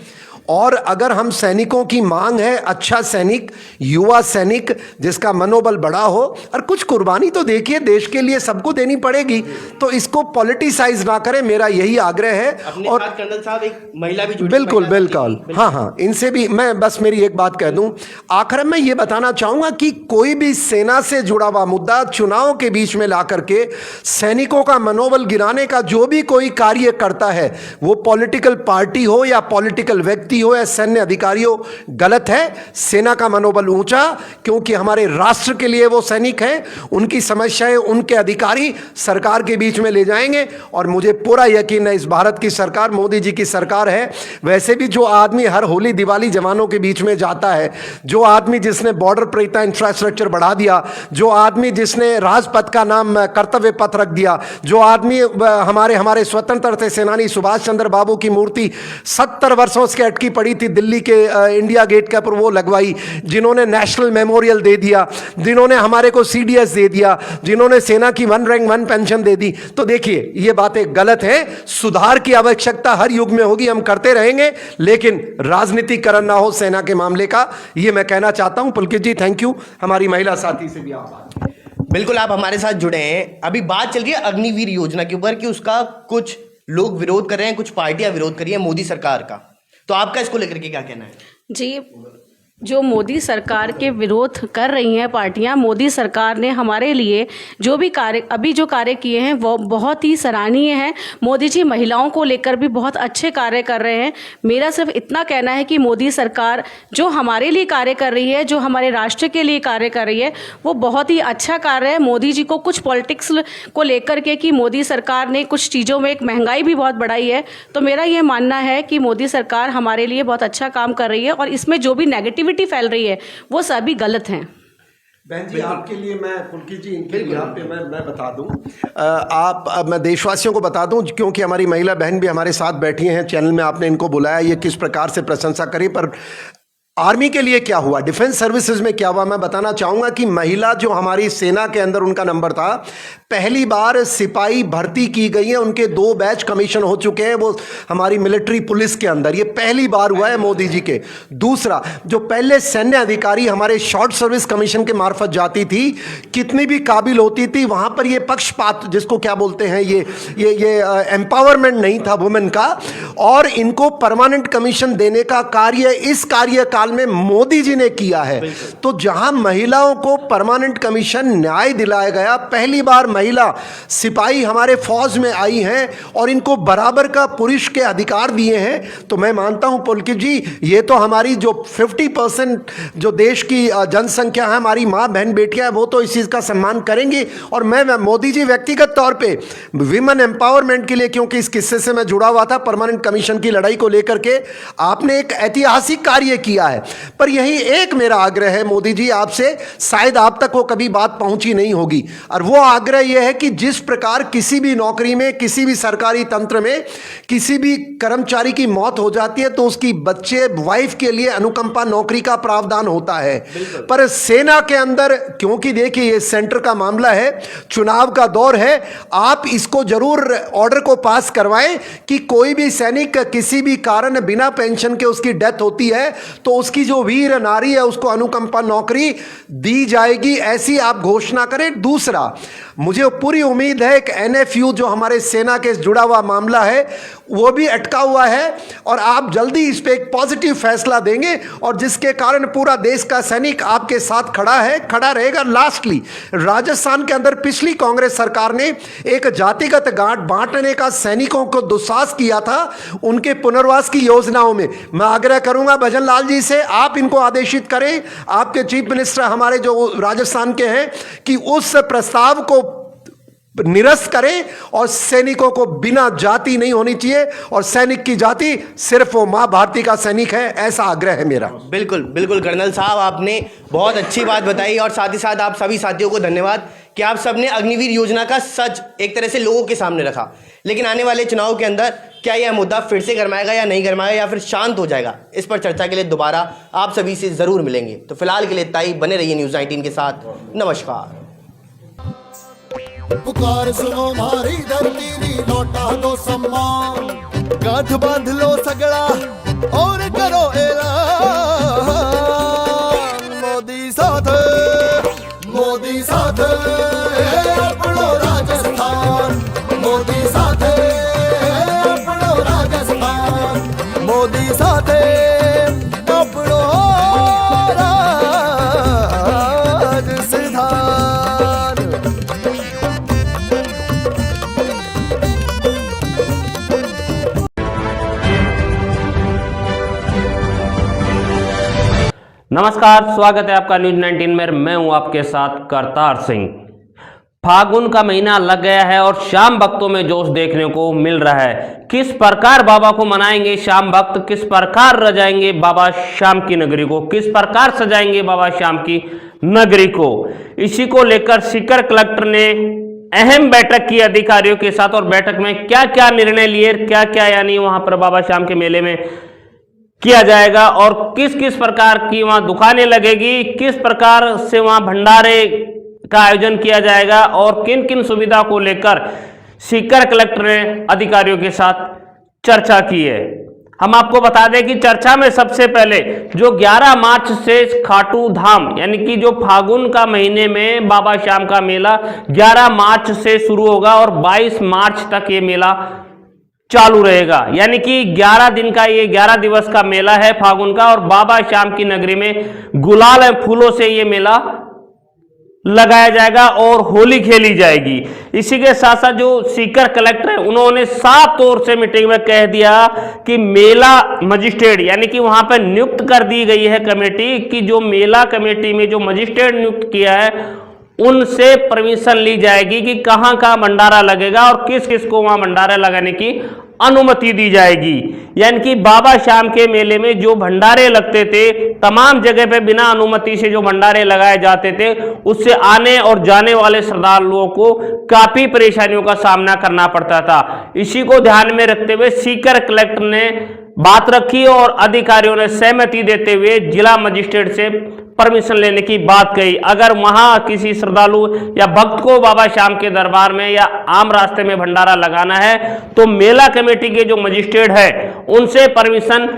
और अगर हम सैनिकों की मांग है, अच्छा सैनिक, युवा सैनिक जिसका मनोबल बड़ा हो, और कुछ कुर्बानी तो देखिए देश के लिए सबको देनी पड़ेगी, तो इसको पॉलिटिसाइज ना करें, मेरा यही आग्रह है। और कर्नल साहब एक महिला भी जुड़ी, बिल्कुल बिल्कुल, हाँ, इनसे भी मैं बस मेरी एक बात कह दूं, आखिर में ये बताना चाहूंगा कि कोई भी सेना से जुड़ा हुआ मुद्दा चुनाव के बीच में ला करके सैनिकों का मनोबल गिराने का जो भी कोई कार्य करता है, वो पॉलिटिकल पार्टी हो या पॉलिटिकल व्यक्ति हो या सैन्य अधिकारी हो, गलत है। सेना का मनोबल ऊंचा, क्योंकि हमारे राष्ट्र के लिए वो सैनिक हैं, उनकी समस्याएं उनके अधिकारी सरकार के बीच में ले जाएंगे। और मुझे पूरा यकीन है इस भारत की सरकार, मोदी जी की सरकार है। वैसे भी जो आदमी हर होली दिवाली जवानों के बीच में जाता है, जो आदमी जिसने बॉर्डर पर इतना इंफ्रास्ट्रक्चर बढ़ा दिया, जो आदमी जिसने राजपथ का नाम कर्तव्य पथ रख दिया, जो आदमी हमारे स्वतंत्रता सेनानी सुभाष चंद्र बाबू की मूर्ति 70 वर्षों से अटकी पड़ी थी दिल्ली के इंडिया गेट के ऊपर, वो लगवाई, जिन्होंने नेशनल मेमोरियल दे दिया, जिन्होंने हमारे को CDS दे दिया, जिन्होंने सेना की 1 रैंक 1 पेंशन दे दी। तो देखिए ये बातें गलत है, सुधार की आवश्यकता हर युग में होगी, हम करते रहेंगे, लेकिन राजनीतिकरण ना हो सेना के मामले का, ये मैं कहना चाहता हूं। पुलकित जी थैंक यू, हमारी महिला साथी से भी आप बिल्कुल आप हमारे साथ जुड़े हैं। अभी बात चल रही है अग्निवीर योजना के ऊपर कि उसका कुछ लोग विरोध कर रहे हैं, कुछ पार्टियां विरोध कर रही हैं मोदी सरकार का, तो आपका इसको लेकर के क्या कहना है? जी, जो मोदी सरकार के विरोध कर रही हैं पार्टियां, मोदी सरकार ने हमारे लिए जो भी कार्य किए हैं वो बहुत ही सराहनीय हैं। मोदी जी महिलाओं को लेकर भी बहुत अच्छे कार्य कर रहे हैं। मेरा सिर्फ इतना कहना है कि मोदी सरकार जो हमारे लिए कार्य कर रही है, जो हमारे राष्ट्र के लिए कार्य कर रही है, वो बहुत ही अच्छा कार्य है। मोदी जी को कुछ पॉलिटिक्स को लेकर के कि मोदी सरकार ने कुछ चीज़ों में एक महंगाई भी बहुत बढ़ाई है, तो मेरा ये मानना है कि मोदी सरकार हमारे लिए बहुत अच्छा काम कर रही है, और इसमें जो भी नेगेटिविटी फैल रही है वो सभी गलत हैं। बहन जी आपके लिए मैं पुलकित जी इनके लिए पे मैं बता दूं, मैं देशवासियों को बता दूं, क्योंकि हमारी महिला बहन भी हमारे साथ बैठी हैं चैनल में, आपने इनको बुलाया, ये किस प्रकार से प्रशंसा करी, पर आर्मी के लिए क्या हुआ, डिफेंस सर्विसेज में क्या हुआ, मैं बताना चाहूँगा कि महिला जो हमारी सेना के अंदर उनका नंबर था, पहली बार सिपाही भर्ती की गई है, उनके 2 बैच कमीशन हो चुके हैं वो हमारी मिलिट्री पुलिस के अंदर, ये पहली बार हुआ है मोदी जी के। दूसरा, जो पहले सैन्य अधिकारी हमारे शॉर्ट सर्विस कमीशन के मार्फत जाती थी, कितनी भी काबिल होती थी, वहाँ पर ये पक्षपात जिसको क्या बोलते हैं, ये एम्पावरमेंट नहीं था वुमेन का, और इनको परमानेंट कमीशन देने का कार्य इस कार्यकाल में मोदी जी ने किया है। तो जहां महिलाओं को परमानेंट कमीशन न्याय दिलाया गया, पहली बार महिला सिपाही हमारे फौज में आई हैं और इनको बराबर का पुरुष के अधिकार दिए हैं, तो मैं मानता हूं पुलकित जी, ये तो हमारी जो 50% जो देश की जनसंख्या है, हमारी माँ बहन बेटियां हैं, वो तो इस चीज का सम्मान करेंगी। और मैं मोदी जी व्यक्तिगत तौर पे विमेन एम्पावरमेंट के लिए, क्योंकि इस किस्से से मैं जुड़ा हुआ था, परमानेंट कमीशन की लड़ाई को लेकर के आपने एक ऐतिहासिक कार्य किया है। पर यही एक मेरा आग्रह है मोदी जी आपसे, शायद आप तक वो कभी बात पहुंची नहीं होगी, और वो आग्रह यह है कि जिस प्रकार किसी भी नौकरी में, किसी भी सरकारी तंत्र में किसी भी कर्मचारी की मौत हो जाती है तो उसकी बच्चे वाइफ के लिए अनुकंपा नौकरी का प्रावधान होता है, पर सेना के अंदर, क्योंकि देखिए ये सेंटर का मामला है, चुनाव का दौर है, आप इसको जरूर ऑर्डर को पास करवाएं कि कोई भी सैनिक किसी भी कारण बिना पेंशन के उसकी डेथ होती है तो उसकी जो वीर नारी है उसको अनुकंपा नौकरी दी जाएगी, ऐसी आप घोषणा करें। दूसरा, मुझे पूरी उम्मीद है कि NFU जो हमारे सेना के जुड़ा हुआ मामला है वो भी अटका हुआ है, और आप जल्दी इस पे एक पॉजिटिव फैसला देंगे, और जिसके कारण पूरा देश का सैनिक आपके साथ खड़ा रहेगा। लास्टली, राजस्थान के अंदर पिछली कांग्रेस सरकार ने एक जातिगत गांठ बांटने का सैनिकों को दुस्साहस किया था उनके पुनर्वास की योजनाओं में। मैं आग्रह करूंगा भजन लाल जी से, आप इनको आदेशित करें, आपके चीफ मिनिस्टर हमारे जो राजस्थान के हैं, कि उस प्रस्ताव को निरस्त करें और सैनिकों को बिना जाति नहीं होनी चाहिए, और सैनिक की जाति सिर्फ वो मां भारती का सैनिक है, ऐसा आग्रह है मेरा। बिल्कुल बिल्कुल कर्नल साहब, आपने बहुत अच्छी बात बताई, और साथ ही साथ आप सभी साथियों को धन्यवाद कि आप सबने अग्निवीर योजना का सच एक तरह से लोगों के सामने रखा। लेकिन आने वाले चुनाव के अंदर क्या यह मुद्दा फिर से गरमाएगा या नहीं गरमाएगा, या फिर शांत हो जाएगा, इस पर चर्चा के लिए दोबारा आप सभी से जरूर मिलेंगे। तो फिलहाल के लिए इतना ही, बने रहिए न्यूज़ 19 के साथ। नमस्कार। पुकार सुनो मारी धरती री, लौटा दो सम्मान, गांठ बांध लो सगड़ा और करो ऐलान, मोदी साथ अपनो राजस्थान, मोदी साथ अपनो राजस्थान, मोदी साथ अपनो राजस्थान। नमस्कार, स्वागत है आपका न्यूज़ 19 में। मैं हूं आपके साथ करतार सिंह। फागुन का महीना लग गया है और शाम भक्तों में जोश देखने को मिल रहा है। किस प्रकार बाबा को मनाएंगे शाम भक्त, किस प्रकार रजाएंगे बाबा शाम की नगरी को, किस प्रकार सजाएंगे बाबा शाम की नगरी को, इसी को लेकर सीकर कलेक्टर ने अहम बैठक की अधिकारियों के साथ, और बैठक में क्या क्या निर्णय लिए, क्या क्या यानी वहां पर बाबा शाम के मेले में किया जाएगा, और किस किस प्रकार की वहां दुकानें लगेगी, किस प्रकार से वहां भंडारे का आयोजन किया जाएगा, और किन किन सुविधा को लेकर सीकर कलेक्टर ने अधिकारियों के साथ चर्चा की है। हम आपको बता दें कि चर्चा में सबसे पहले जो 11 मार्च से खाटू धाम, यानी कि जो फागुन का महीने में बाबा शाम का मेला 11 मार्च से शुरू होगा और 22 मार्च तक ये मेला चालू रहेगा, यानी कि 11 दिन का, ये 11 दिवस का मेला है फागुन का, और बाबा शाम की नगरी में गुलाल एवं फूलों से ये मेला लगाया जाएगा और होली खेली जाएगी। इसी के साथ साथ जो सीकर कलेक्टर है उन्होंने साफ तौर से मीटिंग में कह दिया कि मेला मजिस्ट्रेट, यानी कि वहां पर नियुक्त कर दी गई है कमेटी, कि जो मेला कमेटी में जो मजिस्ट्रेट नियुक्त किया है उनसे परमिशन ली जाएगी कि कहां कहां भंडारा लगेगा और किस किस को वहां भंडारा लगाने की अनुमति दी जाएगी। यानी कि बाबा शाम के मेले में जो भंडारे लगते थे, तमाम जगह पे बिना अनुमति से जो भंडारे लगाए जाते थे, उससे आने और जाने वाले श्रद्धालुओं को काफी परेशानियों का सामना करना पड़ता था। इसी को ध्यान में रखते हुए सीकर कलेक्टर ने बात रखी और अधिकारियों ने सहमति देते हुए जिला मजिस्ट्रेट से परमिशन लेने की बात कही। अगर वहां किसी श्रद्धालु या भक्त को बाबा श्याम के दरबार में या आम रास्ते में भंडारा लगाना है तो मेला कमेटी के जो मजिस्ट्रेट है उनसे परमिशन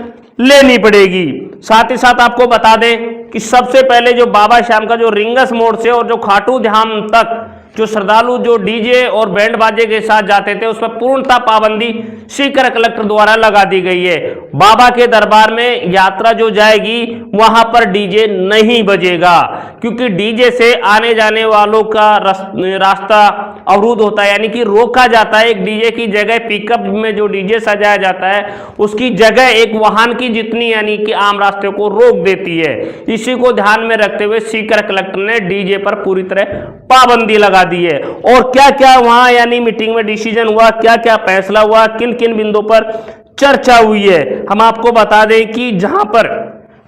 लेनी पड़ेगी। साथ ही साथ आपको बता दें कि सबसे पहले जो बाबा श्याम का जो रिंगस मोड़ से और जो खाटू धाम तक जो श्रद्धालु जो डीजे और बैंड बाजे के साथ जाते थे उस पर पूर्णतः पाबंदी सीकर कलेक्टर द्वारा लगा दी गई है। बाबा के दरबार में यात्रा जो जाएगी वहां पर डीजे नहीं बजेगा, क्योंकि डीजे से आने जाने वालों का रास्ता अवरुद्ध होता है, यानी कि रोका जाता है। एक डीजे की जगह पिकअप में जो डीजे सजाया जाता है उसकी जगह एक वाहन की जितनी यानी कि आम रास्ते को रोक देती है। इसी को ध्यान में रखते हुए सीकर कलेक्टर ने डीजे पर पूरी तरह पाबंदी लगा दी है। और क्या क्या वहां यानी मीटिंग में डिसीजन हुआ, क्या क्या फैसला हुआ, किन किन बिंदुओं पर चर्चा हुई है, हम आपको बता दें कि जहां पर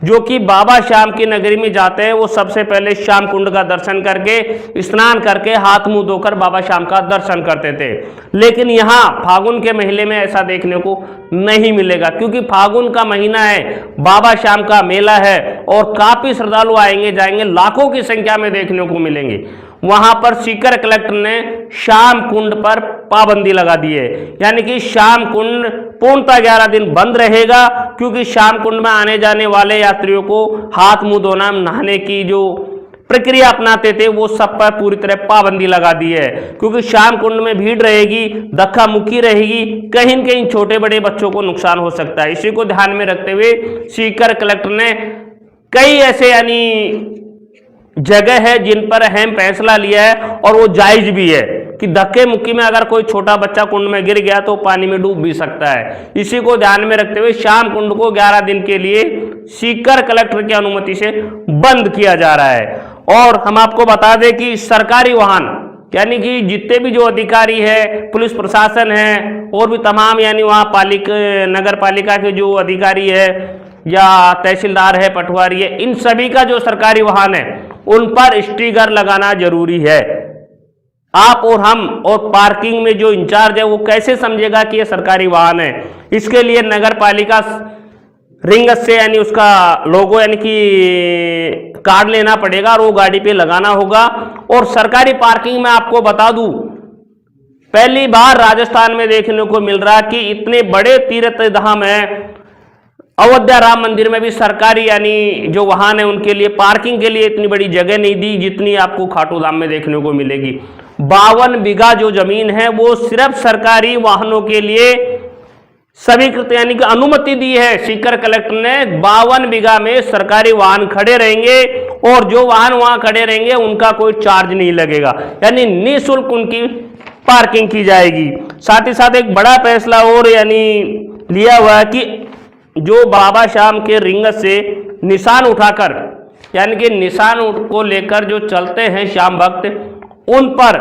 जो कि बाबा श्याम की नगरी में जाते हैं वो सबसे पहले श्याम कुंड का दर्शन करके स्नान करके हाथ मुंह धोकर बाबा श्याम का दर्शन करते थे। लेकिन यहाँ फागुन के महीने में ऐसा देखने को नहीं मिलेगा, क्योंकि फागुन का महीना है, बाबा श्याम का मेला है और काफी श्रद्धालु आएंगे जाएंगे, लाखों की संख्या में देखने को मिलेंगे। वहां पर सीकर कलेक्टर ने श्याम कुंड पर पाबंदी लगा दी है, यानी कि श्याम कुंड पूर्णतः 11 दिन बंद रहेगा, क्योंकि श्याम कुंड में आने जाने वाले यात्रियों को हाथ मुंह धोना, नहाने की जो प्रक्रिया अपनाते थे वो सब पर पूरी तरह पाबंदी लगा दी है, क्योंकि श्याम कुंड में भीड़ रहेगी, धक्का मुक्की रहेगी, कहीं न कहीं छोटे बड़े बच्चों को नुकसान हो सकता है। इसी को ध्यान में रखते हुए सीकर कलेक्टर ने कई ऐसे यानी जगह है जिन पर अहम फैसला लिया है और वो जायज भी है कि धक्के मुक्की में अगर कोई छोटा बच्चा कुंड में गिर गया तो पानी में डूब भी सकता है। इसी को ध्यान में रखते हुए श्याम कुंड को 11 दिन के लिए सीकर कलेक्टर की अनुमति से बंद किया जा रहा है। और हम आपको बता दें कि सरकारी वाहन यानी कि जितने भी जो अधिकारी है, पुलिस प्रशासन है और भी तमाम यानी वहाँ नगर पालिका के जो अधिकारी है या तहसीलदार है, पटवारी है, इन सभी का जो सरकारी वाहन है उन पर स्टिकर लगाना जरूरी है। आप और हम और पार्किंग में जो इंचार्ज है वो कैसे समझेगा कि ये सरकारी वाहन है? इसके लिए नगर पालिका रिंगस से यानी उसका लोगो यानी कि कार्ड लेना पड़ेगा और वो गाड़ी पे लगाना होगा। और सरकारी पार्किंग में आपको बता दूं, पहली बार राजस्थान में देखने को मिल रहा कि इतने बड़े तीर्थ धाम है, अयोध्या राम मंदिर में भी सरकारी यानी जो वाहन है उनके लिए पार्किंग के लिए इतनी बड़ी जगह नहीं दी जितनी आपको खाटू धाम में देखने को मिलेगी। 52 बीघा जो जमीन है वो सिर्फ सरकारी वाहनों के लिए स्वीकृत यानी कि अनुमति दी है सीकर कलेक्टर ने। 52 बीघा में सरकारी वाहन खड़े रहेंगे और जो वाहन वहां खड़े रहेंगे उनका कोई चार्ज नहीं लगेगा, यानी निःशुल्क उनकी पार्किंग की जाएगी। साथ ही साथ एक बड़ा फैसला और यानी लिया हुआ है कि जो बाबा श्याम के रिंगस से निशान उठाकर यानी कि निशान को लेकर जो चलते हैं श्याम भक्त, उन पर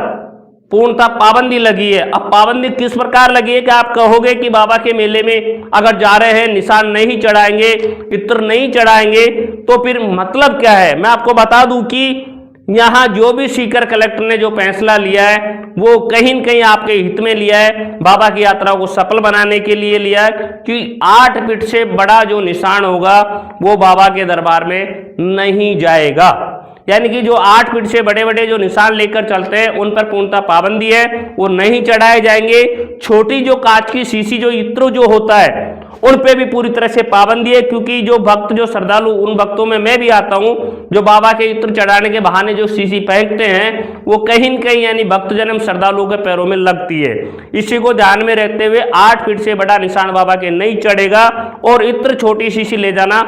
पूर्णतः पाबंदी लगी है। अब पाबंदी किस प्रकार लगी है कि आप कहोगे कि बाबा के मेले में अगर जा रहे हैं निशान नहीं चढ़ाएंगे, इत्र नहीं चढ़ाएंगे तो फिर मतलब क्या है? मैं आपको बता दूं कि यहाँ जो भी सीकर कलेक्टर ने जो फैसला लिया है वो कहीं न कहीं आपके हित में लिया है, बाबा की यात्रा को सफल बनाने के लिए लिया है कि 8 फीट से बड़ा जो निशान होगा वो बाबा के दरबार में नहीं जाएगा। यानी कि जो 8 फीट से बड़े बड़े जो निशान लेकर चलते हैं उन पर पूर्णतः पाबंदी है, वो नहीं चढ़ाए जाएंगे। छोटी जो कांच की शीशी जो इत्र जो होता है उन पे भी पूरी तरह से पाबंदी है, क्योंकि जो भक्त जो श्रद्धालु, उन भक्तों में मैं भी आता हूं जो बाबा के इत्र चढ़ाने के बहाने जो शीशी फेंकते हैं वो कहीं न कहीं यानी भक्तजन श्रद्धालुओं के पैरों में लगती है। इसी को ध्यान में रखते हुए 8 फीट से बड़ा निशान बाबा के नहीं चढ़ेगा और इत्र छोटी शीशी ले जाना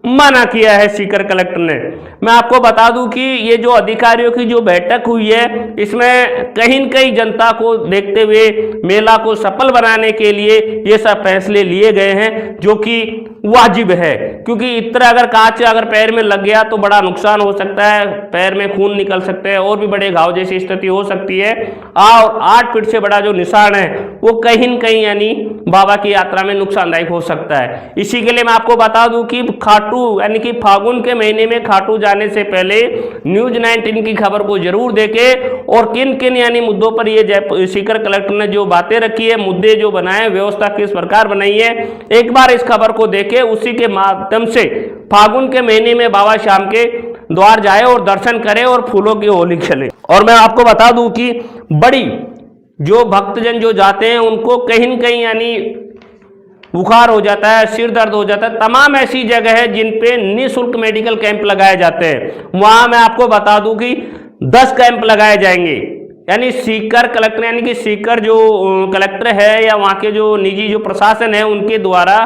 मना किया है सीकर कलेक्टर ने। मैं आपको बता दूं कि ये जो अधिकारियों की जो बैठक हुई है इसमें कहीं न कहीं जनता को देखते हुए मेला को सफल बनाने के लिए ये सब फैसले लिए गए हैं जो कि वाजिब है, क्योंकि इतना अगर कांच अगर पैर में लग गया तो बड़ा नुकसान हो सकता है, पैर में खून निकल सकते हैं और भी बड़े घाव जैसी स्थिति हो सकती है। और 8 फीट से बड़ा जो निशान है वो कहीं न कहीं यानी बाबा की यात्रा में नुकसानदायक हो सकता है। इसी के लिए मैं आपको बता दूं कि खाटू यानी कि फागुन के महीने में खाटू जाने से पहले न्यूज 19 की खबर को जरूर देखें और किन किन यानी मुद्दों पर ये सीकर कलेक्टर ने जो बातें रखी है, मुद्दे जो बनाए, व्यवस्था किस प्रकार बनाई है, एक बार इस खबर को देखें। उसी के माध्यम से फागुन के महीने में बाबा श्याम के द्वार जाए और दर्शन करें और फूलों की होली खेले। और मैं आपको बता दूं कि बड़ी जो भक्तजन जो जाते हैं उनको कहीं न कहीं यानी बुखार हो जाता है, सिर दर्द हो जाता है। तमाम ऐसी जगह है जिन पे निःशुल्क मेडिकल कैंप लगाए जाते हैं। वहां मैं आपको बता दूं कि 10 कैंप लगाए जाएंगे। यानी सीकर कलेक्टर यानी कि सीकर जो कलेक्टर है या वहां के जो निजी जो प्रशासन है उनके द्वारा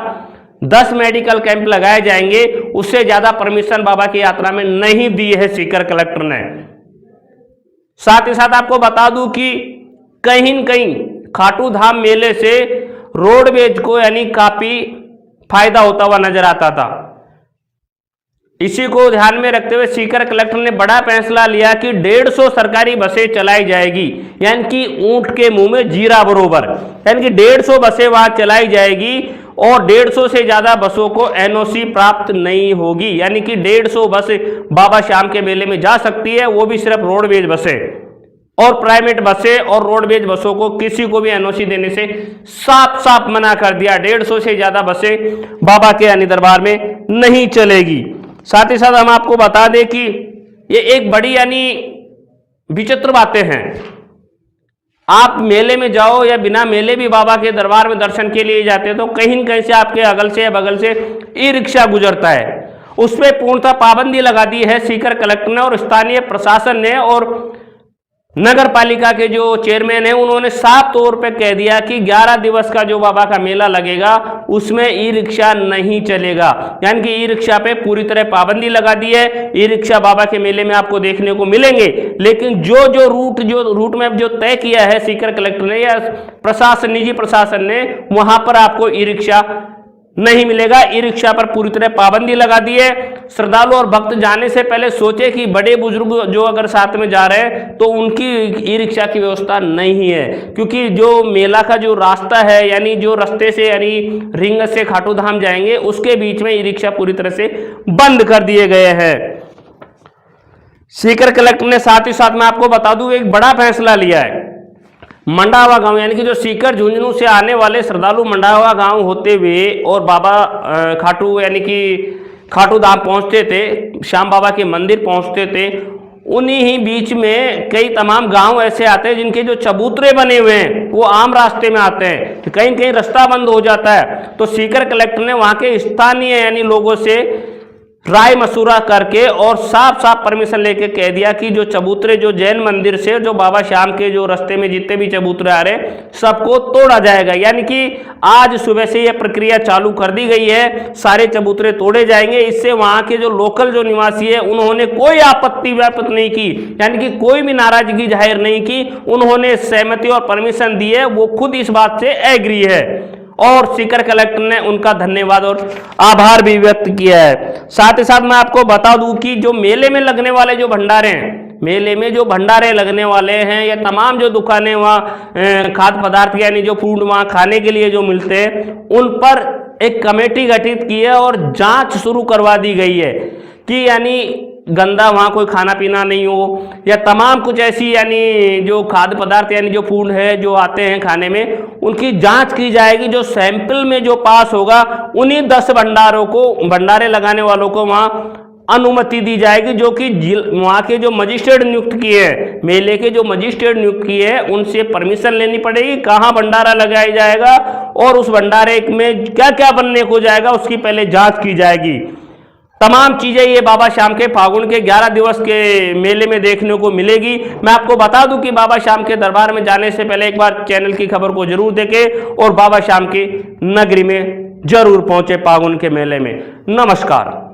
10 मेडिकल कैंप लगाए जाएंगे। उससे ज्यादा परमिशन बाबा की यात्रा में नहीं दी है सीकर कलेक्टर ने। साथ ही साथ आपको बता दूं कि कहीं न कहीं खाटू धाम मेले से रोडवेज को यानी काफी फायदा होता हुआ नजर आता था। इसी को ध्यान में रखते हुए सीकर कलेक्टर ने बड़ा फैसला लिया कि 150 सरकारी बसें चलाई जाएगी, यानी कि ऊंट के मुंह में जीरा बरोबर, यानी कि 150 बसें वहां चलाई जाएगी और 150 से ज्यादा बसों को एनओसी प्राप्त नहीं होगी। यानी कि 150 बस बाबा श्याम के मेले में जा सकती है, वो भी सिर्फ रोडवेज बसें। और प्राइवेट बसें और रोडवेज बसों को किसी को भी एनओसी देने से साफ साफ मना कर दिया। 150 से ज्यादा बसें बाबा के यानी दरबार में नहीं चलेगी। साथ ही साथ हम आपको बता दें कि ये एक बड़ी यानी विचित्र बातें हैं। आप मेले में जाओ या बिना मेले भी बाबा के दरबार में दर्शन के लिए जाते हो तो कहीं न कहीं से आपके अगल से या बगल से ई रिक्शा गुजरता है। उस पर पूर्णतः पाबंदी लगा दी है सीकर कलेक्टर ने और स्थानीय प्रशासन ने। और नगर पालिका के जो चेयरमैन है उन्होंने साफ तौर पे कह दिया कि 11 दिवस का जो बाबा का मेला लगेगा उसमें ई रिक्शा नहीं चलेगा। यानी कि ई रिक्शा पे पूरी तरह पाबंदी लगा दी है। ई रिक्शा बाबा के मेले में आपको देखने को मिलेंगे, लेकिन जो रूट मैप जो तय किया है सीकर कलेक्टर ने या प्रशासन निजी प्रशासन ने, वहां पर आपको ई रिक्शा नहीं मिलेगा। ई रिक्शा पर पूरी तरह पाबंदी लगा दी है। श्रद्धालु और भक्त जाने से पहले सोचे कि बड़े बुजुर्ग जो अगर साथ में जा रहे हैं तो उनकी ई रिक्शा की व्यवस्था नहीं है, क्योंकि जो मेला का जो रास्ता है यानी जो रास्ते से यानी रिंगस से खाटू धाम जाएंगे उसके बीच में ई रिक्शा पूरी तरह से बंद कर दिए गए हैं। सीकर कलेक्टर ने साथ ही साथ मैं आपको बता दूं एक बड़ा फैसला लिया है। मंडावा गांव यानी कि जो सीकर झुंझुनू से आने वाले श्रद्धालु मंडावा गांव होते हुए और बाबा खाटू यानी कि खाटू धाम पहुंचते थे, श्याम बाबा के मंदिर पहुंचते थे, उन्हीं ही बीच में कई तमाम गांव ऐसे आते हैं जिनके जो चबूतरे बने हुए हैं वो आम रास्ते में आते हैं, तो कहीं कहीं रास्ता बंद हो जाता है। तो सीकर कलेक्टर ने वहां के स्थानीय यानी लोगों से राय मशूरा करके और साफ साफ परमिशन लेके कह दिया कि जो चबूतरे जो जैन मंदिर से जो बाबा श्याम के जो रास्ते में जितने भी चबूतरे आ रहे सबको तोड़ा जाएगा। यानी कि आज सुबह से यह प्रक्रिया चालू कर दी गई है, सारे चबूतरे तोड़े जाएंगे। इससे वहां के जो लोकल जो निवासी है उन्होंने कोई आपत्ति व्याप्त नहीं की, यानी कि कोई भी नाराजगी जाहिर नहीं की। उन्होंने सहमति और परमिशन दी है, वो खुद इस बात से एग्री है और सीकर कलेक्टर ने उनका धन्यवाद और आभार भी व्यक्त किया है। साथ ही साथ मैं आपको बता दूं कि जो मेले में लगने वाले जो भंडारे हैं, मेले में जो भंडारे लगने वाले हैं या तमाम जो दुकानें वहाँ खाद्य पदार्थ यानी जो फूड वहाँ खाने के लिए जो मिलते हैं उन पर एक कमेटी गठित की है और जांच शुरू करवा दी गई है कि यानी गंदा वहाँ कोई खाना पीना नहीं हो या तमाम कुछ ऐसी यानी जो खाद्य पदार्थ यानी जो फूड है जो आते हैं खाने में उनकी जांच की जाएगी। जो सैंपल में जो पास होगा उन्हीं 10 भंडारे लगाने वालों को वहाँ अनुमति दी जाएगी, जो कि वहाँ के जो मजिस्ट्रेट नियुक्त किए हैं, मेले के जो मजिस्ट्रेट नियुक्त किए हैं उनसे परमिशन लेनी पड़ेगी कहाँ भंडारा लगाया जाएगा और उस भंडारे में क्या क्या बनने को जाएगा उसकी पहले जाँच की जाएगी। तमाम चीजें ये बाबा श्याम के फागुन के 11 दिवस के मेले में देखने को मिलेगी। मैं आपको बता दूं कि बाबा श्याम के दरबार में जाने से पहले एक बार चैनल की खबर को जरूर देखें और बाबा श्याम की नगरी में जरूर पहुंचे फागुन के मेले में। नमस्कार।